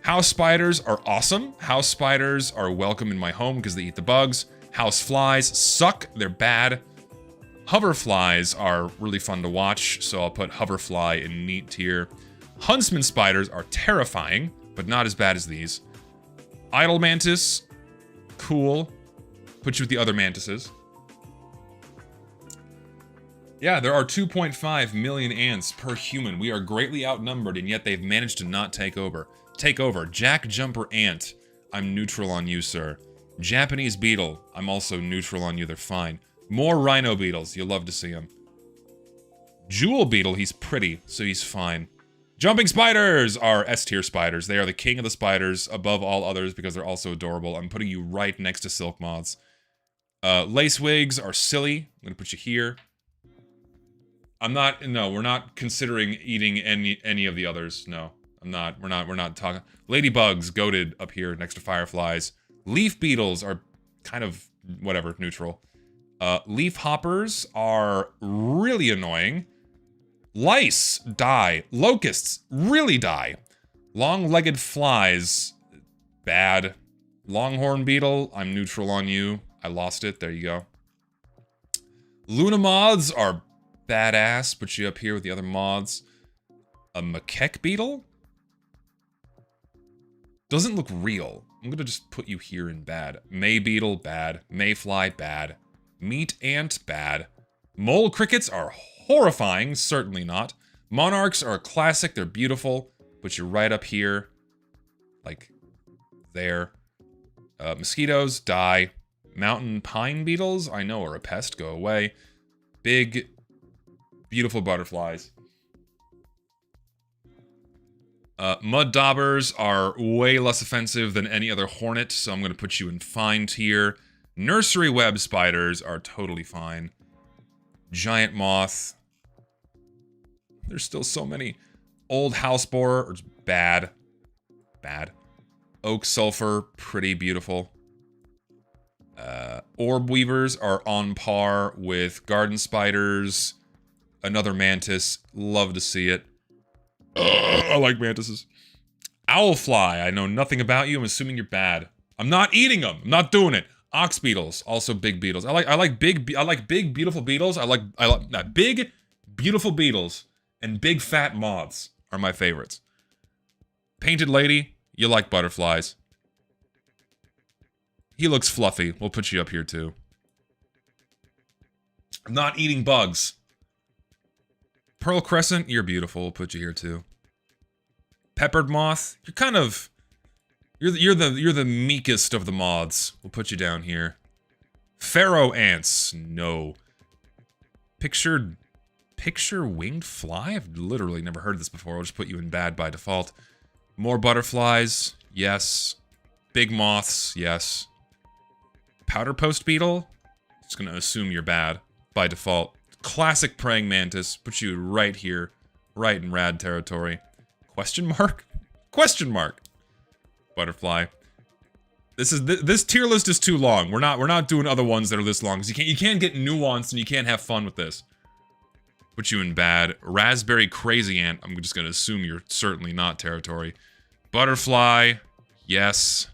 House spiders are awesome. House spiders are welcome in my home because they eat the bugs. House flies suck. They're bad. Hoverflies are really fun to watch, so I'll put hoverfly in neat tier. Huntsman spiders are terrifying, but not as bad as these. Idle mantis. Cool. Put you with the other mantises. Yeah, there are 2.5 million ants per human. We are greatly outnumbered, and yet they've managed to not take over. Take over. Jack Jumper Ant. I'm neutral on you, sir. Japanese Beetle. I'm also neutral on you. They're fine. More Rhino Beetles. You'll love to see them. Jewel Beetle. He's pretty, so he's fine. Jumping Spiders are S-tier spiders. They are the king of the spiders above all others because they're also adorable. I'm putting you right next to Silk Moths. Lacewigs are silly. I'm going to put you here. No, we're not considering eating any of the others. No, I'm not. We're not talking. Ladybugs, goated up here next to fireflies. Leaf beetles are kind of, whatever, neutral. Leaf hoppers are really annoying. Lice, die. Locusts, really die. Long-legged flies, bad. Longhorn beetle, I'm neutral on you. I lost it, there you go. Luna moths are badass, put you up here with the other moths. A macaque beetle? Doesn't look real. I'm gonna just put you here in bad. May beetle, bad. Mayfly, bad. Meat ant, bad. Mole crickets are horrifying, certainly not. Monarchs are a classic, they're beautiful. Put you right up here. Like, there. Mosquitoes, die. Mountain pine beetles, I know are a pest, go away. Big, beautiful butterflies. Mud daubers are way less offensive than any other hornet, so I'm going to put you in fine tier. Nursery web spiders are totally fine. Giant moth. There's still so many. Old house borer, or bad. Bad. Oak sulfur, pretty beautiful. Orb weavers are on par with garden spiders. Another mantis, love to see it. I like mantises. Owlfly, I know nothing about you. I'm assuming you're bad. I'm not eating them. I'm not doing it. Ox beetles, also big beetles. I like big beautiful beetles. I like big beautiful beetles and big fat moths are my favorites. Painted lady, you like butterflies. He looks fluffy. We'll put you up here too. I'm not eating bugs. Pearl crescent, you're beautiful. We'll put you here too. Peppered moth, you're kind of you're the meekest of the moths. We'll put you down here. Pharaoh ants, no. Picture winged fly? I've literally never heard this before. I'll just put you in bad by default. More butterflies, yes. Big moths, yes. Powder post beetle? Just gonna assume you're bad by default. Classic praying mantis. Put you right here. Right in rad territory. Question mark? Question mark. Butterfly. This tier list is too long. We're not doing other ones that are this long. Because you can't get nuanced and you can't have fun with this. Put you in bad. Raspberry crazy ant. I'm just gonna assume you're certainly not territory. Butterfly. Yes.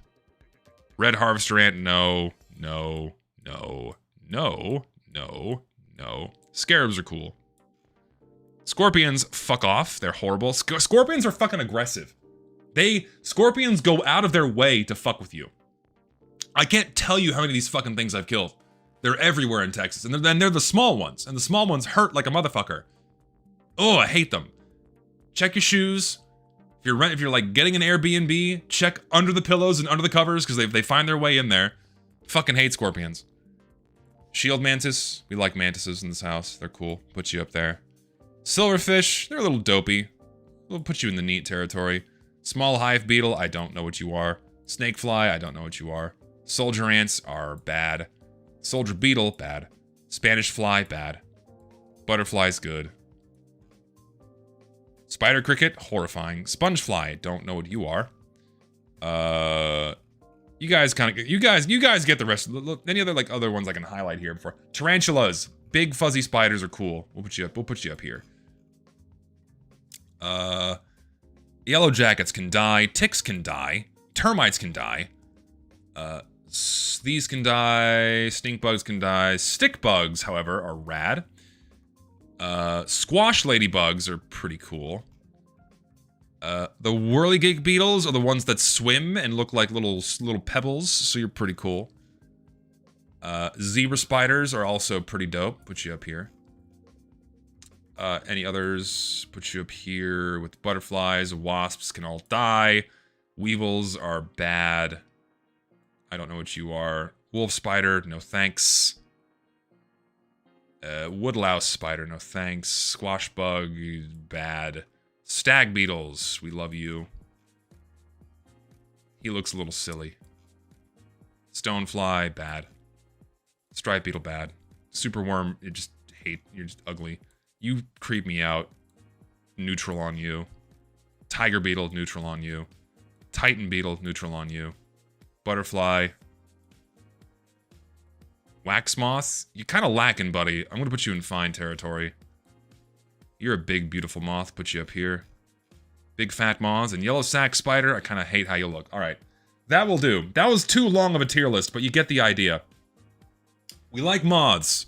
Red harvester ant. No. No. No. No. No. No. Scarabs are cool. Scorpions, fuck off. They're horrible. Scorpions are fucking aggressive. Scorpions go out of their way to fuck with you. I can't tell you how many of these fucking things I've killed. They're everywhere in Texas. And then they're the small ones. And the small ones hurt like a motherfucker. Oh, I hate them. Check your shoes. If you're like getting an Airbnb, check under the pillows and under the covers because they find their way in there. Fucking hate scorpions. Shield mantis. We like mantises in this house. They're cool. Put you up there. Silverfish. They're a little dopey. We'll put you in the neat territory. Small hive beetle. I don't know what you are. Snakefly. I don't know what you are. Soldier ants are bad. Soldier beetle. Bad. Spanish fly. Bad. Butterfly's good. Spider cricket. Horrifying. Sponge fly. Don't know what you are. You guys get the rest. Look, any other ones I can highlight here before. Tarantulas, big fuzzy spiders are cool. We'll put you up here. Yellow jackets can die. Ticks can die. Termites can die. These can die. Stink bugs can die. Stick bugs, however, are rad. Squash ladybugs are pretty cool. The whirligig beetles are the ones that swim and look like little pebbles, so you're pretty cool. Zebra spiders are also pretty dope. Put you up here. Any others? Put you up here with butterflies. Wasps can all die. Weevils are bad. I don't know what you are. Wolf spider, no thanks. Woodlouse spider, no thanks. Squash bug, bad. Stag beetles, we love you. He looks a little silly. Stonefly, bad. Stripe beetle, bad. Superworm, you're just ugly. You creep me out. Neutral on you. Tiger beetle, neutral on you. Titan beetle, neutral on you. Butterfly. Wax moth, you kind of lacking, buddy. I'm gonna put you in fine territory. You're a big, beautiful moth. Put you up here. Big fat moths and yellow sack spider. I kind of hate how you look. All right, that will do. That was too long of a tier list, but you get the idea. We like moths.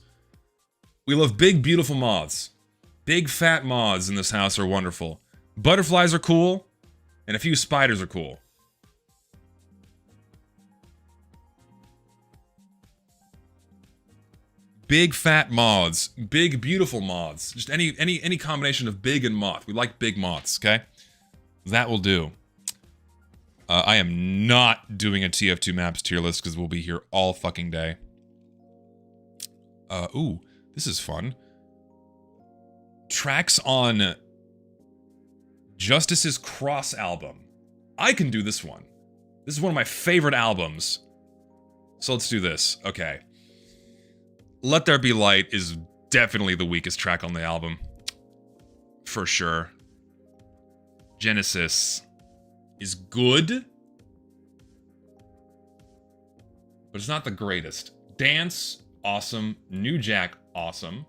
We love big, beautiful moths. Big fat moths in this house are wonderful. Butterflies are cool, and a few spiders are cool. Big fat moths, big beautiful moths. Just any combination of big and moth. We like big moths, okay? That will do. I am not doing a TF2 maps tier list because we'll be here all fucking day. Ooh, this is fun. Tracks on Justice's Cross album. I can do this one. This is one of my favorite albums. So let's do this. Okay. Let There Be Light is definitely the weakest track on the album. For sure. Genesis is good, but it's not the greatest. Dance, awesome. New Jack, awesome.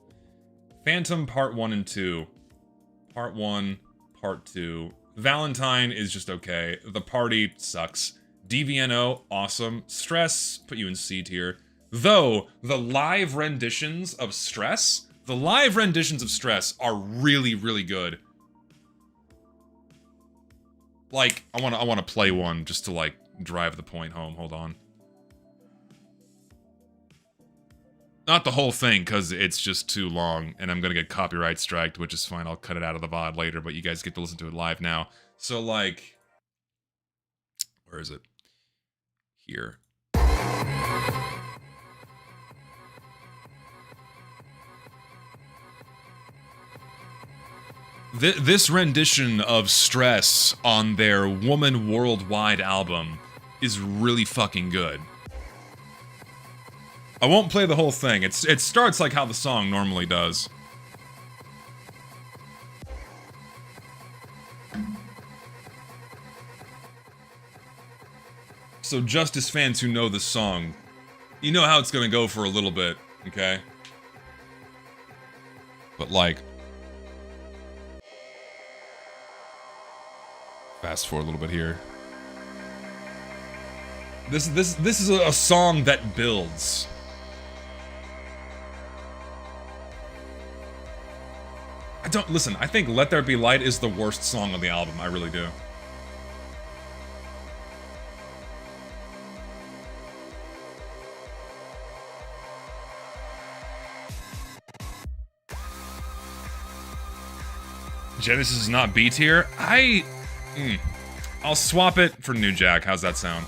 Phantom Part 1 and 2. Part 1, Part 2. Valentine is just okay. The Party sucks. DVNO, awesome. Stress, put you in C tier. Though, the live renditions of Stress are really, really good. Like, I wanna play one just to, like, drive the point home. Hold on. Not the whole thing, because it's just too long, and I'm gonna get copyright striked, which is fine. I'll cut it out of the VOD later, but you guys get to listen to it live now. So, like... Where is it? Here. This rendition of Stress on their Woman Worldwide album is really fucking good. I won't play the whole thing. It starts like how the song normally does. So Justice fans who know the song, you know how it's gonna go for a little bit, okay? But like... Fast forward a little bit here. This is a song that builds. Listen, I think Let There Be Light is the worst song on the album, I really do. Genesis is not B tier? I'll swap it for New Jack, how's that sound?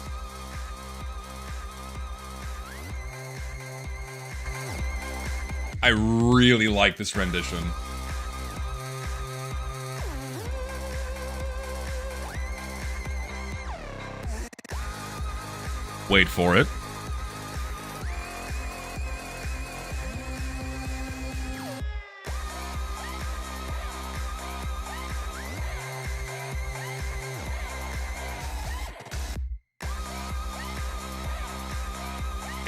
I really like this rendition. Wait for it.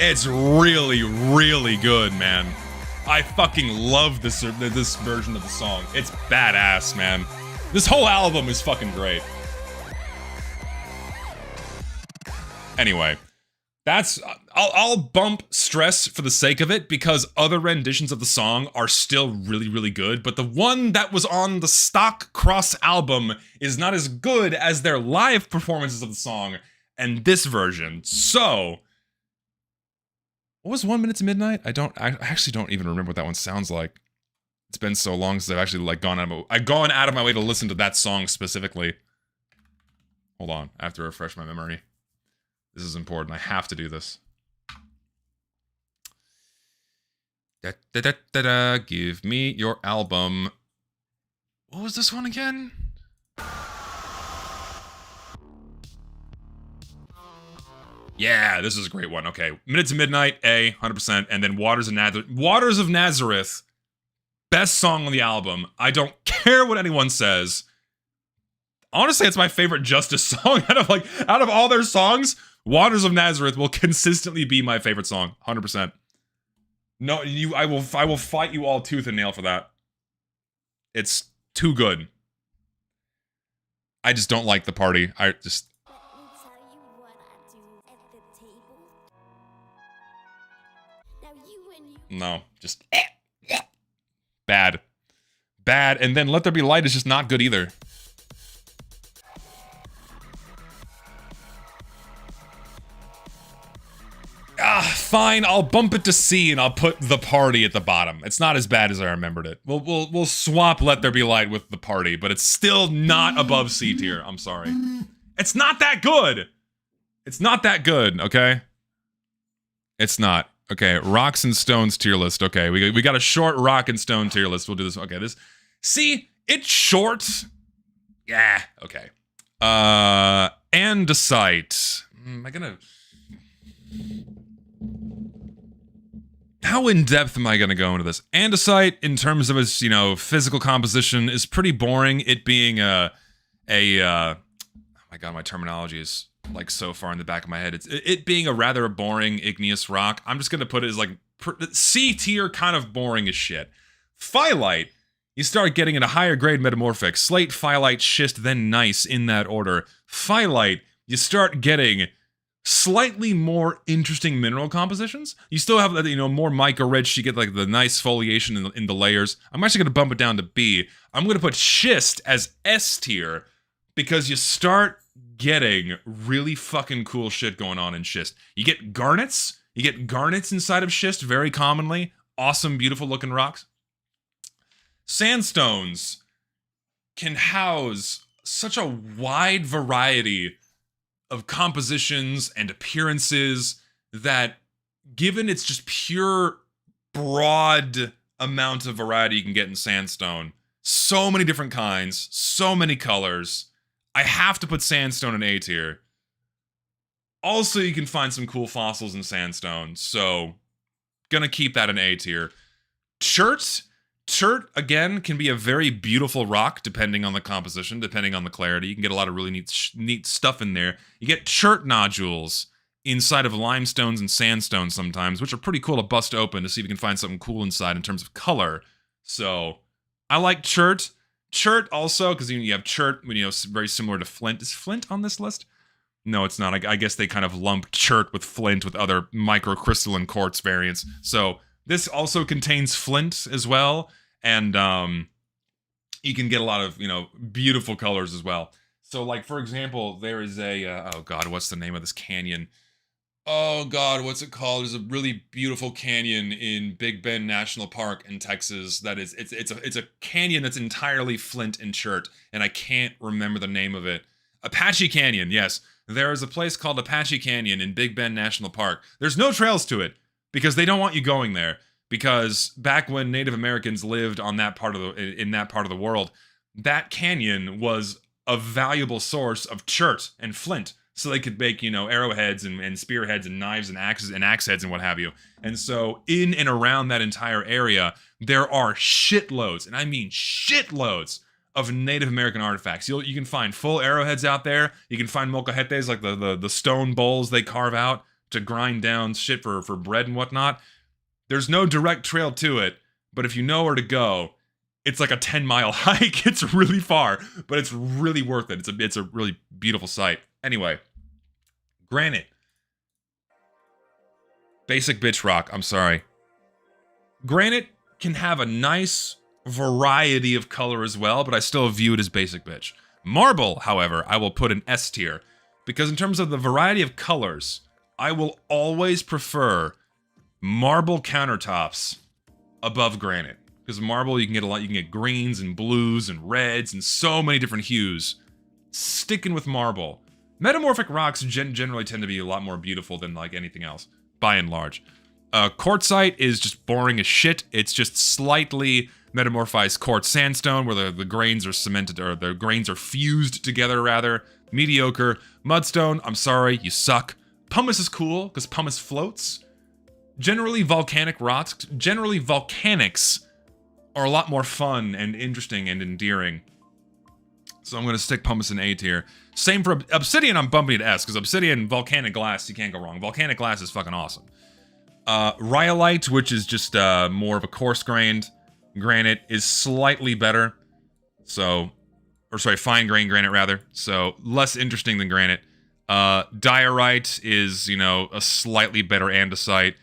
It's really, really good, man. I fucking love this version of the song. It's badass, man. This whole album is fucking great. Anyway, I'll bump Stress for the sake of it because other renditions of the song are still really, really good, but the one that was on the stock Cross album is not as good as their live performances of the song and this version. So, what was 1 Minute to Midnight? I actually don't even remember what that one sounds like. It's been so long since I've actually like gone out of my way to listen to that song specifically. Hold on, I have to refresh my memory. This is important. I have to do this. Da, da, da, da, da. Give me your album. What was this one again? Yeah, this is a great one. Okay, Minute to Midnight, A, 100%, and then Waters of Nazareth. Waters of Nazareth, best song on the album. I don't care what anyone says. Honestly, it's my favorite Justice song out of all their songs. Waters of Nazareth will consistently be my favorite song, 100%. No, I will fight you all tooth and nail for that. It's too good. I just don't like the party. No, just bad. Bad, and then Let There Be Light is just not good either. Fine, I'll bump it to C and I'll put The Party at the bottom. It's not as bad as I remembered it. We'll swap Let There Be Light with The Party, but it's still not above C tier. I'm sorry. It's not that good. It's not that good, okay? It's not. Okay, Rocks and Stones tier list. Okay, we got a short Rock and Stone tier list. We'll do this. Okay, see, it's short. Yeah, okay. Andesite. Am I gonna... How in depth am I going to go into this? Andesite, in terms of its, you know, physical composition, is pretty boring. It being oh my god, my terminology is like so far in the back of my head. It being a rather boring igneous rock. I'm just going to put it as like C tier, kind of boring as shit. Phyllite, you start getting into higher grade metamorphic. Slate, phyllite, schist, then gneiss in that order. Phyllite, you start getting slightly more interesting mineral compositions. You still have, you know, more mica rich. You get like the nice foliation in the layers. I'm actually going to bump it down to B. I'm going to put schist as S tier because you start getting really fucking cool shit going on in schist. You get garnets. You get garnets inside of schist very commonly. Awesome, beautiful looking rocks. Sandstones can house such a wide variety of compositions and appearances that, given its just pure broad amount of variety you can get in sandstone, so many different kinds, so many colors, I have to put sandstone in A tier. Also, you can find some cool fossils in sandstone, so gonna keep that in A tier. Chert, again, can be a very beautiful rock, depending on the composition, depending on the clarity. You can get a lot of really neat stuff in there. You get chert nodules inside of limestones and sandstones sometimes, which are pretty cool to bust open to see if you can find something cool inside in terms of color. So, I like chert. Chert also, because you have chert, you know, very similar to flint. Is flint on this list? No, it's not. I guess they kind of lump chert with flint with other microcrystalline quartz variants. So, this also contains flint as well, and you can get a lot of, you know, beautiful colors as well. So, like, for example, there is a, oh god, what's the name of this canyon? Oh god, what's it called? There's a really beautiful canyon in Big Bend National Park in Texas that is, it's a canyon that's entirely flint and chert, and I can't remember the name of it. Apache Canyon, yes. There is a place called Apache Canyon in Big Bend National Park. There's no trails to it, because they don't want you going there. Because back when Native Americans lived on that part of in that part of the world, that canyon was a valuable source of chert and flint, so they could make, you know, arrowheads and spearheads and knives and axes and axe heads and what have you. And so in and around that entire area, there are shitloads, and I mean shitloads, of Native American artifacts. You can find full arrowheads out there. You can find molcajetes, like the stone bowls they carve out to grind down shit for bread and whatnot. There's no direct trail to it, but if you know where to go, it's like a 10-mile hike. It's really far, but it's really worth it. It's a really beautiful sight. Anyway, granite. Basic bitch rock, I'm sorry. Granite can have a nice variety of color as well, but I still view it as basic bitch. Marble, however, I will put in S tier, because in terms of the variety of colors, I will always prefer marble countertops above granite. Because marble, you can get a lot. You can get greens and blues and reds and so many different hues. Sticking with marble. Metamorphic rocks generally tend to be a lot more beautiful than like anything else, by and large. Quartzite is just boring as shit. It's just slightly metamorphized quartz sandstone where the grains are cemented, or the grains are fused together rather. Mediocre. Mudstone, I'm sorry, you suck. Pumice is cool because pumice floats. Generally volcanic rocks, generally volcanics are a lot more fun and interesting and endearing. So I'm going to stick pumice in A tier. Same for obsidian, I'm bumping it to S, because obsidian, volcanic glass, you can't go wrong. Volcanic glass is fucking awesome. Rhyolite, which is just more of a coarse-grained granite, is slightly better. So, or sorry, fine-grained granite, rather. So, less interesting than granite. Diorite is, you know, a slightly better andesite.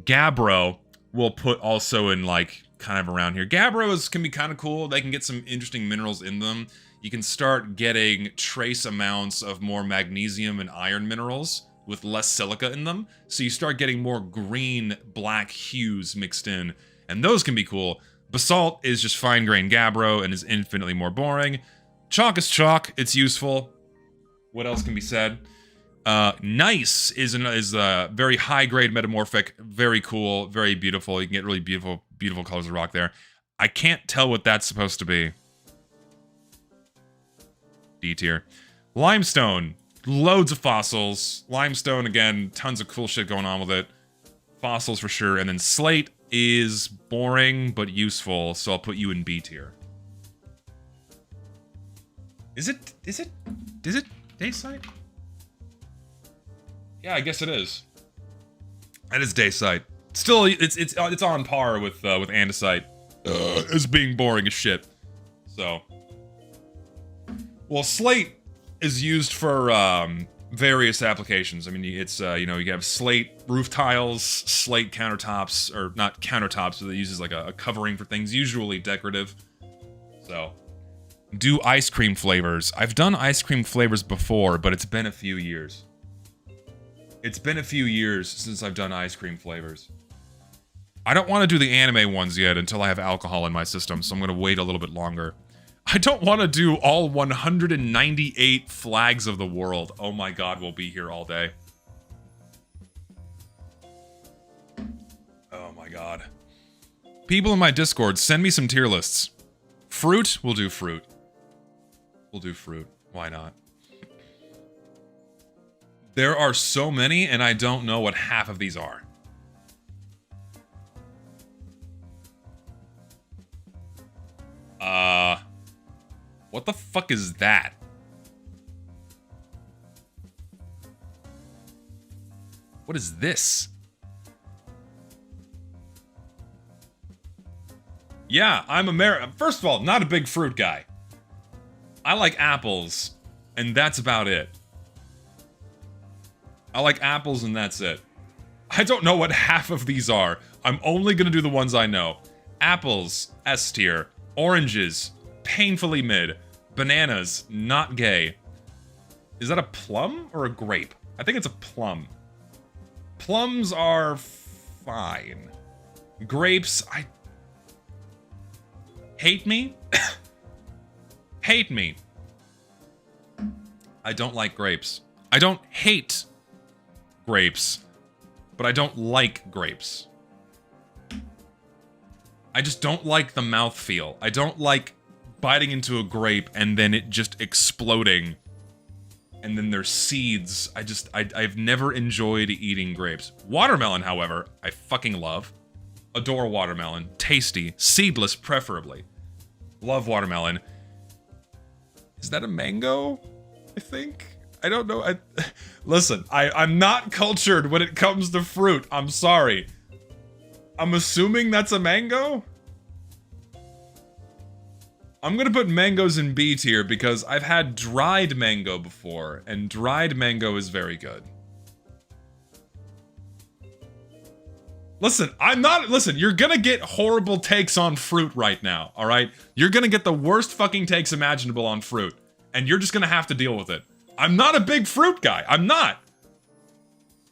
Gabbro we'll put also in, like, kind of around here. Gabbros can be kind of cool. They can get some interesting minerals in them. You can start getting trace amounts of more magnesium and iron minerals with less silica in them. So you start getting more green, black hues mixed in. And those can be cool. Basalt is just fine-grained gabbro and is infinitely more boring. Chalk is chalk. It's useful. What else can be said? Gneiss is a very high-grade metamorphic. Very cool. Very beautiful. You can get really beautiful colors of rock there. I can't tell what that's supposed to be. D tier. Limestone. Loads of fossils. Limestone, again, tons of cool shit going on with it. Fossils for sure. And then slate. is boring but useful, so I'll put you in B tier. Is it Dayside? Yeah, I guess it is. That is Dayside. Still, it's on par with Andesite as being boring as shit. So, well, slate is used for various applications. I mean, it's you know, you have slate roof tiles, slate countertops, or not countertops, but it uses like a covering for things, usually decorative. So, do ice cream flavors. I've done ice cream flavors before, but it's been a few years. It's been a few years since I've done ice cream flavors. I don't want to do the anime ones yet until I have alcohol in my system, so I'm going to wait a little bit longer. I don't want to do all 198 flags of the world. Oh my god, we'll be here all day. Oh my god. People in my Discord, send me some tier lists. Fruit? We'll do fruit. We'll do fruit. Why not? There are so many, and I don't know what half of these are. What the fuck is that? What is this? Yeah, I'm American. First of all, not a big fruit guy. I like apples, and that's about it. I like apples, and that's it. I don't know what half of these are. I'm only gonna do the ones I know. Apples, S tier. Oranges, painfully mid. Bananas, not gay. Is that a plum or a grape? I think it's a plum. Plums are fine. Grapes, I... Hate me? Hate me. I don't like grapes. I don't hate grapes, but I don't like grapes. I just don't like the mouthfeel. I don't like biting into a grape and then it just exploding. And then there's seeds. I've never enjoyed eating grapes. Watermelon, however, I fucking love. Adore watermelon. Tasty. Seedless, preferably. Love watermelon. Is that a mango? I think? I don't know. Listen, I'm not cultured when it comes to fruit. I'm sorry. I'm assuming that's a mango? I'm gonna put mangoes in B tier because I've had dried mango before, and dried mango is very good. Listen, listen, you're gonna get horrible takes on fruit right now, alright? You're gonna get the worst fucking takes imaginable on fruit, and you're just gonna have to deal with it. I'm not a big fruit guy. I'm not.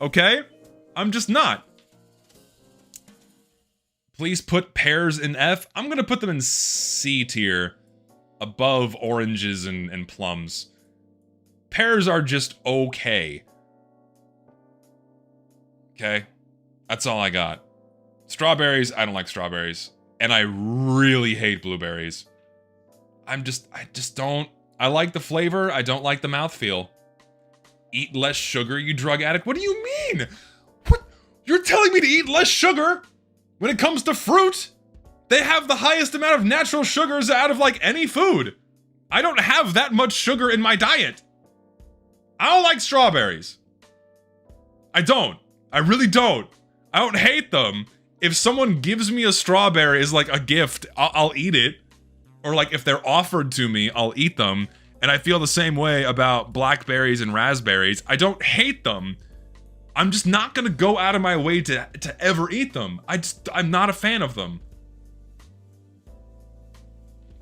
Okay? I'm just not. Please put pears in F. I'm gonna put them in C tier, above oranges and plums. Pears are just okay. Okay? That's all I got. Strawberries, I don't like strawberries. And I really hate blueberries. I just don't... I like the flavor, I don't like the mouthfeel. Eat less sugar, you drug addict? What do you mean? What? You're telling me to eat less sugar? When it comes to fruit, they have the highest amount of natural sugars out of, like, any food. I don't have that much sugar in my diet. I don't like strawberries. I don't. I really don't. I don't hate them. If someone gives me a strawberry as, like, a gift, I'll eat it. Or, like, if they're offered to me, I'll eat them. And I feel the same way about blackberries and raspberries. I don't hate them. I'm just not gonna go out of my way to ever eat them. I'm not a fan of them.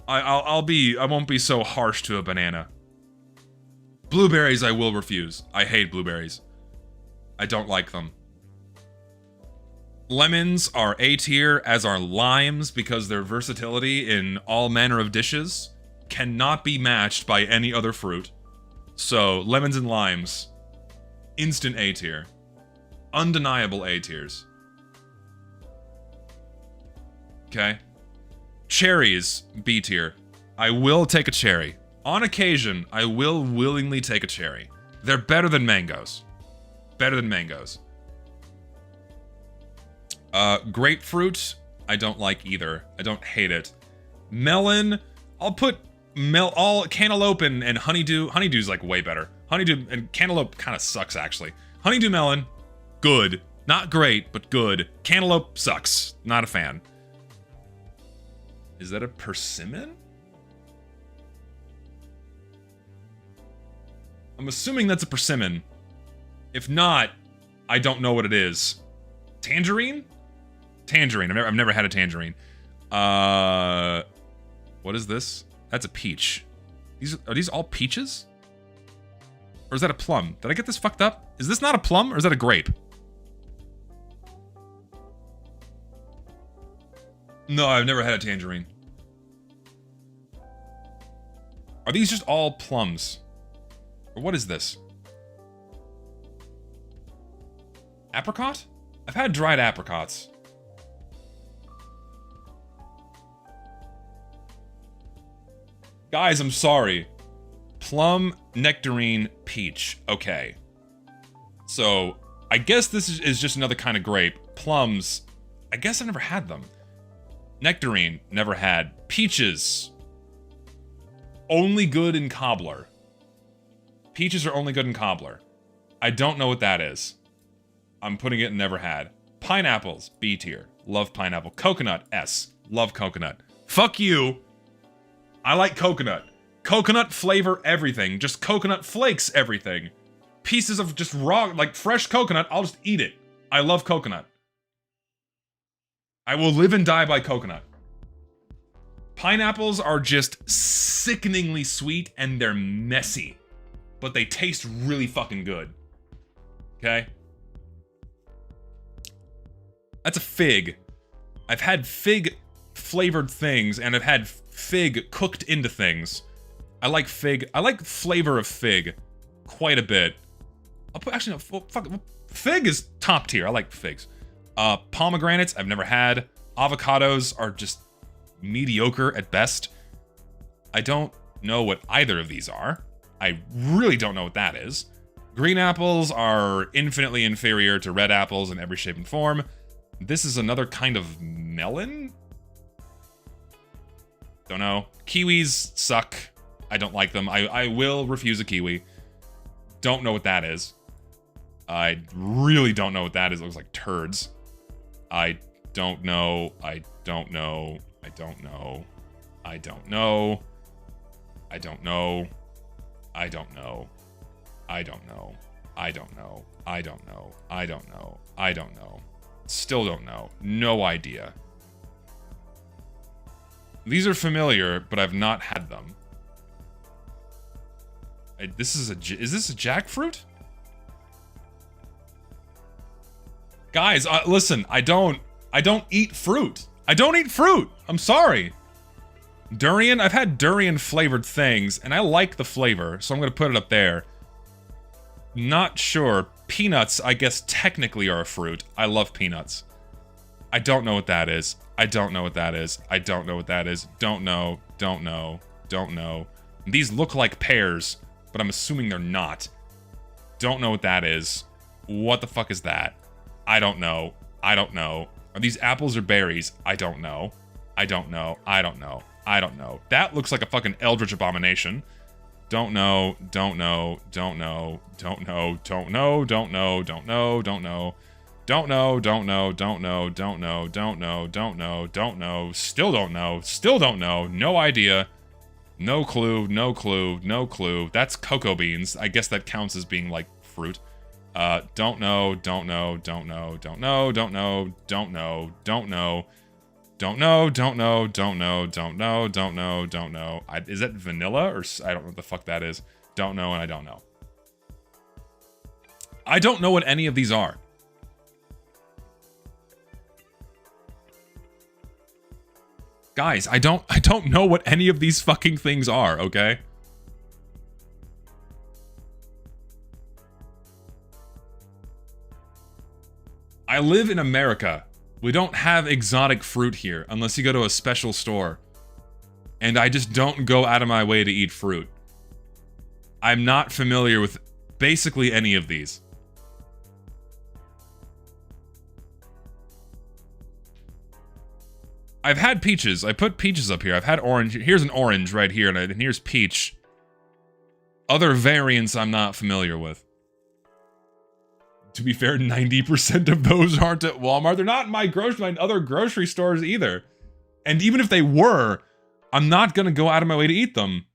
I won't be so harsh to a banana. Blueberries I will refuse. I hate blueberries. I don't like them. Lemons are A tier, as are limes, because their versatility in all manner of dishes cannot be matched by any other fruit. So, lemons and limes, instant A tier. Undeniable A tiers. Okay. Cherries, B tier. I will take a cherry. On occasion, I will willingly take a cherry. They're better than mangoes. Better than mangoes. Grapefruit, I don't like either. I don't hate it. Melon, I'll put cantaloupe and honeydew. Honeydew's like way better. Honeydew and cantaloupe kind of sucks actually. Honeydew melon, good. Not great, but good. Cantaloupe sucks. Not a fan. Is that a persimmon? I'm assuming that's a persimmon. If not, I don't know what it is. Tangerine? Tangerine. I've never had a tangerine. What is this? That's a peach. Are these all peaches? Or is that a plum? Did I get this fucked up? Is this not a plum or is that a grape? No, I've never had a tangerine. Are these just all plums? Or what is this? Apricot? I've had dried apricots. Guys, I'm sorry. Plum, nectarine, peach. Okay. So, I guess this is just another kind of grape. Plums, I guess I've never had them. Nectarine, never had. Peaches, only good in cobbler. Peaches are only good in cobbler. I don't know what that is. I'm putting it in never had. Pineapples, B tier. Love pineapple. Coconut, S. Love coconut. Fuck you. I like coconut. Coconut flavor everything. Just coconut flakes everything. Pieces of just raw, like fresh coconut, I'll just eat it. I love coconut. I will live and die by coconut. Pineapples are just sickeningly sweet and they're messy. But they taste really fucking good. Okay? That's a fig. I've had fig flavored things and I've had fig cooked into things. I like fig. I like flavor of fig quite a bit. I'll put, actually, no, fuck. Fig is top tier. I like figs. Pomegranates, I've never had. Avocados are just mediocre at best. I don't know what either of these are. I really don't know what that is. Green apples are infinitely inferior to red apples in every shape and form. This is another kind of melon? Don't know. Kiwis suck. I don't like them. I will refuse a kiwi. Don't know what that is. I really don't know what that is. It looks like turds. I don't know. I don't know. I don't know. I don't know. I don't know. I don't know. I don't know. I don't know. I don't know. I don't know. I don't know. Still don't know. No idea. These are familiar, but I've not had them. Is this a jackfruit? Guys, listen, I don't eat fruit. I don't eat fruit. I'm sorry. Durian, I've had durian flavored things, and I like the flavor, so I'm gonna put it up there. Not sure. Peanuts, I guess, technically are a fruit. I love peanuts. I don't know what that is. I don't know what that is. I don't know what that is. Don't know. Don't know. Don't know. These look like pears, but I'm assuming they're not. Don't know what that is. What the fuck is that? I don't know. I don't know. Are these apples or berries? I don't know. I don't know. I don't know. I don't know. That looks like a fucking eldritch abomination. Don't know. Don't know. Don't know. Don't know. Don't know. Don't know. Don't know. Don't know. Don't know. Don't know. Don't know. Don't know. Don't know. Don't know. Don't know. Still don't know. Still don't know. No idea. No clue. No clue. No clue. That's cocoa beans. I guess that counts as being like fruit. Don't know. Don't know. Don't know. Don't know. Don't know. Don't know. Don't know. Don't know, don't know, don't know, don't know, don't know, don't know. Is that vanilla or I don't know what the fuck that is. Don't know and I don't know. I don't know what any of these are. Guys, I don't know what any of these fucking things are, okay? I live in America. We don't have exotic fruit here unless you go to a special store. And I just don't go out of my way to eat fruit. I'm not familiar with basically any of these. I've had peaches. I put peaches up here. I've had orange. Here's an orange right here, and here's peach. Other variants I'm not familiar with. To be fair, 90% of those aren't at Walmart. They're not in my other grocery stores either. And even if they were, I'm not gonna go out of my way to eat them.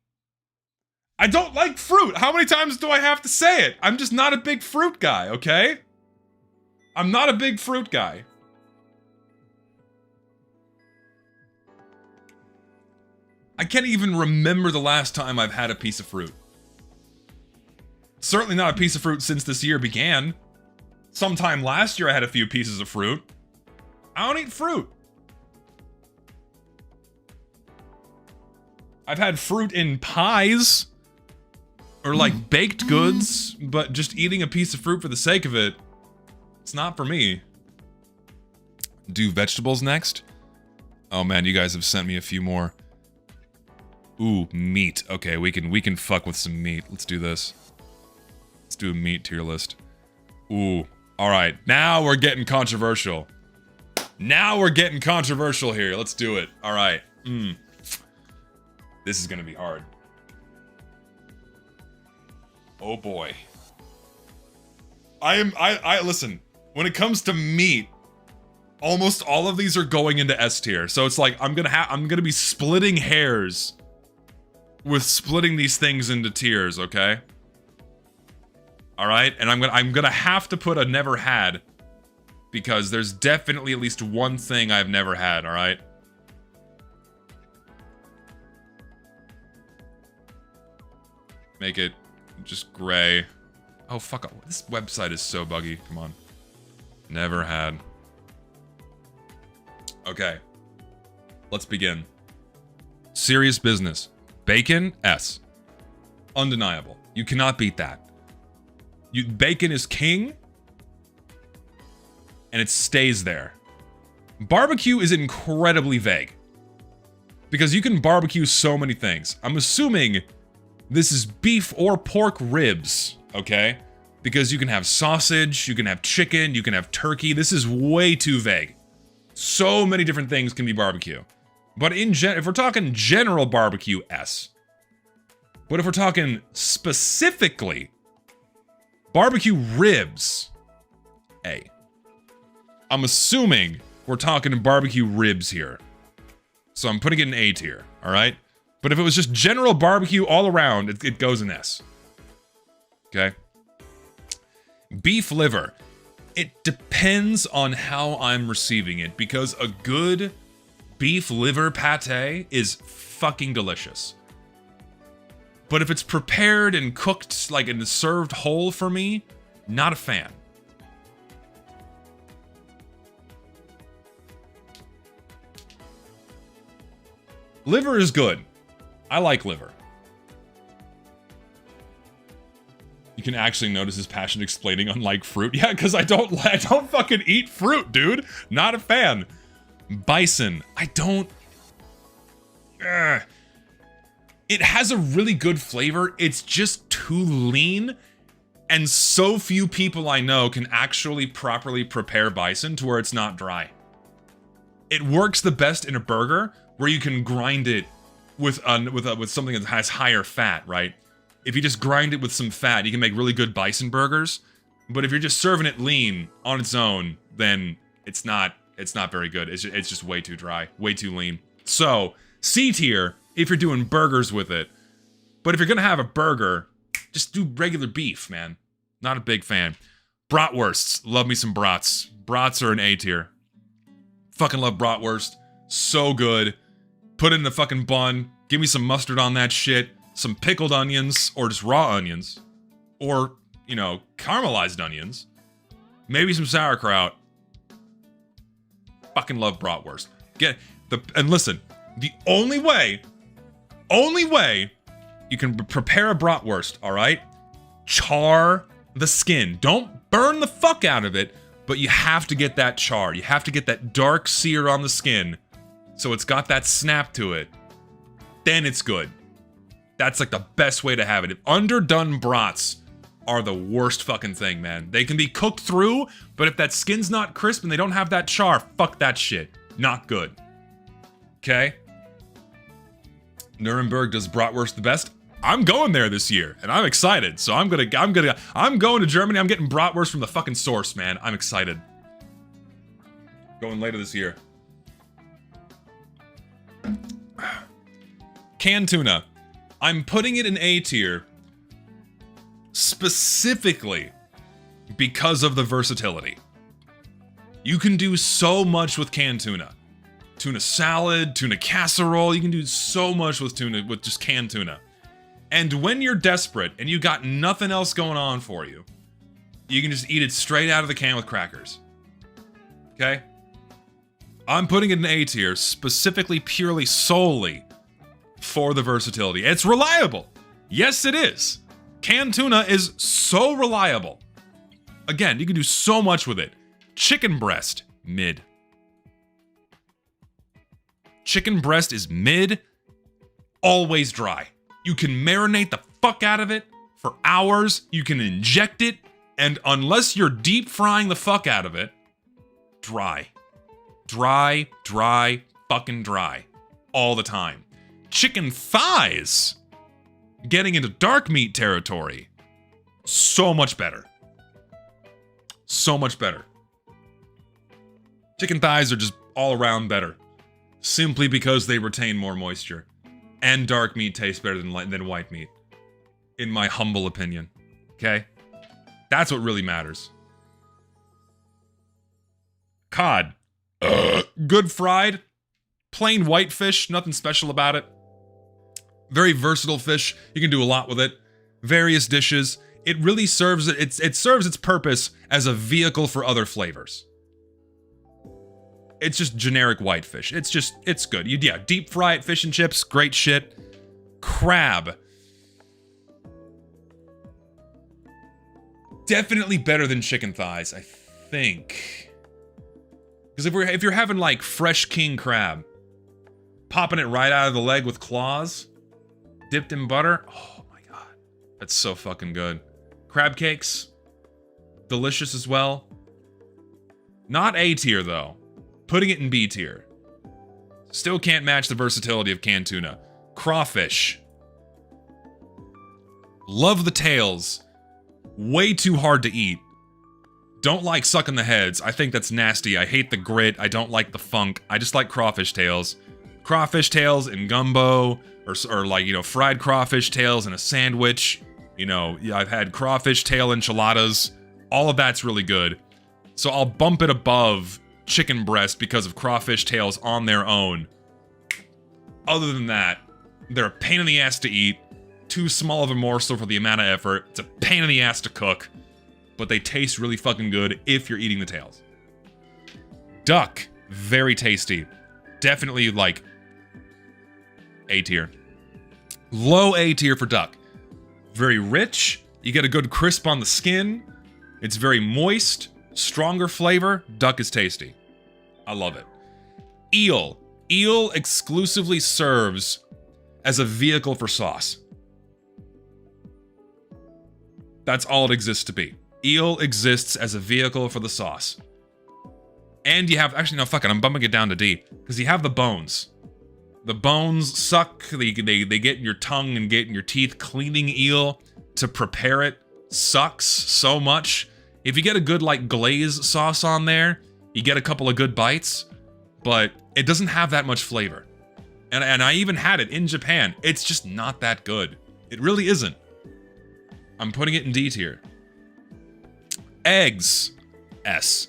I don't like fruit. How many times do I have to say it? I'm just not a big fruit guy, okay? I'm not a big fruit guy. I can't even remember the last time I've had a piece of fruit. Certainly not a piece of fruit since this year began. Sometime last year I had a few pieces of fruit. I don't eat fruit. I've had fruit in pies. Or like baked goods, but just eating a piece of fruit for the sake of it, it's not for me. Do vegetables next? Oh man, you guys have sent me a few more. Ooh, meat. Okay, we can fuck with some meat. Let's do this. Let's do a meat tier list. Ooh, all right. Now we're getting controversial. Now we're getting controversial here. Let's do it. All right. This is gonna be hard. Oh boy. I listen, when it comes to meat, almost all of these are going into S tier. So it's like I'm gonna be splitting hairs with splitting these things into tiers, okay? All right? And I'm gonna have to put a never had because there's definitely at least one thing I've never had, all right? Make it just gray. Oh, fuck off. This website is so buggy. Come on. Never had. Okay. Let's begin. Serious business. Bacon, S. Undeniable. You cannot beat that. Bacon is king. And it stays there. Barbecue is incredibly vague. Because you can barbecue so many things. I'm assuming this is beef or pork ribs, okay? Because you can have sausage, you can have chicken, you can have turkey. This is way too vague. So many different things can be barbecue. But if we're talking general barbecue, S. But if we're talking specifically barbecue ribs, A. I'm assuming we're talking barbecue ribs here. So I'm putting it in A tier, all right? But if it was just general barbecue all around, it goes in S. Okay? Beef liver. It depends on how I'm receiving it, because a good beef liver pate is fucking delicious. But if it's prepared and cooked, like, and served whole for me, not a fan. Liver is good. I like liver. You can actually notice his passion explaining unlike fruit. Yeah, because I don't fucking eat fruit, dude. Not a fan. Bison. I don't... It has a really good flavor. It's just too lean. And so few people I know can actually properly prepare bison to where it's not dry. It works the best in a burger where you can grind it with something that has higher fat, right? If you just grind it with some fat, you can make really good bison burgers. But if you're just serving it lean on its own, then it's not very good. It's just way too dry, way too lean. So, C tier if you're doing burgers with it. But if you're gonna have a burger, just do regular beef, man. Not a big fan. Bratwursts. Love me some brats. Brats are an A tier. Fucking love bratwurst. So good. Put it in the fucking bun. Give me some mustard on that shit. Some pickled onions, or just raw onions. Or, you know, caramelized onions. Maybe some sauerkraut. Fucking love bratwurst. And listen, the only way you can prepare a bratwurst, alright? Char the skin. Don't burn the fuck out of it, but you have to get that char. You have to get that dark sear on the skin, so it's got that snap to it. Then it's good. That's like the best way to have it. Underdone brats are the worst fucking thing, man. They can be cooked through, but if that skin's not crisp and they don't have that char, fuck that shit. Not good. Okay? Nuremberg does bratwurst the best. I'm going there this year, and I'm excited. So I'm going to Germany. I'm getting bratwurst from the fucking source, man. I'm excited. Going later this year. Canned tuna. I'm putting it in A tier specifically because of the versatility. You can do so much with canned tuna. Tuna salad, tuna casserole. You can do so much with tuna, with just canned tuna. And when you're desperate and you got nothing else going on for you, you can just eat it straight out of the can with crackers. Okay? I'm putting it in A tier specifically, purely, solely for the versatility. It's reliable. Yes, it is. Canned tuna is so reliable. Again, you can do so much with it. Chicken breast, mid. Chicken breast is mid, always dry. You can marinate the fuck out of it for hours. You can inject it, and unless you're deep frying the fuck out of it, dry. Dry, dry, fucking dry. All the time. Chicken thighs, getting into dark meat territory, so much better. So much better. Chicken thighs are just all around better. Simply because they retain more moisture. And dark meat tastes better than white meat. In my humble opinion. Okay? That's what really matters. Cod. Good fried. Plain white fish. Nothing special about it. Very versatile fish. You can do a lot with it. Various dishes. It really serves it serves its purpose as a vehicle for other flavors. It's just generic whitefish. It's good. Yeah, deep fry it, fish and chips, great shit. Crab. Definitely better than chicken thighs, I think. Because if you're having like fresh king crab, popping it right out of the leg with claws, dipped in butter, oh my god, that's so fucking good. Crab cakes, delicious as well. Not A tier though. Putting it in B tier. Still can't match the versatility of canned tuna. Crawfish. Love the tails. Way too hard to eat. Don't like sucking the heads. I think that's nasty. I hate the grit. I don't like the funk. I just like crawfish tails. Crawfish tails in gumbo. Or like, you know, fried crawfish tails in a sandwich. You know, I've had crawfish tail enchiladas. All of that's really good. So I'll bump it above chicken breast because of crawfish tails on their own. Other than that, they're a pain in the ass to eat. Too small of a morsel for the amount of effort. It's a pain in the ass to cook. But they taste really fucking good if you're eating the tails. Duck. Very tasty. Definitely like A tier. Low A tier for duck. Very rich. You get a good crisp on the skin. It's very moist. Stronger flavor. Duck is tasty. I love it. Eel. Eel exclusively serves as a vehicle for sauce. That's all it exists to be. Eel exists as a vehicle for the sauce. And you have, actually no, fuck it, I'm bumping it down to D. Because you have the bones. The bones suck, they get in your tongue and get in your teeth. Cleaning eel to prepare it sucks so much. If you get a good, like, glaze sauce on there, you get a couple of good bites, but it doesn't have that much flavor. And I even had it in Japan. It's just not that good. It really isn't. I'm putting it in D tier. Eggs. S.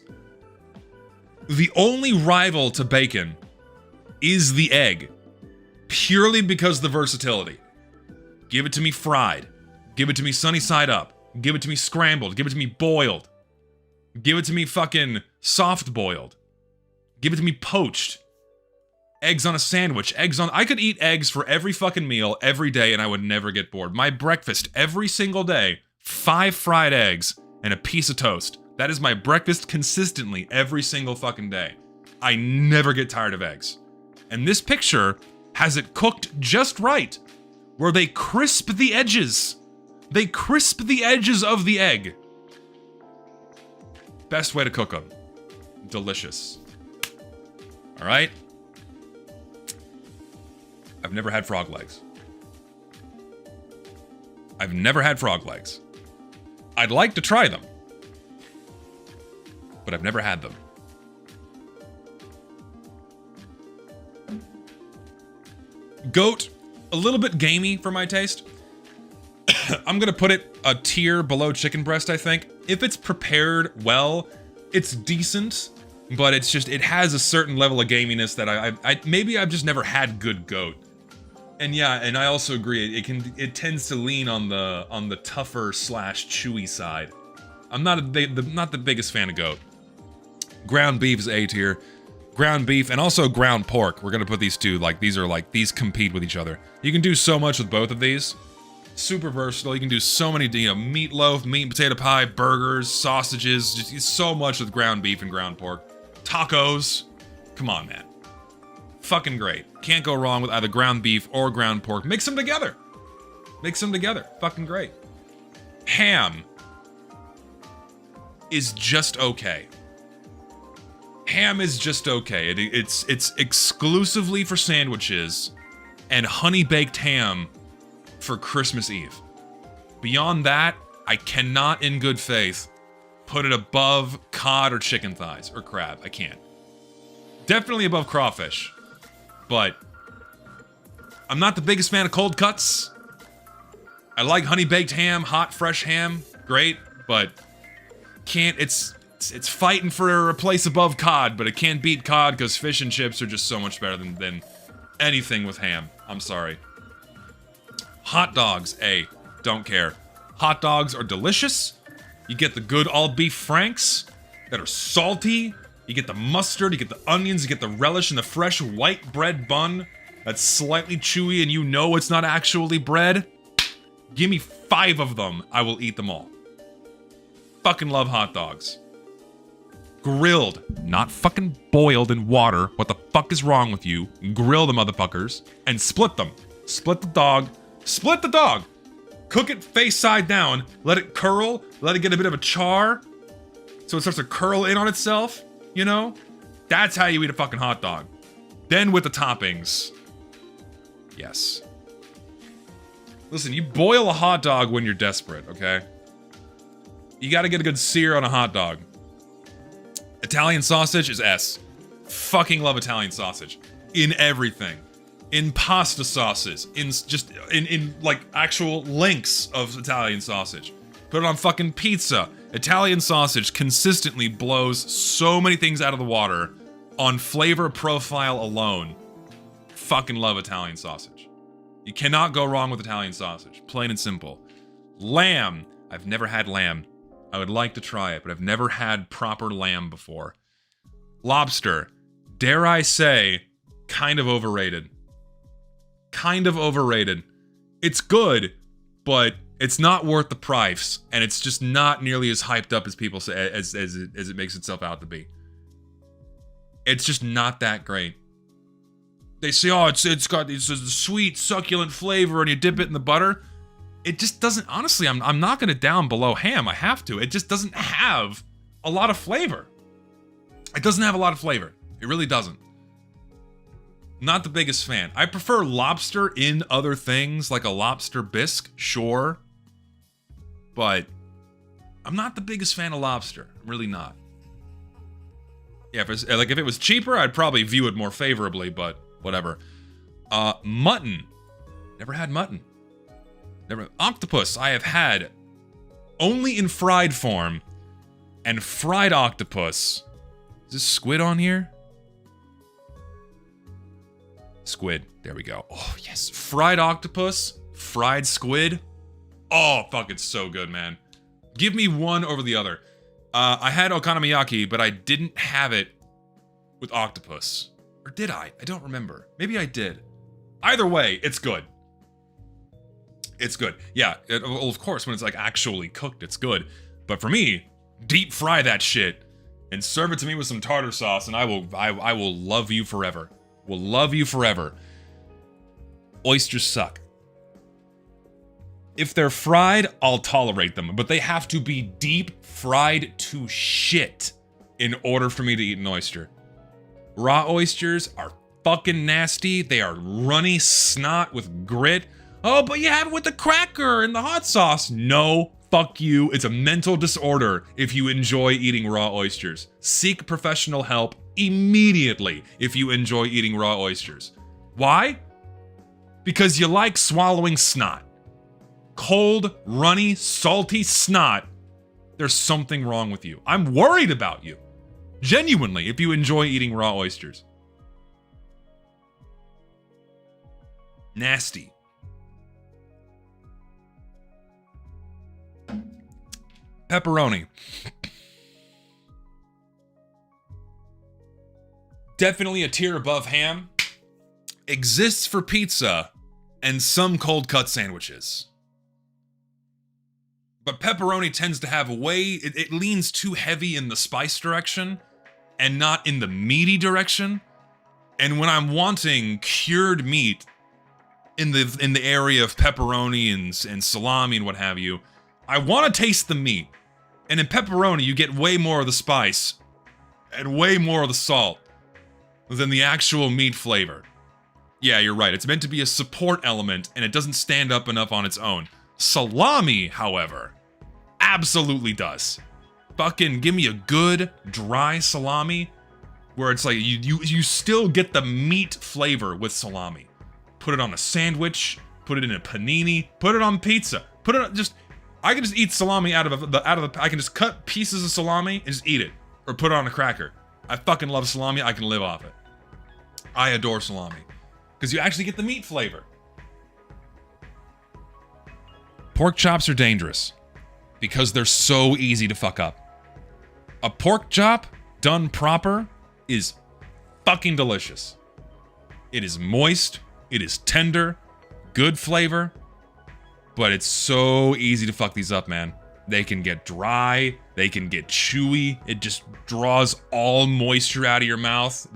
The only rival to bacon is the egg. Purely because of the versatility. Give it to me fried. Give it to me sunny side up. Give it to me scrambled. Give it to me boiled. Give it to me fucking soft boiled. Give it to me poached. Eggs on a sandwich. I could eat eggs for every fucking meal every day and I would never get bored. My breakfast every single day, 5 fried eggs and a piece of toast. That is my breakfast consistently every single fucking day. I never get tired of eggs. And this picture has it cooked just right, where they crisp the edges. They crisp the edges of the egg. Best way to cook them. Delicious. All right. I've never had frog legs. I've never had frog legs. I'd like to try them, but I've never had them. Goat, a little bit gamey for my taste. I'm gonna put it a tier below chicken breast, I think. If it's prepared well, it's decent, but it's just, it has a certain level of gaminess that maybe I've just never had good goat. And yeah, and I also agree, it tends to lean on the tougher / chewy side. I'm not the biggest fan of goat. Ground beef is A tier. Ground beef and also ground pork. We're gonna put these two, like, these compete with each other. You can do so much with both of these. Super versatile. You can do so many, meatloaf, meat and potato pie, burgers, sausages, just so much with ground beef and ground pork. Tacos. Come on, man. Fucking great. Can't go wrong with either ground beef or ground pork. Mix them together. Mix them together. Fucking great. Ham is just okay. Ham is just okay. It's exclusively for sandwiches and honey baked ham for Christmas Eve. Beyond that, I cannot in good faith put it above cod or chicken thighs or crab. I can't. Definitely above crawfish. But I'm not the biggest fan of cold cuts. I like honey baked ham, hot fresh ham, great, but it's fighting for a place above cod, but it can't beat cod because fish and chips are just so much better than anything with ham. I'm sorry. Hot dogs, A. Don't care. Hot dogs are delicious. You get the good all beef franks that are salty. You get the mustard, you get the onions, you get the relish and the fresh white bread bun that's slightly chewy and you know it's not actually bread. Give me 5 of them. I will eat them all. Fucking love hot dogs. Grilled, not fucking boiled in water. What the fuck is wrong with you? Grill the motherfuckers and split them. Split the dog. Split the dog. Cook it face side down. Let it curl. Let it get a bit of a char. So it starts to curl in on itself. You know? That's how you eat a fucking hot dog. Then with the toppings. Yes. Listen, you boil a hot dog when you're desperate, okay? You gotta get a good sear on a hot dog. Italian sausage is S. Fucking love Italian sausage. In everything. In pasta sauces. In like actual links of Italian sausage. Put it on fucking pizza. Italian sausage consistently blows so many things out of the water on flavor profile alone. Fucking love Italian sausage. You cannot go wrong with Italian sausage. Plain and simple. Lamb. I've never had lamb. I would like to try it, but I've never had proper lamb before. Lobster. Dare I say, kind of overrated. Kind of overrated. It's good, but it's not worth the price, and it's just not nearly as hyped up as people say, as it makes itself out to be. It's just not that great. They say, oh, it's got a sweet, succulent flavor, and you dip it in the butter. It just doesn't, honestly, I'm knocking it down below ham. I have to. It just doesn't have a lot of flavor. It doesn't have a lot of flavor. It really doesn't. Not the biggest fan. I prefer lobster in other things, like a lobster bisque, sure. But I'm not the biggest fan of lobster. I'm really not. Yeah, if it was cheaper, I'd probably view it more favorably, but whatever. Mutton. Never had mutton. Never. Octopus, I have had only in fried form, and fried octopus. Is this squid on here? Squid. There we go. Oh, yes. Fried octopus, fried squid. Oh, fuck, it's so good, man. Give me one over the other. I had okonomiyaki, but I didn't have it with octopus. Or did I? I don't remember. Maybe I did. Either way, it's good. It's good. Yeah, well, of course, when it's like actually cooked, it's good. But for me, deep fry that shit and serve it to me with some tartar sauce, and I will love you forever. Will love you forever. Oysters suck. If they're fried, I'll tolerate them, but they have to be deep fried to shit in order for me to eat an oyster. Raw oysters are fucking nasty. They are runny snot with grit. Oh, but you have it with the cracker and the hot sauce. No, fuck you. It's a mental disorder if you enjoy eating raw oysters. Seek professional help immediately if you enjoy eating raw oysters. Why? Because you like swallowing snot. Cold, runny, salty snot. There's something wrong with you. I'm worried about you. Genuinely, if you enjoy eating raw oysters. Nasty. Pepperoni. Definitely a tier above ham. Exists for pizza and some cold cut sandwiches. But pepperoni tends to have it leans too heavy in the spice direction and not in the meaty direction. And when I'm wanting cured meat in the area of pepperoni and salami and what have you, I want to taste the meat. And in pepperoni, you get way more of the spice and way more of the salt than the actual meat flavor. Yeah, you're right. It's meant to be a support element, and it doesn't stand up enough on its own. Salami, however, absolutely does. Fucking give me a good, dry salami, where it's like, you still get the meat flavor with salami. Put it on a sandwich, put it in a panini, put it on pizza, put it on I can just eat salami out of the I can just cut pieces of salami and just eat it. Or put it on a cracker. I fucking love salami, I can live off it. I adore salami. Because you actually get the meat flavor. Pork chops are dangerous. Because they're so easy to fuck up. A pork chop, done proper, is fucking delicious. It is moist, it is tender, good flavor, but it's so easy to fuck these up, man. They can get dry, they can get chewy, it just draws all moisture out of your mouth.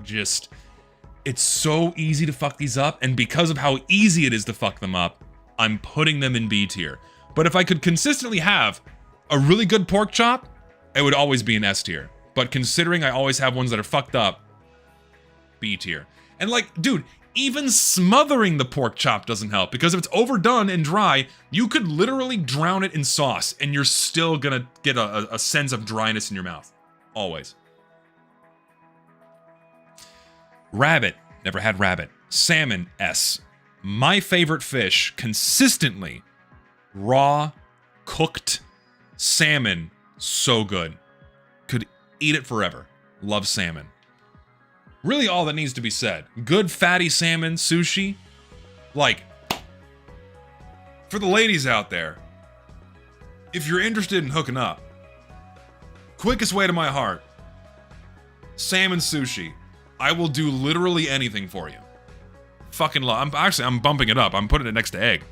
It's so easy to fuck these up, and because of how easy it is to fuck them up, I'm putting them in B tier. But if I could consistently have a really good pork chop, it would always be an S tier. But considering I always have ones that are fucked up, B tier. And like, dude, even smothering the pork chop doesn't help, because if it's overdone and dry, you could literally drown it in sauce, and you're still gonna get a sense of dryness in your mouth. Always. Rabbit. Never had rabbit. Salmon, S. My favorite fish, consistently. Raw, cooked salmon, so good. Could eat it forever. Love salmon. Really all that needs to be said. Good fatty salmon, sushi. Like, for the ladies out there, if you're interested in hooking up, quickest way to my heart, salmon sushi. I will do literally anything for you. Fucking love. I'm bumping it up. I'm putting it next to egg.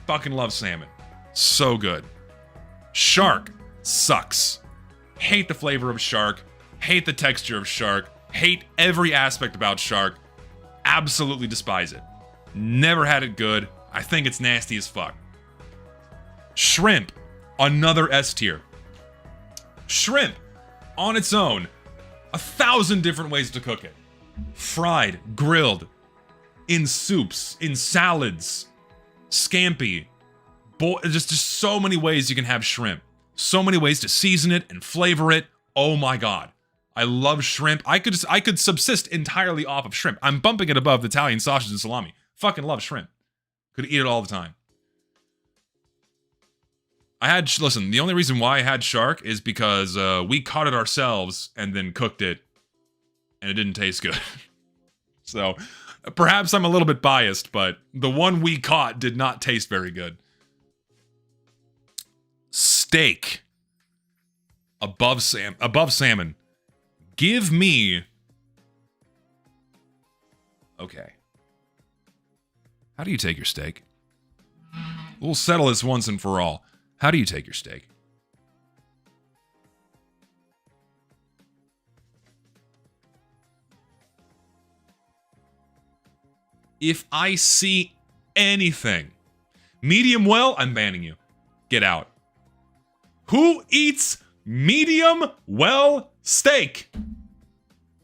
Fucking love salmon. So good. Shark sucks. Hate the flavor of shark. Hate the texture of shark. Hate every aspect about shark. Absolutely despise it. Never had it good. I think it's nasty as fuck. Shrimp. Another S tier. Shrimp. On its own. 1,000 different ways to cook it. Fried, grilled, in soups, in salads, scampi. Just so many ways you can have shrimp. So many ways to season it and flavor it. Oh my god. I love shrimp. I could subsist entirely off of shrimp. I'm bumping it above Italian sausage and salami. Fucking love shrimp. Could eat it all the time. Listen, the only reason why I had shark is because we caught it ourselves and then cooked it, and it didn't taste good. So, perhaps I'm a little bit biased, but the one we caught did not taste very good. Steak. Above salmon. Give me... Okay. How do you take your steak? We'll settle this once and for all. How do you take your steak? If I see anything medium well, I'm banning you. Get out. Who eats medium well steak?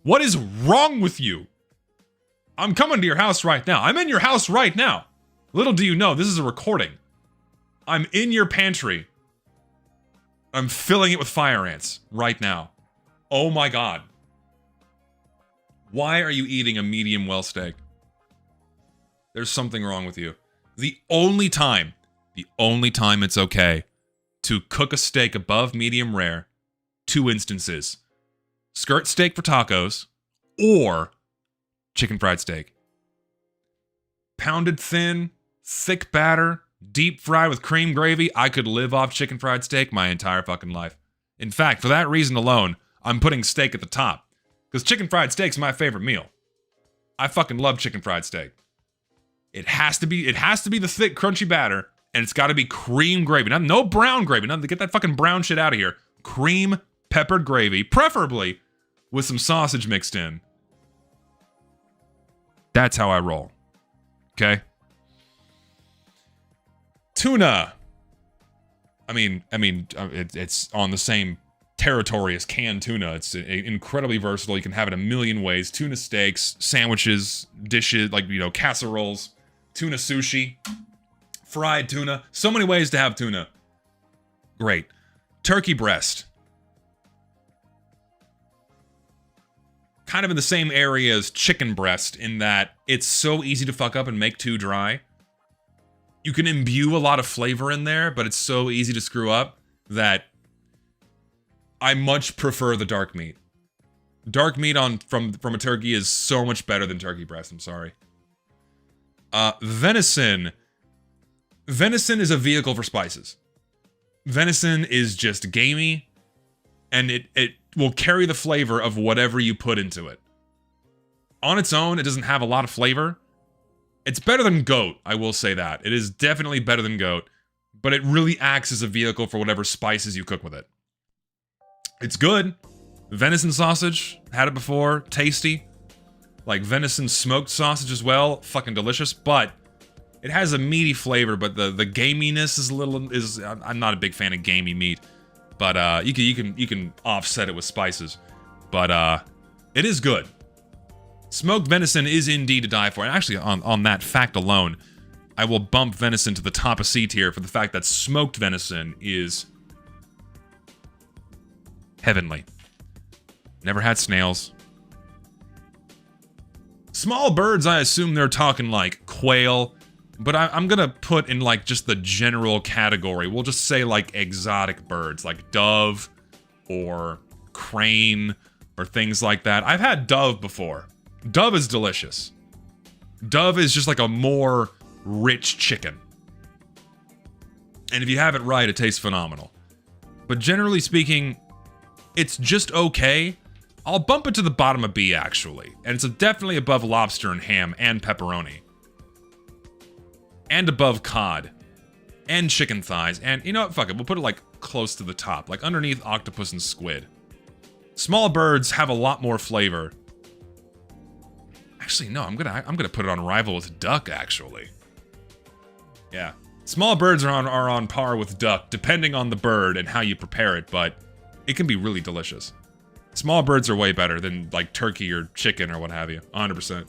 What is wrong with you? I'm coming to your house right now. I'm in your house right now. Little do you know, this is a recording. I'm in your pantry. I'm filling it with fire ants right now. Oh my god. Why are you eating a medium well steak? There's something wrong with you. The only time it's okay to cook a steak above medium rare, 2 instances. Skirt steak for tacos, or chicken fried steak. Pounded thin, thick batter, deep fried with cream gravy, I could live off chicken fried steak my entire fucking life. In fact, for that reason alone, I'm putting steak at the top. Because chicken fried steak's my favorite meal. I fucking love chicken fried steak. It has to be the thick, crunchy batter, and it's gotta be cream gravy. No brown gravy. Get that fucking brown shit out of here. Cream peppered gravy, preferably with some sausage mixed in. That's how I roll. Okay? Tuna. I mean, it's on the same territory as canned tuna. It's incredibly versatile. You can have it a million ways. Tuna steaks, sandwiches, dishes, like, you know, casseroles, tuna sushi, fried tuna. So many ways to have tuna. Great. Turkey breast. Kind of in the same area as chicken breast in that it's so easy to fuck up and make too dry. You can imbue a lot of flavor in there, but it's so easy to screw up that I much prefer the dark meat. Dark meat from a turkey is so much better than turkey breast, I'm sorry. Venison. Venison is a vehicle for spices. Venison is just gamey, and it will carry the flavor of whatever you put into it. On its own, it doesn't have a lot of flavor. It's better than goat, I will say that. It is definitely better than goat, but it really acts as a vehicle for whatever spices you cook with it. It's good. Venison sausage, had it before, tasty. Like venison smoked sausage as well, fucking delicious, but it has a meaty flavor, but the gaminess is I'm not a big fan of gamey meat, but you can offset it with spices. But it is good. Smoked venison is indeed to die for. And actually, on that fact alone, I will bump venison to the top of C tier for the fact that smoked venison is heavenly. Never had snails. Small birds, I assume they're talking like quail, but I'm gonna put in like just the general category. We'll just say like exotic birds, like dove or crane or things like that. I've had dove before. Dove is delicious. Dove is just like a more rich chicken. And if you have it right, it tastes phenomenal. But generally speaking, it's just okay. I'll bump it to the bottom of B, actually. And it's definitely above lobster and ham and pepperoni. And above cod. And chicken thighs. And you know what? Fuck it. We'll put it like close to the top. Like underneath octopus and squid. Small birds have a lot more flavor. Actually, no. I'm gonna put it on rival with duck, actually. Yeah. Small birds are on par with duck, depending on the bird and how you prepare it, but it can be really delicious. Small birds are way better than, like, turkey or chicken or what have you. 100%.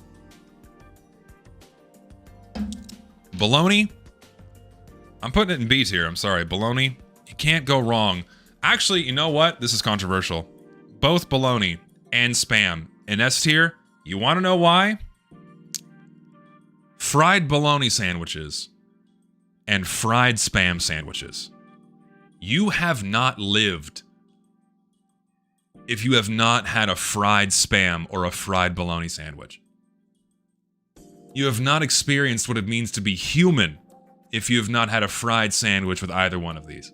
Bologna? I'm putting it in B tier, I'm sorry. Bologna? You can't go wrong. Actually, you know what? This is controversial. Both bologna and Spam in S tier. You want to know why? Fried bologna sandwiches and fried Spam sandwiches. You have not lived if you have not had a fried Spam or a fried bologna sandwich. You have not experienced what it means to be human if you have not had a fried sandwich with either one of these.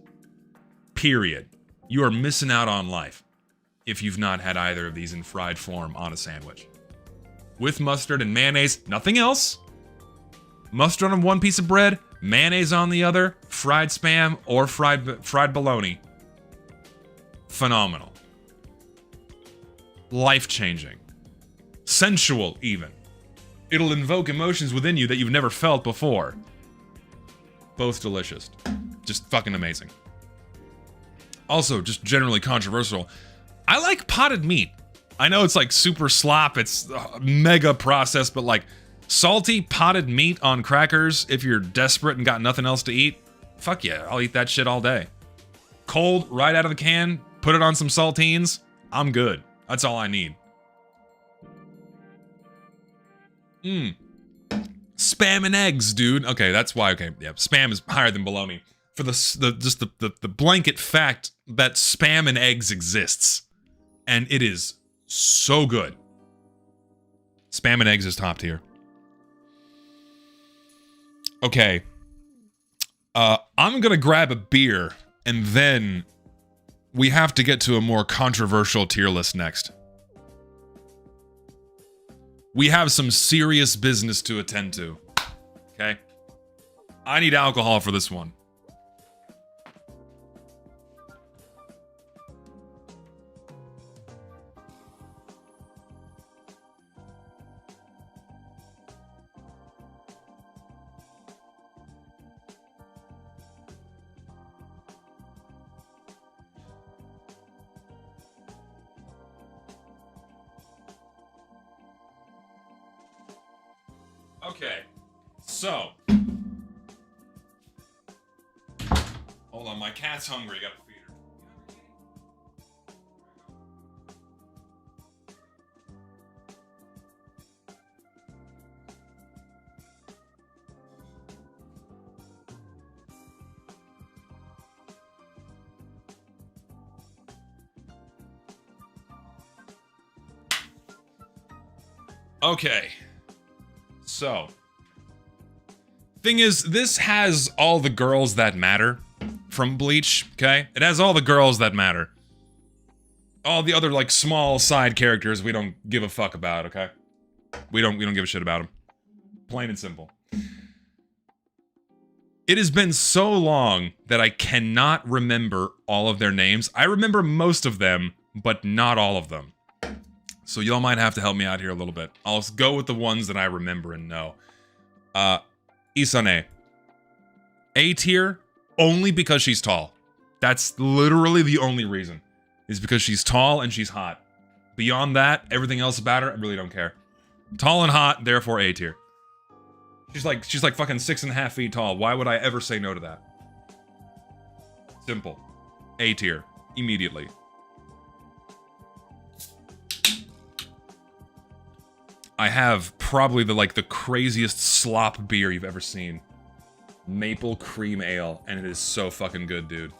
Period. You are missing out on life if you've not had either of these in fried form on a sandwich. With mustard and mayonnaise, nothing else. Mustard on one piece of bread, mayonnaise on the other, fried Spam or fried bologna. Phenomenal. Life-changing. Sensual, even. It'll invoke emotions within you that you've never felt before. Both delicious. Just fucking amazing. Also, just generally controversial. I like potted meat. I know it's like super slop, it's mega processed, but like salty potted meat on crackers if you're desperate and got nothing else to eat, fuck yeah, I'll eat that shit all day. Cold, right out of the can, put it on some saltines, I'm good. That's all I need. Spam and eggs, dude. Okay, that's why, okay, yeah, spam is higher than bologna. For the blanket fact that spam and eggs exists. And it is so good. Spam and eggs is top tier. Okay. I'm gonna grab a beer, and then we have to get to a more controversial tier list next. We have some serious business to attend to. Okay? I need alcohol for this one. Okay, so. Hold on, my cat's hungry, gotta feed her. Okay. So, thing is, this has all the girls that matter from Bleach, okay? It has all the girls that matter. All the other, like, small side characters we don't give a fuck about, okay? We don't give a shit about them. Plain and simple. It has been so long that I cannot remember all of their names. I remember most of them, but not all of them. So y'all might have to help me out here a little bit. I'll go with the ones that I remember and know. Isane. A tier, only because she's tall. That's literally the only reason. Is because she's tall and she's hot. Beyond that, everything else about her, I really don't care. Tall and hot, therefore A tier. She's like fucking 6.5 feet tall. Why would I ever say no to that? Simple. A tier. Immediately. I have probably the craziest slop beer you've ever seen. Maple cream ale, and it is so fucking good, dude.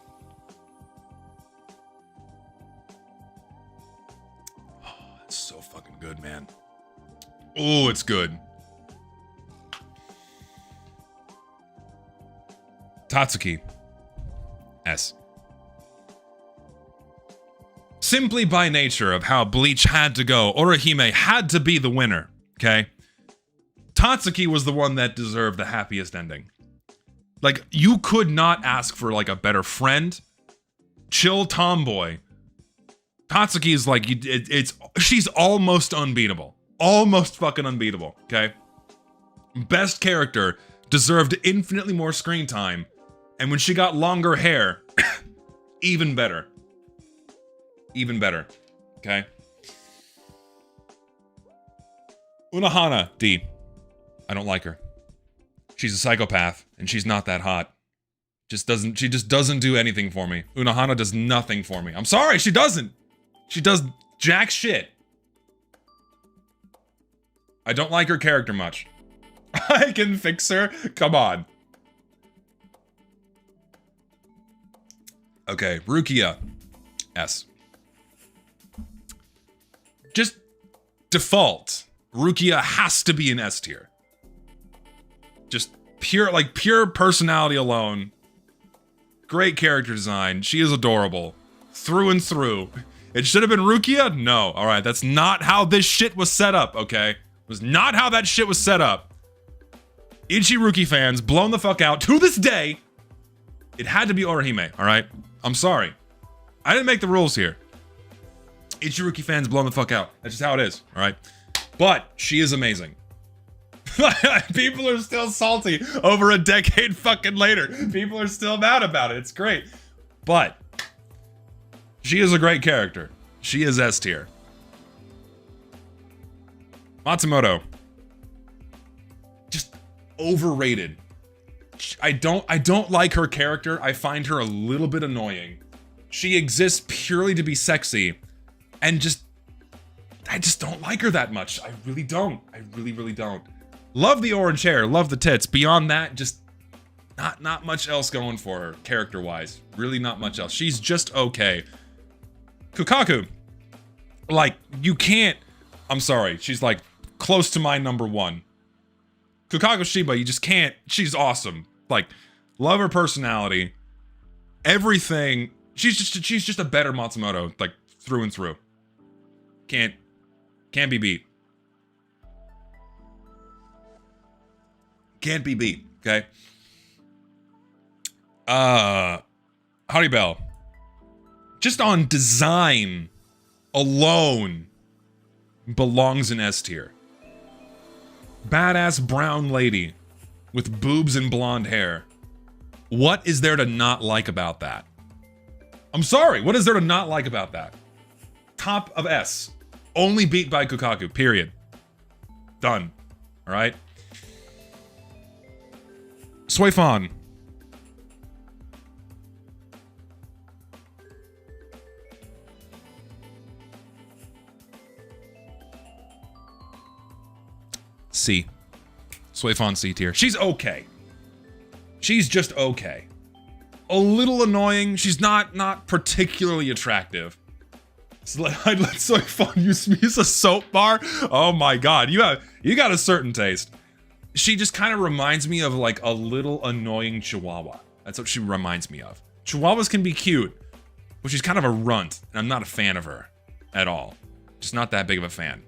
Oh, it's so fucking good, man. Oh, it's good. Tatsuki. S. Simply by nature of how Bleach had to go, Orihime had to be the winner, okay? Tatsuki was the one that deserved the happiest ending. Like, you could not ask for, like, a better friend. Chill tomboy. Tatsuki is like, she's almost unbeatable. Almost fucking unbeatable, okay? Best character, deserved infinitely more screen time, and when she got longer hair, even better. Even better. Okay? Unohana, D. I don't like her. She's a psychopath, and she's not that hot. She just doesn't do anything for me. Unohana does nothing for me. I'm sorry, she doesn't. She does jack shit. I don't like her character much. I can fix her? Come on. Okay, Rukia. S. Just default. Rukia has to be an S tier. Just pure personality alone. Great character design. She is adorable. Through and through. It should have been Rukia? No. Alright, that's not how this shit was set up, okay? It was not how that shit was set up. Ichiruki fans, blown the fuck out. To this day, it had to be Orihime, alright? I'm sorry. I didn't make the rules here. Ichiruki fans blown the fuck out. That's just how it is, alright? But, she is amazing. People are still salty over a decade fucking later. People are still mad about it. It's great. But, she is a great character. She is S tier. Matsumoto. Just overrated. I don't like her character. I find her a little bit annoying. She exists purely to be sexy, and I just don't like her that much. I really don't. I really don't. Love the orange hair, love the tits. Beyond that, just not much else going for her, character-wise. Really not much else. She's just okay. Kukaku. Like, you can't... I'm sorry, she's like close to my number one. Kukaku Shiba, you just can't... She's awesome. Like, love her personality. Everything. She's just a better Matsumoto, like, through and through. Can't be beat. Can't be beat, okay? Haribel. Just on design alone belongs in S tier. Badass brown lady with boobs and blonde hair. What is there to not like about that? I'm sorry, what is there to not like about that? Top of S. Only beat by Kukaku, period. Done. Alright? Suifan. C. Suifan C tier. She's okay. She's just okay. A little annoying. She's not particularly attractive. I'd let Suifan use a soap bar. Oh my god, you got a certain taste. She just kind of reminds me of like a little annoying chihuahua. That's what she reminds me of. Chihuahuas can be cute, but she's kind of a runt, and I'm not a fan of her at all. Just not that big of a fan.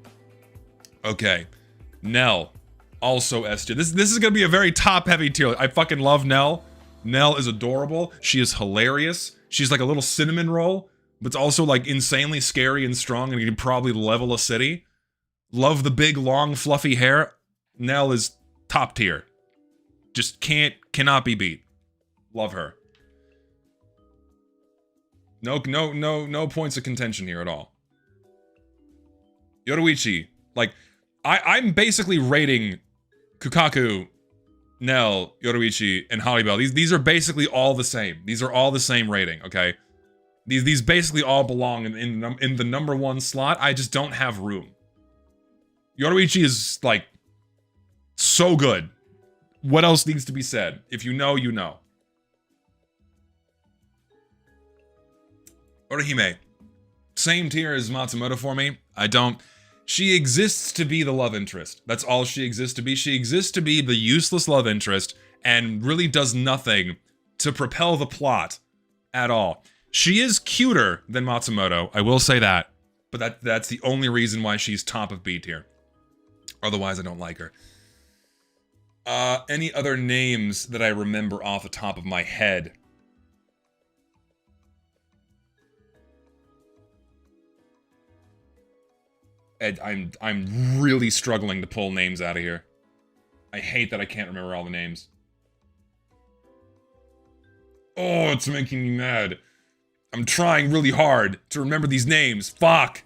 Okay. Nell, also S tier. This is gonna be a very top-heavy tier. I fucking love Nell. Nell is adorable. She is hilarious. She's like a little cinnamon roll, but it's also like insanely scary and strong, and you can probably level a city. Love the big, long, fluffy hair. Nell is top tier. Just cannot be beat. Love her. No points of contention here at all. Yoruichi, like, I'm basically rating Kukaku, Nell, Yoruichi, and Haribel. These are basically all the same. These are all the same rating, okay? These basically all belong in the number one slot. I just don't have room. Yoruichi is, like, so good. What else needs to be said? If you know, you know. Orihime. Same tier as Matsumoto for me. She exists to be the love interest. That's all she exists to be. She exists to be the useless love interest and really does nothing to propel the plot at all. She is cuter than Matsumoto, I will say that. But that's the only reason why she's top of B tier. Otherwise, I don't like her. Any other names that I remember off the top of my head? Ed, I'm really struggling to pull names out of here. I hate that I can't remember all the names. Oh, it's making me mad. I'm trying really hard to remember these names. Fuck!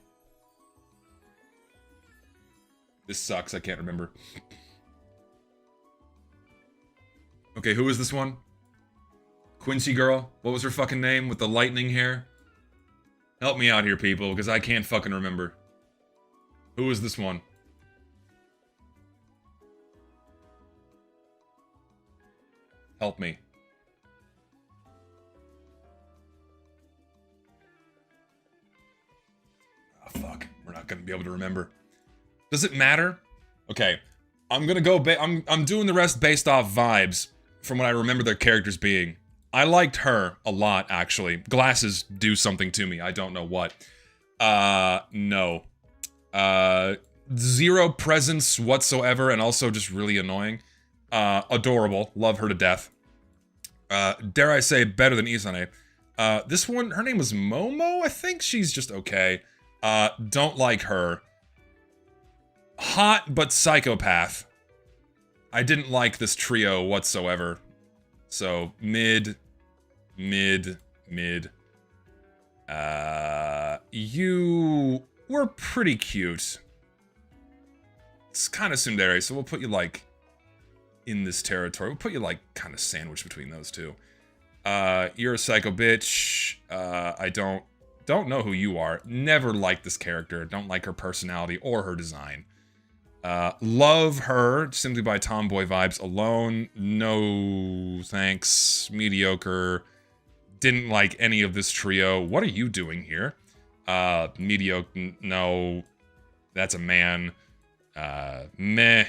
This sucks, I can't remember. Okay, who is this one? Quincy girl? What was her fucking name with the lightning hair? Help me out here, people, because I can't fucking remember. Who is this one? Help me. Oh, fuck. We're not gonna be able to remember. Does it matter? Okay. I'm gonna go I'm doing the rest based off vibes from what I remember their characters being. I liked her a lot, actually. Glasses do something to me. I don't know what. No. Zero presence whatsoever, and also just really annoying. Adorable. Love her to death. Dare I say, better than Isane. This one, her name was Momo, I think? She's just okay. Don't like her. Hot, but psychopath. I didn't like this trio whatsoever. So, mid. You were pretty cute. It's kind of tsundere, so we'll put you, like, in this territory. We'll put you, like, kind of sandwiched between those two. You're a psycho bitch. I don't know who you are. Never liked this character. Don't like her personality or her design. Love her simply by tomboy vibes alone. No thanks. Mediocre. Didn't like any of this trio. What are you doing here? Mediocre. No. That's a man. Meh.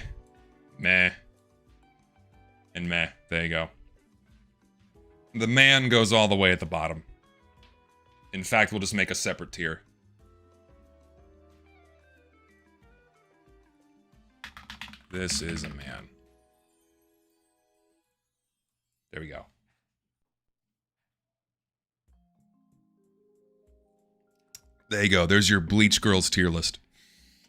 Meh. And meh. There you go. The man goes all the way at the bottom. In fact, we'll just make a separate tier. This is a man. There we go. There you go. There's your Bleach Girls tier list.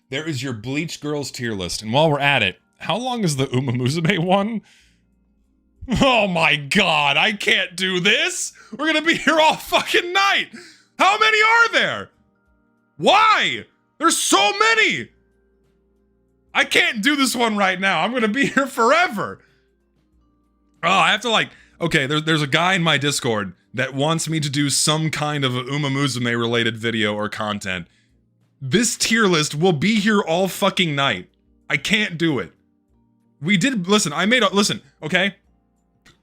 There is your Bleach Girls tier list. And while we're at it, how long is the Uma Musume one? Oh my god, I can't do this! We're gonna be here all fucking night! How many are there? Why? There's so many! I can't do this one right now. I'm gonna be here forever. Oh, I have to like... Okay, there's a guy in my Discord that wants me to do some kind of a Uma Musume related video or content. This tier list will be here all fucking night. I can't do it. We did... Listen, listen, okay?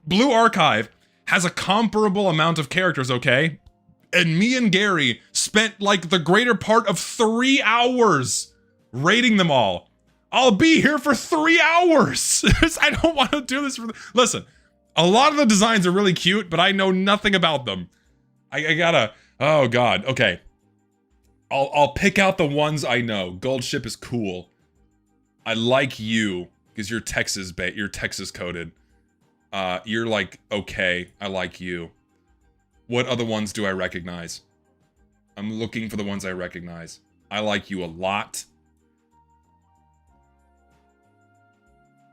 Blue Archive has a comparable amount of characters, okay? And me and Gary spent like the greater part of 3 hours rating them all. I'll be here for 3 hours. I don't want to do this for... Listen, a lot of the designs are really cute, but I know nothing about them. I gotta... Oh god, okay. I'll pick out the ones I know. Gold Ship is cool. I like you, because you're Texas coded. You're like, okay, I like you. What other ones do I recognize? I'm looking for the ones I recognize. I like you a lot.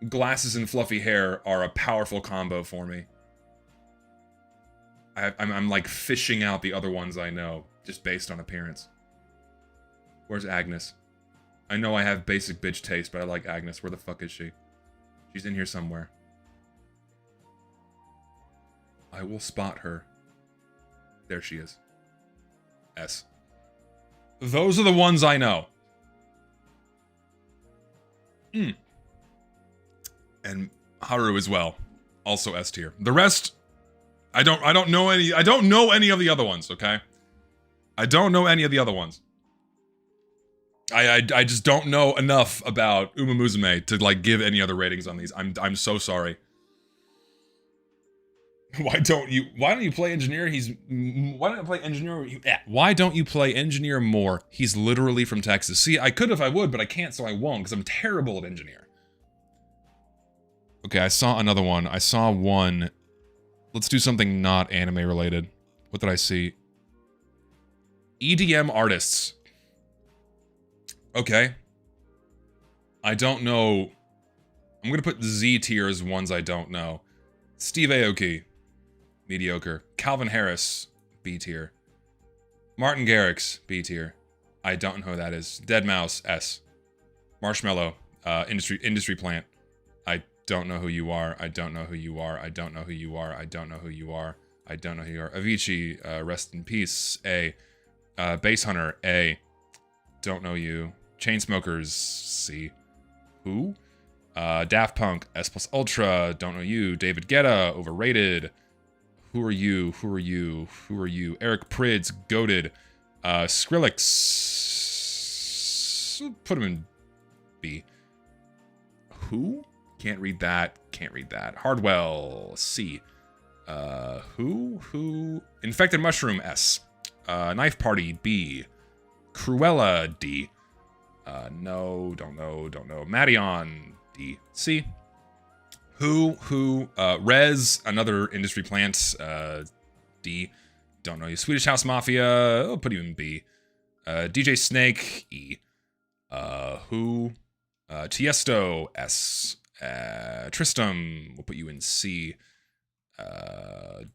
Glasses and fluffy hair are a powerful combo for me. I'm like fishing out the other ones I know, just based on appearance. Where's Agnes? I know I have basic bitch taste, but I like Agnes. Where the fuck is she? She's in here somewhere. I will spot her. There she is. S. Those are the ones I know. And Haru as well. Also S tier. The rest, I don't know any of the other ones, okay? I don't know any of the other ones. I just don't know enough about Uma Musume to like give any other ratings on these. I'm so sorry. Why don't you play engineer? Why don't you play engineer more? He's literally from Texas. See, I could if I would, but I can't, so I won't, because I'm terrible at engineer. Okay, I saw another one. I saw one. Let's do something not anime related. What did I see? EDM artists. Okay. I don't know. I'm gonna put Z tier as ones I don't know. Steve Aoki. Mediocre. Calvin Harris, B tier. Martin Garrix, B tier. I don't know who that is. Deadmau5, S. Marshmallow, industry plant. I don't know who you are. I don't know who you are. I don't know who you are. I don't know who you are. I don't know who you are. Avicii, rest in peace, A. Base Hunter, A. Don't know you. Chainsmokers, C. Who? Daft Punk, S plus Ultra, don't know you. David Guetta, overrated. Who are you? Who are you? Who are you? Eric Prydz, goated. Skrillex, put him in B. Who? Can't read that. Can't read that. Hardwell, C. Who? Infected Mushroom, S. Knife Party, B. Cruella, D. No, don't know. Madion, D. C. Who? Rez, another industry plant, D. Don't know you. Swedish House Mafia, I'll put you in B. DJ Snake, E. Who? Tiesto, S. Tristram, we'll put you in C.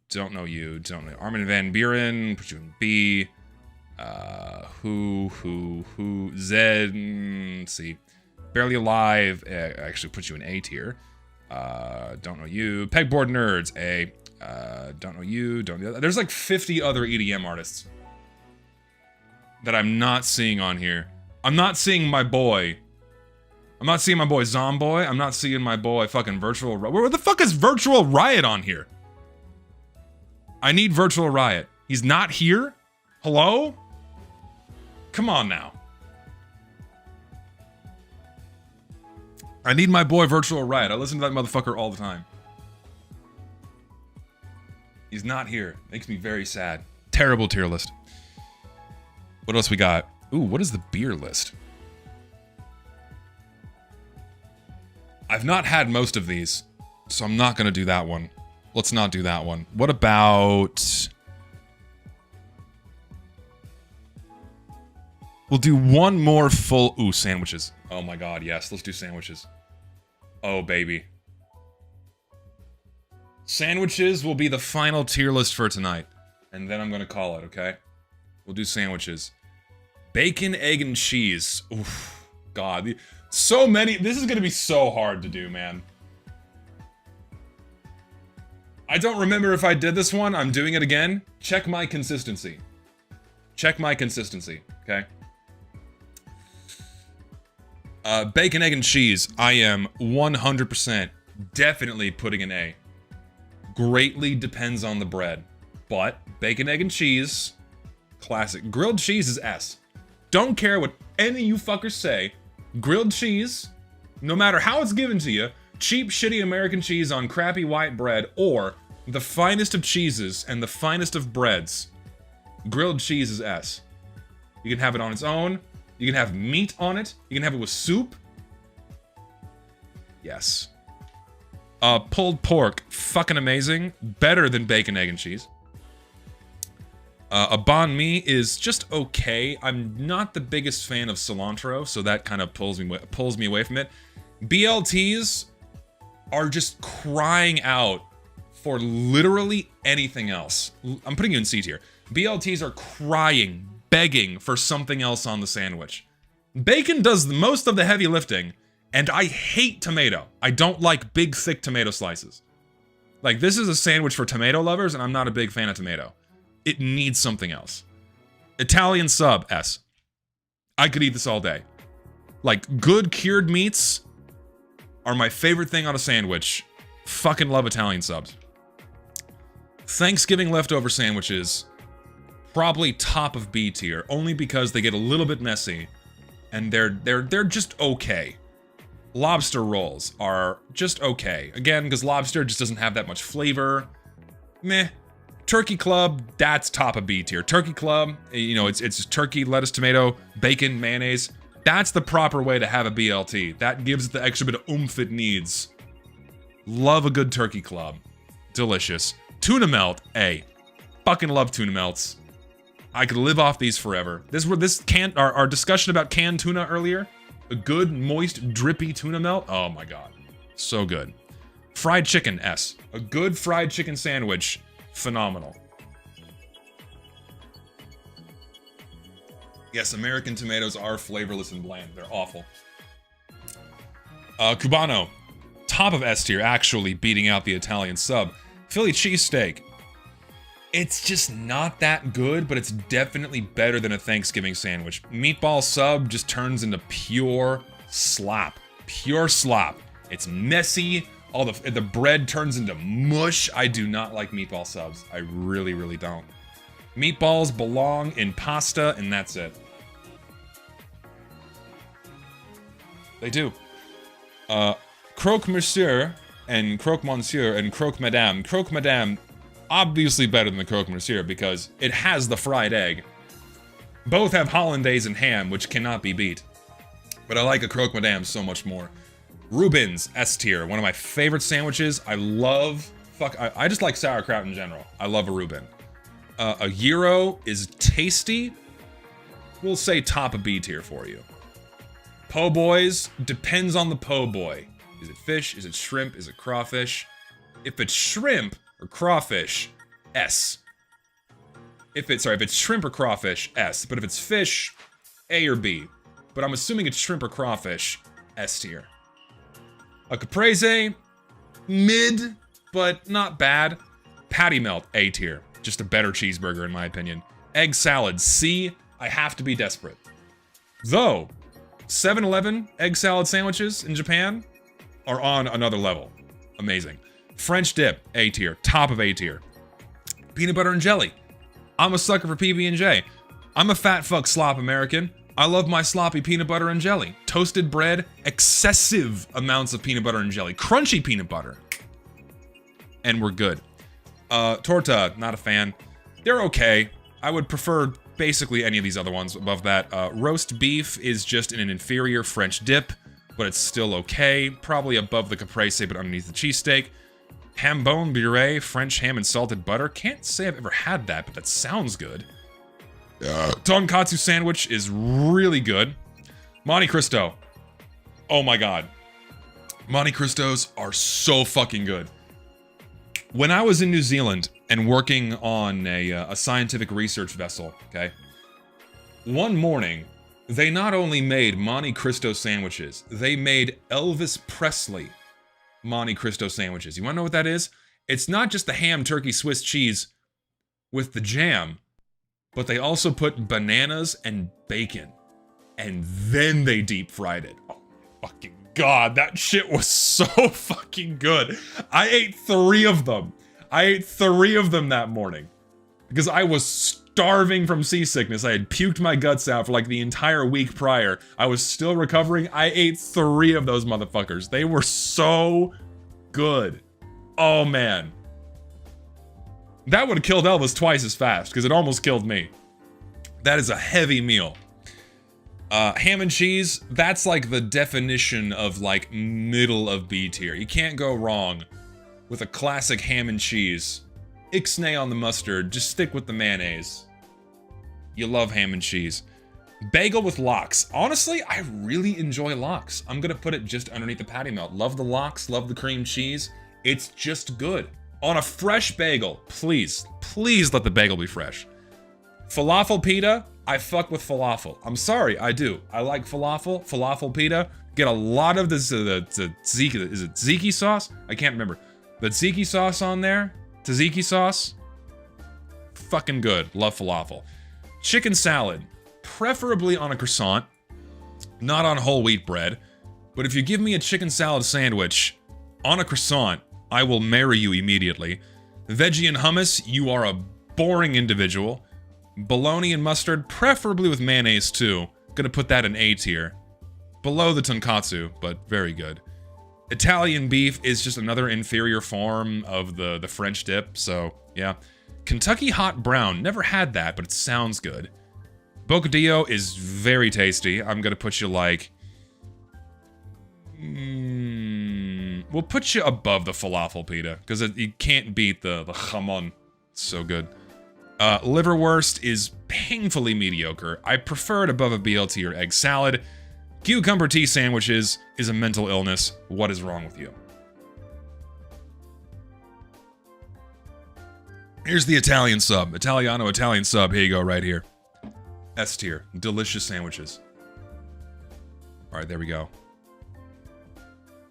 Don't know you. Don't know. Armin van Buuren, put you in B. Who? Zed, C. Barely Alive, actually put you in A tier. Don't know you. Pegboard Nerds, A. Don't know you. Don't know. There's like 50 other EDM artists that I'm not seeing on here. I'm not seeing my boy. I'm not seeing my boy Zomboy. I'm not seeing my boy fucking Virtual Riot. Where the fuck is Virtual Riot on here? I need Virtual Riot. He's not here? Hello? Come on now. I need my boy Virtual Riot. I listen to that motherfucker all the time. He's not here. Makes me very sad. Terrible tier list. What else we got? Ooh, what is the beer list? I've not had most of these, so I'm not gonna do that one. Let's not do that one. What about... We'll do one more full... Ooh, sandwiches. Oh my god, yes. Let's do sandwiches. Oh, baby. Sandwiches will be the final tier list for tonight. And then I'm gonna call it, okay? We'll do sandwiches. Bacon, egg, and cheese. Oof. God. So many... This is gonna be so hard to do, man. I don't remember if I did this one. I'm doing it again. Check my consistency. Check my consistency, okay? Bacon, egg, and cheese. I am 100% definitely putting an A. Greatly depends on the bread. But bacon, egg, and cheese, classic. Grilled cheese is S. Don't care what any of you fuckers say. Grilled cheese, no matter how it's given to you, cheap, shitty American cheese on crappy white bread, or the finest of cheeses and the finest of breads, grilled cheese is S. You can have it on its own. You can have meat on it. You can have it with soup. Yes. Pulled pork, fucking amazing. Better than bacon, egg, and cheese. A banh mi is just okay. I'm not the biggest fan of cilantro, so that kind of pulls me away from it. BLTs are just crying out for literally anything else. I'm putting you in C tier. BLTs are crying, begging for something else on the sandwich. Bacon does most of the heavy lifting, and I hate tomato. I don't like big, thick tomato slices. Like, this is a sandwich for tomato lovers, and I'm not a big fan of tomato. It needs something else. Italian sub, S. I could eat this all day. Like, good cured meats are my favorite thing on a sandwich. Fucking love Italian subs. Thanksgiving leftover sandwiches, probably top of B tier, only because they get a little bit messy, and they're just okay. Lobster rolls are just okay. Again, because lobster just doesn't have that much flavor. Meh. Turkey club, that's top of B tier. Turkey club, you know, it's turkey, lettuce, tomato, bacon, mayonnaise. That's the proper way to have a BLT. That gives it the extra bit of oomph it needs. Love a good turkey club. Delicious. Tuna melt, A. Fucking love tuna melts. I could live off these forever. Our discussion about canned tuna earlier, a good, moist, drippy tuna melt, oh my god. So good. Fried chicken, S. A good fried chicken sandwich, phenomenal. Yes, American tomatoes are flavorless and bland. They're awful. Cubano. Top of S tier, actually beating out the Italian sub. Philly cheesesteak. It's just not that good, but it's definitely better than a Thanksgiving sandwich. Meatball sub just turns into pure slop. Pure slop. It's messy. All the bread turns into mush. I do not like meatball subs. I really, really don't. Meatballs belong in pasta, and that's it. They do. Croque Monsieur and Croque Monsieur and Croque Madame. Croque Madame, obviously better than the Croque Monsieur because it has the fried egg. Both have hollandaise and ham, which cannot be beat. But I like a Croque Madame so much more. Reuben's, S tier, one of my favorite sandwiches. I love, I just like sauerkraut in general. I love a Reuben. A gyro is tasty. We'll say top of B tier for you. Po' boys, depends on the po' boy. Is it fish? Is it shrimp? Is it crawfish? If it's shrimp or crawfish, S. If it's shrimp or crawfish, S. But if it's fish, A or B. But I'm assuming it's shrimp or crawfish, S tier. A caprese, mid, but not bad. Patty melt, A tier. Just a better cheeseburger in my opinion. Egg salad, C. I have to be desperate. Though, 7-Eleven egg salad sandwiches in Japan are on another level. Amazing. French dip, A tier. Top of A tier. Peanut butter and jelly. I'm a sucker for PB&J. I'm a fat fuck slop American. I love my sloppy peanut butter and jelly. Toasted bread, excessive amounts of peanut butter and jelly. Crunchy peanut butter. And we're good. Torta, not a fan. They're okay. I would prefer basically any of these other ones above that. Roast beef is just in an inferior French dip, but it's still okay. Probably above the caprese, but underneath the cheesesteak. Hambone puree, French ham and salted butter. Can't say I've ever had that, but that sounds good. Tonkatsu sandwich is really good. Monte Cristo. Oh my god. Monte Cristos are so fucking good. When I was in New Zealand and working on a scientific research vessel, okay? One morning, they not only made Monte Cristo sandwiches, they made Elvis Presley Monte Cristo sandwiches. You wanna know what that is? It's not just the ham, turkey, Swiss cheese with the jam, but they also put bananas and bacon. And then they deep fried it. Oh my fucking god, that shit was so fucking good. I ate 3 of them. I ate 3 of them that morning. Because I was starving from seasickness. I had puked my guts out for like the entire week prior. I was still recovering. I ate 3 of those motherfuckers. They were so good. Oh man. That would have killed Elvis twice as fast, because it almost killed me. That is a heavy meal. Ham and cheese, that's like the definition of like middle of B tier. You can't go wrong with a classic ham and cheese. Ixnay on the mustard, just stick with the mayonnaise. You love ham and cheese. Bagel with lox. Honestly, I really enjoy lox. I'm gonna put it just underneath the patty melt. Love the lox, love the cream cheese. It's just good. On a fresh bagel, please, please let the bagel be fresh. Falafel pita, I fuck with falafel. I'm sorry, I do. I like falafel, falafel pita. Get a lot of this, the tzatziki, is it tzatziki sauce? I can't remember. The tzatziki sauce on there, tzatziki sauce, fucking good. Love falafel. Chicken salad, preferably on a croissant, not on whole wheat bread. But if you give me a chicken salad sandwich on a croissant, I will marry you immediately. Veggie and hummus, you are a boring individual. Bologna and mustard, preferably with mayonnaise too. Gonna put that in A tier. Below the tonkatsu, but very good. Italian beef is just another inferior form of the French dip, so yeah. Kentucky hot brown, never had that, but it sounds good. Bocadillo is very tasty. I'm gonna put you like... we'll put you above the falafel pita, because you can't beat the jamon. It's so good. Liverwurst is painfully mediocre. I prefer it above a BLT or egg salad. Cucumber tea sandwiches is a mental illness. What is wrong with you? Here's the Italian sub. Italiano Italian sub. Here you go, right here. S tier. Delicious sandwiches. Alright, there we go.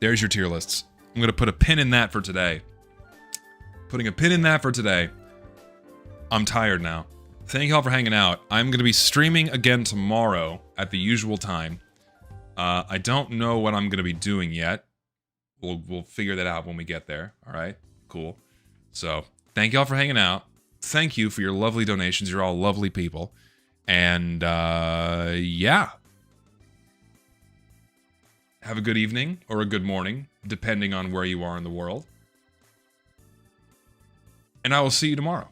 There's your tier lists. I'm gonna put a pin in that for today. Putting a pin in that for today. I'm tired now. Thank you all for hanging out. I'm gonna be streaming again tomorrow at the usual time. I don't know what I'm gonna be doing yet. We'll figure that out when we get there. Alright, cool. So, thank you all for hanging out. Thank you for your lovely donations. You're all lovely people. And, yeah. Have a good evening, or a good morning, depending on where you are in the world. And I will see you tomorrow.